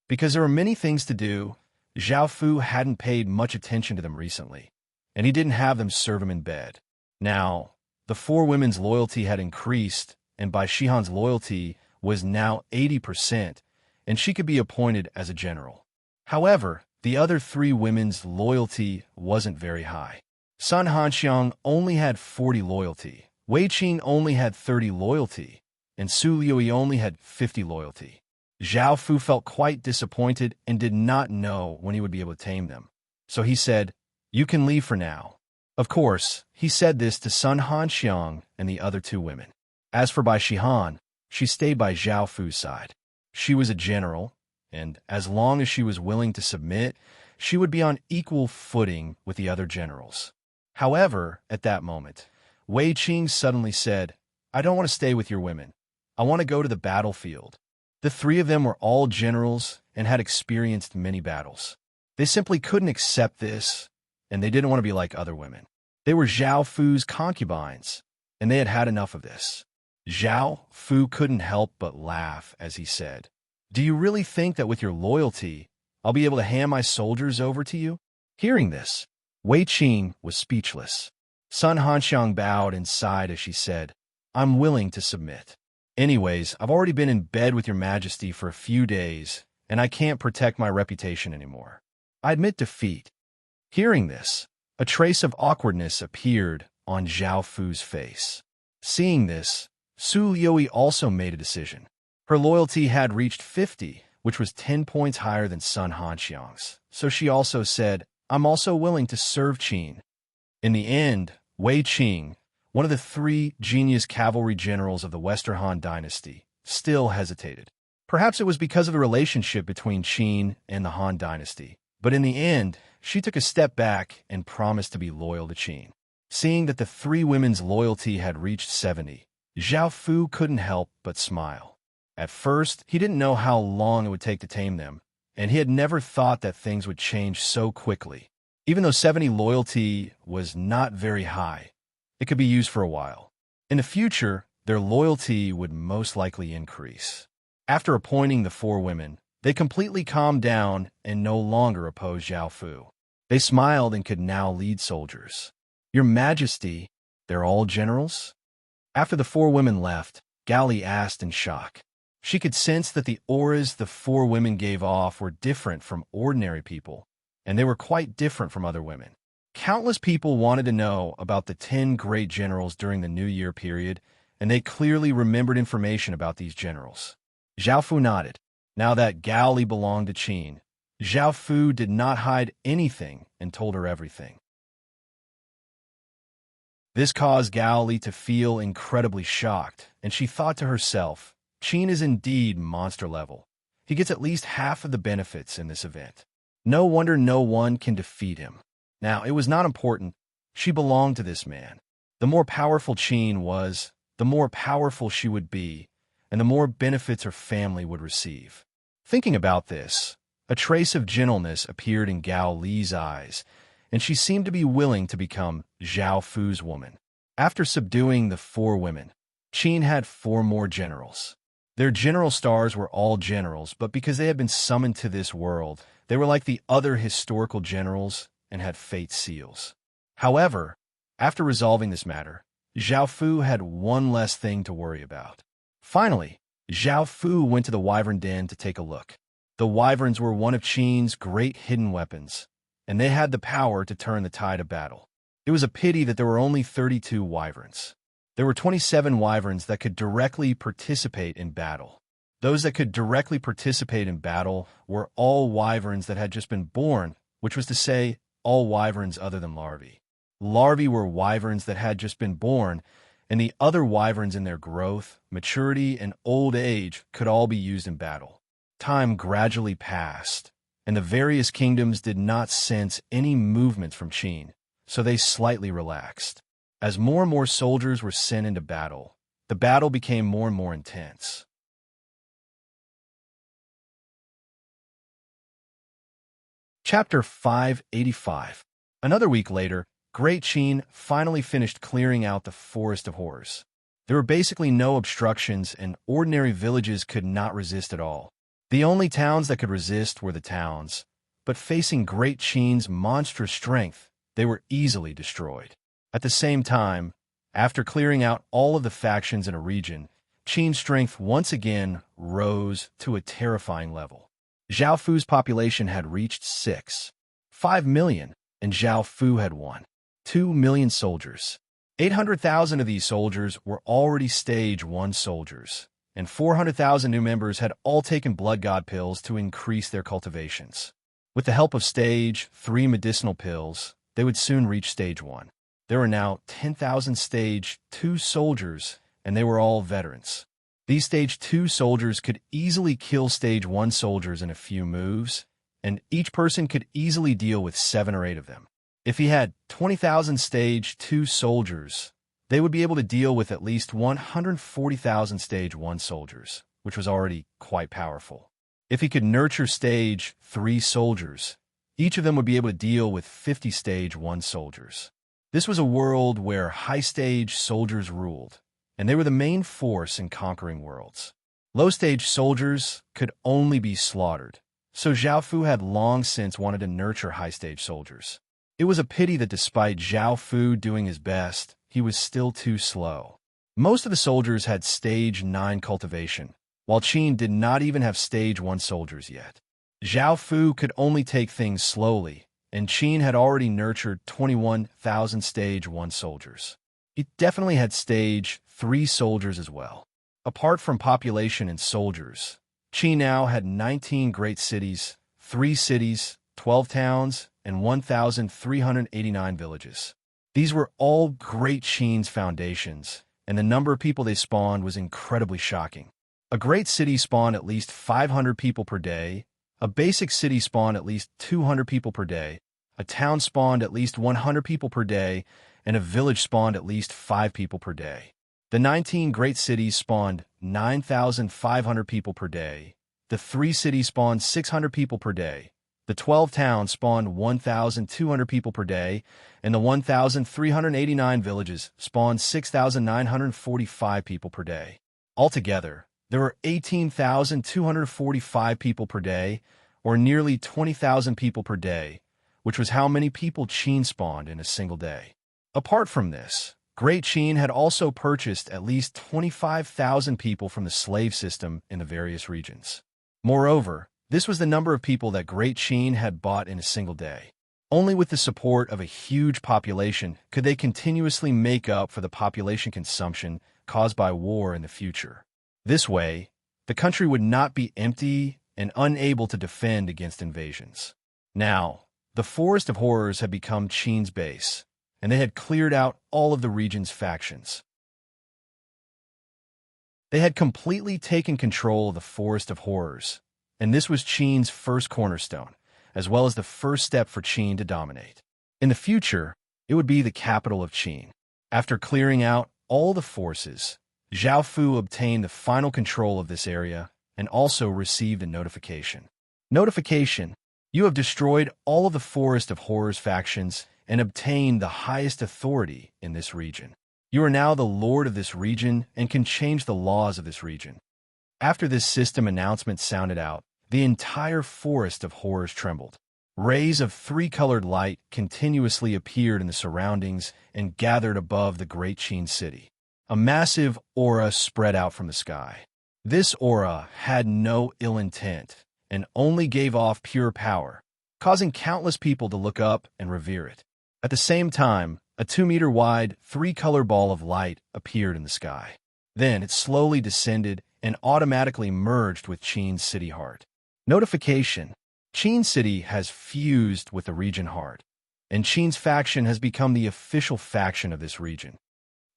Because there were many things to do, Zhao Fu hadn't paid much attention to them recently, and he didn't have them serve him in bed. Now, the 4 women's loyalty had increased, and Bai Shihan's loyalty was now 80%, and she could be appointed as a general. However, the other 3 women's loyalty wasn't very high. Sun Hanxiang only had 40 loyalty, Wei Qin only had 30 loyalty, and Su Liuyi only had 50 loyalty. Zhao Fu felt quite disappointed and did not know when he would be able to tame them. So he said, "You can leave for now." Of course, he said this to Sun Hanxiang and the other 2 women. As for Bai Shihan, she stayed by Zhao Fu's side. She was a general, and as long as she was willing to submit, she would be on equal footing with the other generals. However, at that moment, Wei Qing suddenly said, "I don't want to stay with your women. I want to go to the battlefield." The 3 of them were all generals and had experienced many battles. They simply couldn't accept this, and they didn't want to be like other women. They were Zhao Fu's concubines, and they had had enough of this. Zhao Fu couldn't help but laugh as he said, "Do you really think that with your loyalty, I'll be able to hand my soldiers over to you?" Hearing this, Wei Qing was speechless. Sun Hanxiang bowed and sighed as she said, "I'm willing to submit. Anyways, I've already been in bed with your majesty for a few days, and I can't protect my reputation anymore. I admit defeat." Hearing this, a trace of awkwardness appeared on Zhao Fu's face. Seeing this, Su Liuyi also made a decision. Her loyalty had reached 50, which was 10 points higher than Sun Hanxiang's, so she also said, "I'm also willing to serve Qin." In the end, Wei Qing, one of the 3 genius cavalry generals of the Western Han dynasty, still hesitated. Perhaps it was because of the relationship between Qin and the Han dynasty, but in the end, she took a step back and promised to be loyal to Qin. Seeing that the 3 women's loyalty had reached 70, Zhao Fu couldn't help but smile. At first, he didn't know how long it would take to tame them, and he had never thought that things would change so quickly. Even though 70 loyalty was not very high, it could be used for a while. In the future, their loyalty would most likely increase. After appointing the 4 women, they completely calmed down and no longer opposed Zhao Fu. They smiled and could now lead soldiers. "Your Majesty, they're all generals?" After the 4 women left, Gali asked in shock. She could sense that the auras the 4 women gave off were different from ordinary people, and they were quite different from other women. Countless people wanted to know about the 10 great generals during the New Year period, and they clearly remembered information about these generals. Zhao Fu nodded. Now that Gao Li belonged to Qin, Zhao Fu did not hide anything and told her everything. This caused Gao Li to feel incredibly shocked, and she thought to herself, Qin is indeed monster level. He gets at least half of the benefits in this event. No wonder no one can defeat him. Now, it was not important. She belonged to this man. The more powerful Qin was, the more powerful she would be, and the more benefits her family would receive. Thinking about this, a trace of gentleness appeared in Gao Li's eyes, and she seemed to be willing to become Zhao Fu's woman. After subduing the 4 women, Qin had 4 more generals. Their general stars were all generals, but because they had been summoned to this world, they were like the other historical generals and had fate seals. However, after resolving this matter, Zhao Fu had one less thing to worry about. Finally, Zhao Fu went to the wyvern den to take a look. The wyverns were one of Qin's great hidden weapons, and they had the power to turn the tide of battle. It was a pity that there were only 32 wyverns. There were 27 wyverns that could directly participate in battle. Those that could directly participate in battle were all wyverns that had just been born, which was to say, all wyverns other than larvae. Larvae were wyverns that had just been born, and the other wyverns in their growth, maturity, and old age could all be used in battle. Time gradually passed, and the various kingdoms did not sense any movement from Qin, so they slightly relaxed. As more and more soldiers were sent into battle, the battle became more and more intense. Chapter 585. Another week later, Great Qin finally finished clearing out the Forest of Horrors. There were basically no obstructions, and ordinary villages could not resist at all. The only towns that could resist were the towns, but facing Great Qin's monstrous strength, they were easily destroyed. At the same time, after clearing out all of the factions in a region, Qin's strength once again rose to a terrifying level. Zhao Fu's population had reached 5 million, and Zhao Fu had 2 million soldiers. 800,000 of these soldiers were already Stage 1 soldiers, and 400,000 new members had all taken blood god pills to increase their cultivations. With the help of Stage 3 medicinal pills, they would soon reach Stage 1. There were now 10,000 Stage 2 soldiers, and they were all veterans. These Stage 2 soldiers could easily kill Stage 1 soldiers in a few moves, and each person could easily deal with 7 or 8 of them. If he had 20,000 Stage 2 soldiers, they would be able to deal with at least 140,000 Stage 1 soldiers, which was already quite powerful. If he could nurture Stage 3 soldiers, each of them would be able to deal with 50 Stage 1 soldiers. This was a world where high-stage soldiers ruled, and they were the main force in conquering worlds. Low-stage soldiers could only be slaughtered, so Zhao Fu had long since wanted to nurture high-stage soldiers. It was a pity that despite Zhao Fu doing his best, he was still too slow. Most of the soldiers had Stage 9 cultivation, while Qin did not even have Stage 1 soldiers yet. Zhao Fu could only take things slowly, and Qin had already nurtured 21,000 Stage 1 soldiers. It definitely had Stage 3 soldiers as well. Apart from population and soldiers, Qin now had 19 great cities, 3 cities, 12 towns, and 1,389 villages. These were all Great Qin's foundations, and the number of people they spawned was incredibly shocking. A great city spawned at least 500 people per day, a basic city spawned at least 200 people per day, a town spawned at least 100 people per day, and a village spawned at least 5 people per day. The 19 great cities spawned 9,500 people per day, the 3 cities spawned 600 people per day, the 12 towns spawned 1,200 people per day, and the 1,389 villages spawned 6,945 people per day. Altogether, there were 18,245 people per day, or nearly 20,000 people per day, which was how many people Qin spawned in a single day. Apart from this, Great Qin had also purchased at least 25,000 people from the slave system in the various regions. Moreover, this was the number of people that Great Qin had bought in a single day. Only with the support of a huge population could they continuously make up for the population consumption caused by war in the future. This way, the country would not be empty and unable to defend against invasions. Now, the Forest of Horrors had become Qin's base, and they had cleared out all of the region's factions. They had completely taken control of the Forest of Horrors, and this was Qin's first cornerstone, as well as the first step for Qin to dominate. In the future, it would be the capital of Qin. After clearing out all the forces, Zhao Fu obtained the final control of this area and also received a notification. Notification: you have destroyed all of the Forest of Horrors factions and obtained the highest authority in this region. You are now the lord of this region and can change the laws of this region. After this system announcement sounded out, the entire Forest of Horrors trembled. Rays of three-colored light continuously appeared in the surroundings and gathered above the great Qin city. A massive aura spread out from the sky. This aura had no ill intent and only gave off pure power, causing countless people to look up and revere it. At the same time, a 2-meter-wide, three-color ball of light appeared in the sky. Then it slowly descended and automatically merged with Qin's city heart. Notification: Qin City has fused with the region heart, and Qin's faction has become the official faction of this region.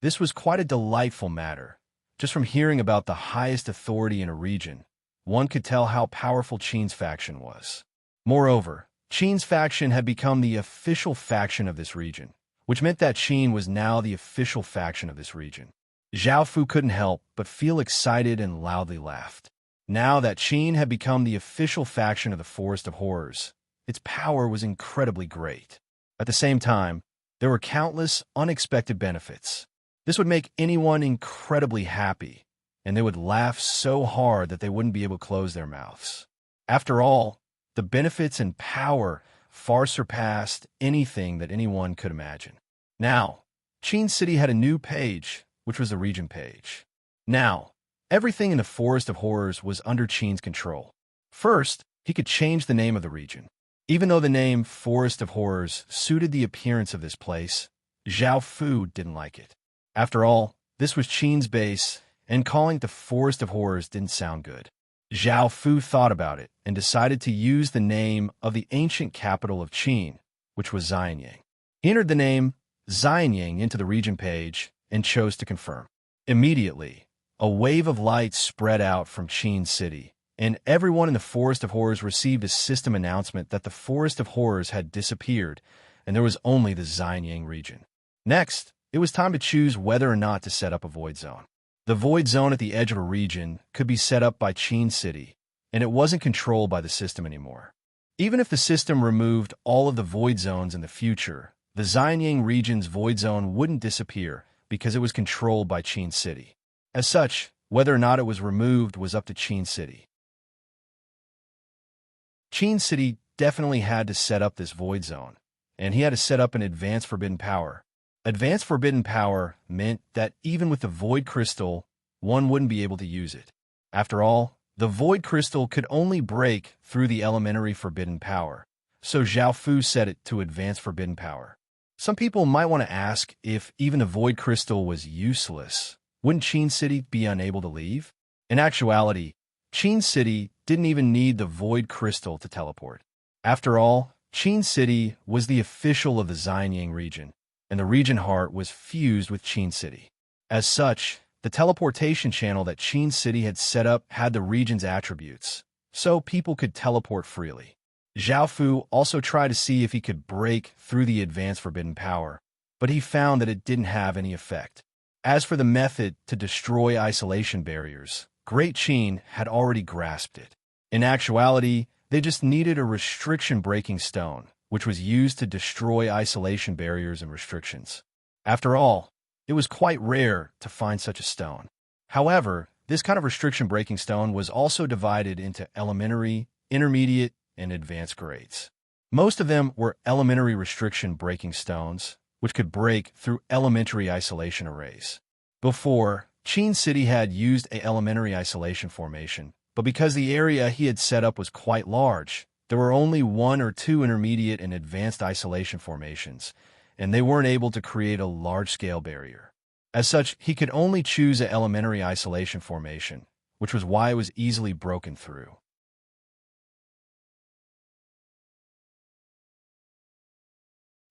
This was quite a delightful matter. Just from hearing about the highest authority in a region, one could tell how powerful Qin's faction was. Moreover, Qin's faction had become the official faction of this region, which meant that Qin was now the official faction of this region. Zhao Fu couldn't help but feel excited and loudly laughed. Now that Qin had become the official faction of the Forest of Horrors, its power was incredibly great. At the same time, there were countless unexpected benefits. This would make anyone incredibly happy, and they would laugh so hard that they wouldn't be able to close their mouths. After all, the benefits and power far surpassed anything that anyone could imagine. Now, Qin City had a new page, which was the region page. Now, everything in the Forest of Horrors was under Qin's control. First, he could change the name of the region. Even though the name Forest of Horrors suited the appearance of this place, Zhao Fu didn't like it. After all, this was Qin's base, and calling it the Forest of Horrors didn't sound good. Zhao Fu thought about it and decided to use the name of the ancient capital of Qin, which was Xianyang. He entered the name Xianyang into the region page and chose to confirm. Immediately, a wave of light spread out from Qin City, and everyone in the Forest of Horrors received a system announcement that the Forest of Horrors had disappeared, and there was only the Xianyang region. Next, it was time to choose whether or not to set up a void zone. The void zone at the edge of a region could be set up by Qin City, and it wasn't controlled by the system anymore. Even if the system removed all of the void zones in the future, the Xianyang region's void zone wouldn't disappear because it was controlled by Qin City. As such, whether or not it was removed was up to Qin City. Qin City definitely had to set up this void zone, and he had to set up an advanced forbidden power. Advanced forbidden power meant that even with the void crystal, one wouldn't be able to use it. After all, the void crystal could only break through the elementary forbidden power, so Zhao Fu set it to advanced forbidden power. Some people might want to ask if even the void crystal was useless. Wouldn't Qin City be unable to leave? In actuality, Qin City didn't even need the void crystal to teleport. After all, Qin City was the official of the Xianyang region, and the region heart was fused with Qin City. As such, the teleportation channel that Qin City had set up had the region's attributes, so people could teleport freely. Zhao Fu also tried to see if he could break through the advanced forbidden power, but he found that it didn't have any effect. As for the method to destroy isolation barriers, Great Qin had already grasped it. In actuality, they just needed a restriction-breaking stone, which was used to destroy isolation barriers and restrictions. After all, it was quite rare to find such a stone. However, this kind of restriction-breaking stone was also divided into elementary, intermediate, and advanced grades. Most of them were elementary restriction-breaking stones, which could break through elementary isolation arrays. Before, Qin City had used an elementary isolation formation, but because the area he had set up was quite large, there were only one or two intermediate and advanced isolation formations, and they weren't able to create a large-scale barrier. As such, he could only choose an elementary isolation formation, which was why it was easily broken through.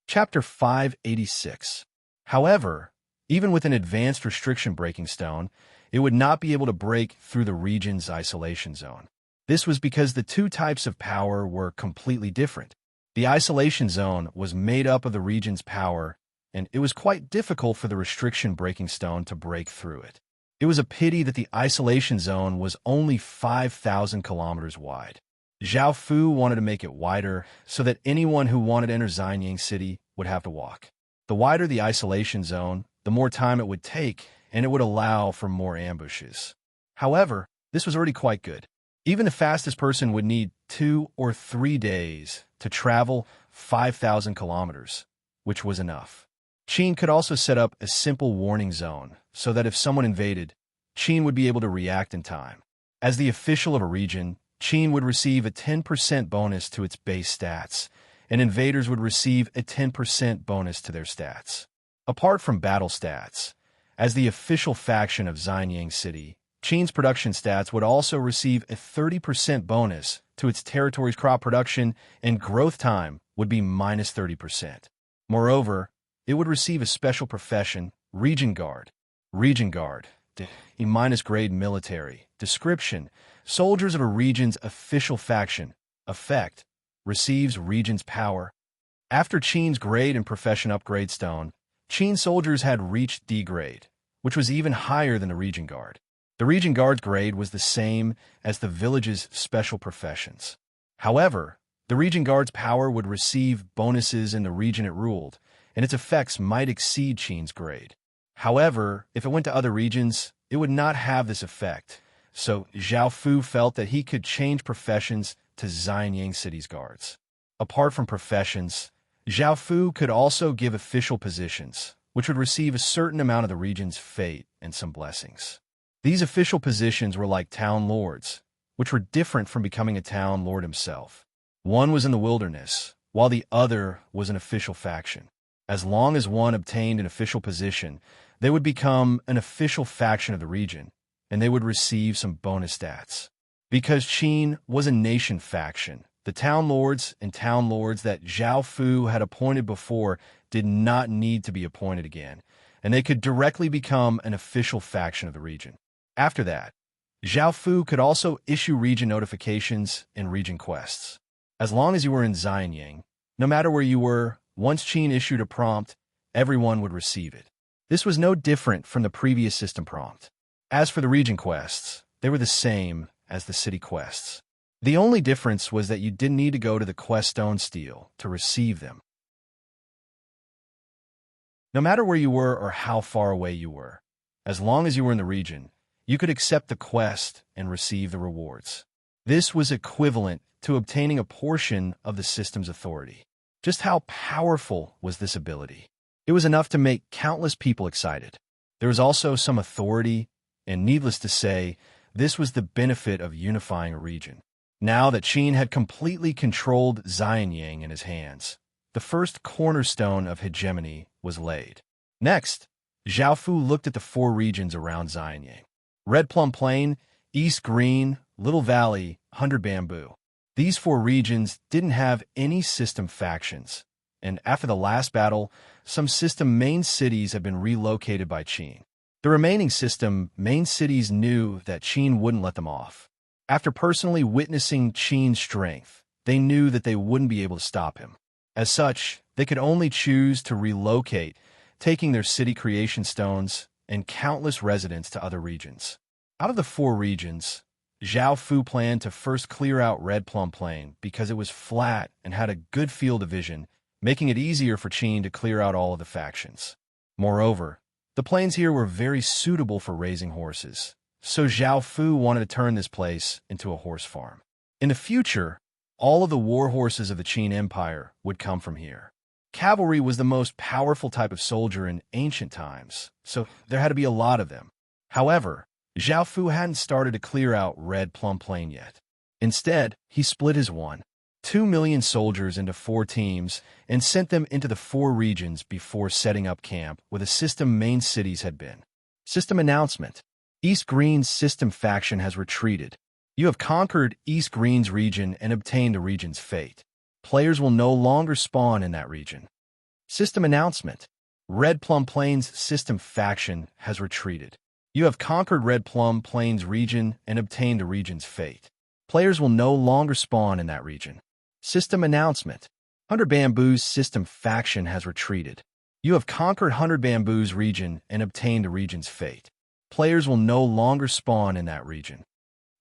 Chapter 586. However, even with an advanced restriction-breaking stone, it would not be able to break through the region's isolation zone. This was because the two types of power were completely different. The isolation zone was made up of the region's power, and it was quite difficult for the restriction-breaking stone to break through it. It was a pity that the isolation zone was only 5,000 kilometers wide. Zhao Fu wanted to make it wider so that anyone who wanted to enter Xianyang City would have to walk. The wider the isolation zone, the more time it would take, and it would allow for more ambushes. However, this was already quite good. Even the fastest person would need 2 or 3 days to travel 5,000 kilometers, which was enough. Qin could also set up a simple warning zone so that if someone invaded, Qin would be able to react in time. As the official of a region, Qin would receive a 10% bonus to its base stats, and invaders would receive a 10% bonus to their stats. Apart from battle stats, as the official faction of Xianyang City, Qin's production stats would also receive a 30% bonus to its territory's crop production, and growth time would be minus 30%. Moreover, it would receive a special profession, Region Guard. Region Guard, a minus-grade military. Description: soldiers of a region's official faction. Effect: receives region's power. After Qin's grade and profession upgrade stone, Qin soldiers had reached D grade, which was even higher than the Region Guard. The Region Guard's grade was the same as the village's special professions. However, the Region Guard's power would receive bonuses in the region it ruled, and its effects might exceed Qin's grade. However, if it went to other regions, it would not have this effect, so Zhao Fu felt that he could change professions to Xianyang City's guards. Apart from professions, Zhao Fu could also give official positions, which would receive a certain amount of the region's fate and some blessings. These official positions were like town lords, which were different from becoming a town lord himself. One was in the wilderness, while the other was an official faction. As long as one obtained an official position, they would become an official faction of the region, and they would receive some bonus stats. Because Qin was a nation faction, the town lords and town lords that Zhao Fu had appointed before did not need to be appointed again, and they could directly become an official faction of the region. After that, Zhao Fu could also issue region notifications and region quests. As long as you were in Xianyang, no matter where you were, once Qin issued a prompt, everyone would receive it. This was no different from the previous system prompt. As for the region quests, they were the same as the city quests. The only difference was that you didn't need to go to the quest stone stele to receive them. No matter where you were or how far away you were, as long as you were in the region, you could accept the quest and receive the rewards. This was equivalent to obtaining a portion of the system's authority. Just how powerful was this ability? It was enough to make countless people excited. There was also some authority, and needless to say, this was the benefit of unifying a region. Now that Qin had completely controlled Xianyang in his hands, the first cornerstone of hegemony was laid. Next, Zhao Fu looked at the 4 regions around Xianyang: Red Plum Plain, East Green, Little Valley, 100 Bamboo. These 4 regions didn't have any system factions, and after the last battle, some system main cities had been relocated by Qin. The remaining system main cities knew that Qin wouldn't let them off. After personally witnessing Qin's strength, they knew that they wouldn't be able to stop him. As such, they could only choose to relocate, taking their city creation stones and countless residents to other regions. Out of the 4 regions, Zhao Fu planned to first clear out Red Plum Plain because it was flat and had a good field of vision, making it easier for Qin to clear out all of the factions. Moreover, the plains here were very suitable for raising horses, so Zhao Fu wanted to turn this place into a horse farm. In the future, all of the war horses of the Qin Empire would come from here. Cavalry was the most powerful type of soldier in ancient times, so there had to be a lot of them. However, Zhao Fu hadn't started to clear out Red Plum Plain yet. Instead, he split his one. 2 million soldiers into 4 teams and sent them into the 4 regions before setting up camp where the system main cities had been. System announcement. East Green's system faction has retreated. You have conquered East Green's region and obtained a region's fate. Players will no longer spawn in that region. System announcement. Red Plum Plains system faction has retreated. You have conquered Red Plum Plains region and obtained a region's fate. Players will no longer spawn in that region. System announcement. 100 Bamboo's system faction has retreated. You have conquered 100 Bamboo's region and obtained a region's fate. Players will no longer spawn in that region.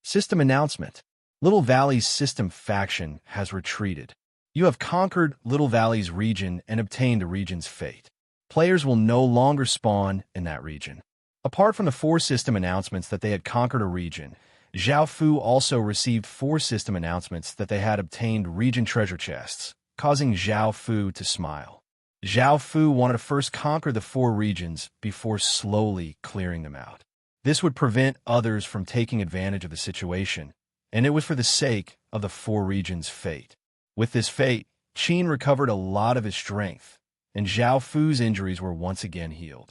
System announcement. Little Valley's system faction has retreated. You have conquered Little Valley's region and obtained a region's fate. Players will no longer spawn in that region. Apart from the 4 system announcements that they had conquered a region, Zhao Fu also received 4 system announcements that they had obtained region treasure chests, causing Zhao Fu to smile. Zhao Fu wanted to first conquer the 4 regions before slowly clearing them out. This would prevent others from taking advantage of the situation, and it was for the sake of the 4 regions' fate. With this fate, Qin recovered a lot of his strength, and Zhao Fu's injuries were once again healed.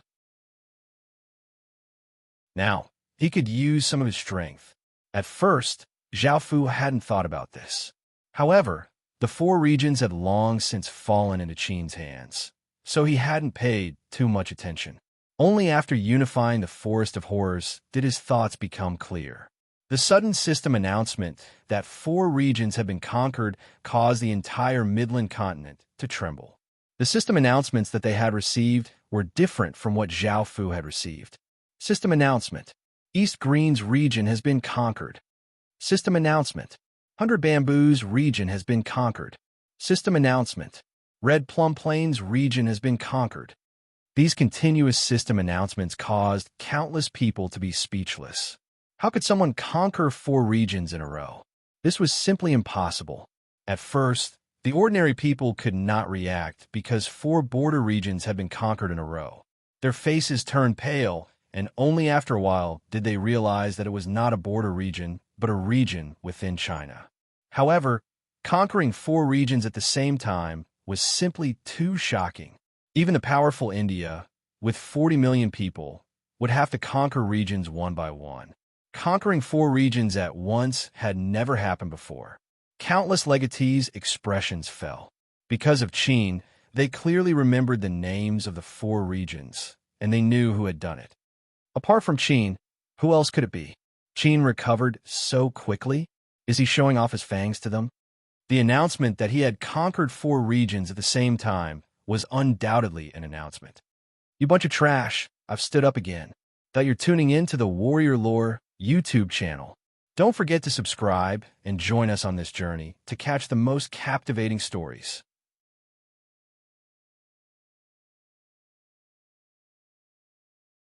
Now, he could use some of his strength. At first, Zhao Fu hadn't thought about this. However, the 4 regions had long since fallen into Qin's hands, so he hadn't paid too much attention. Only after unifying the Forest of Horrors did his thoughts become clear. The sudden system announcement that 4 regions had been conquered caused the entire Midland continent to tremble. The system announcements that they had received were different from what Zhao Fu had received. System announcement. East Green's region has been conquered. System announcement. 100 Bamboo's region has been conquered. System announcement. Red Plum Plains region has been conquered. These continuous system announcements caused countless people to be speechless. How could someone conquer 4 regions in a row? This was simply impossible. At first, the ordinary people could not react because 4 border regions had been conquered in a row. Their faces turned pale, and only after a while did they realize that it was not a border region, but a region within China. However, conquering 4 regions at the same time was simply too shocking. Even the powerful India, with 40 million people, would have to conquer regions one by one. Conquering 4 regions at once had never happened before. Countless legatees' expressions fell. Because of Qin, they clearly remembered the names of the 4 regions, and they knew who had done it. Apart from Qin, who else could it be? Qin recovered so quickly? Is he showing off his fangs to them? The announcement that he had conquered 4 regions at the same time was undoubtedly an announcement. You bunch of trash, I've stood up again. That you're tuning in to the Warrior Lore YouTube channel. Don't forget to subscribe and join us on this journey to catch the most captivating stories.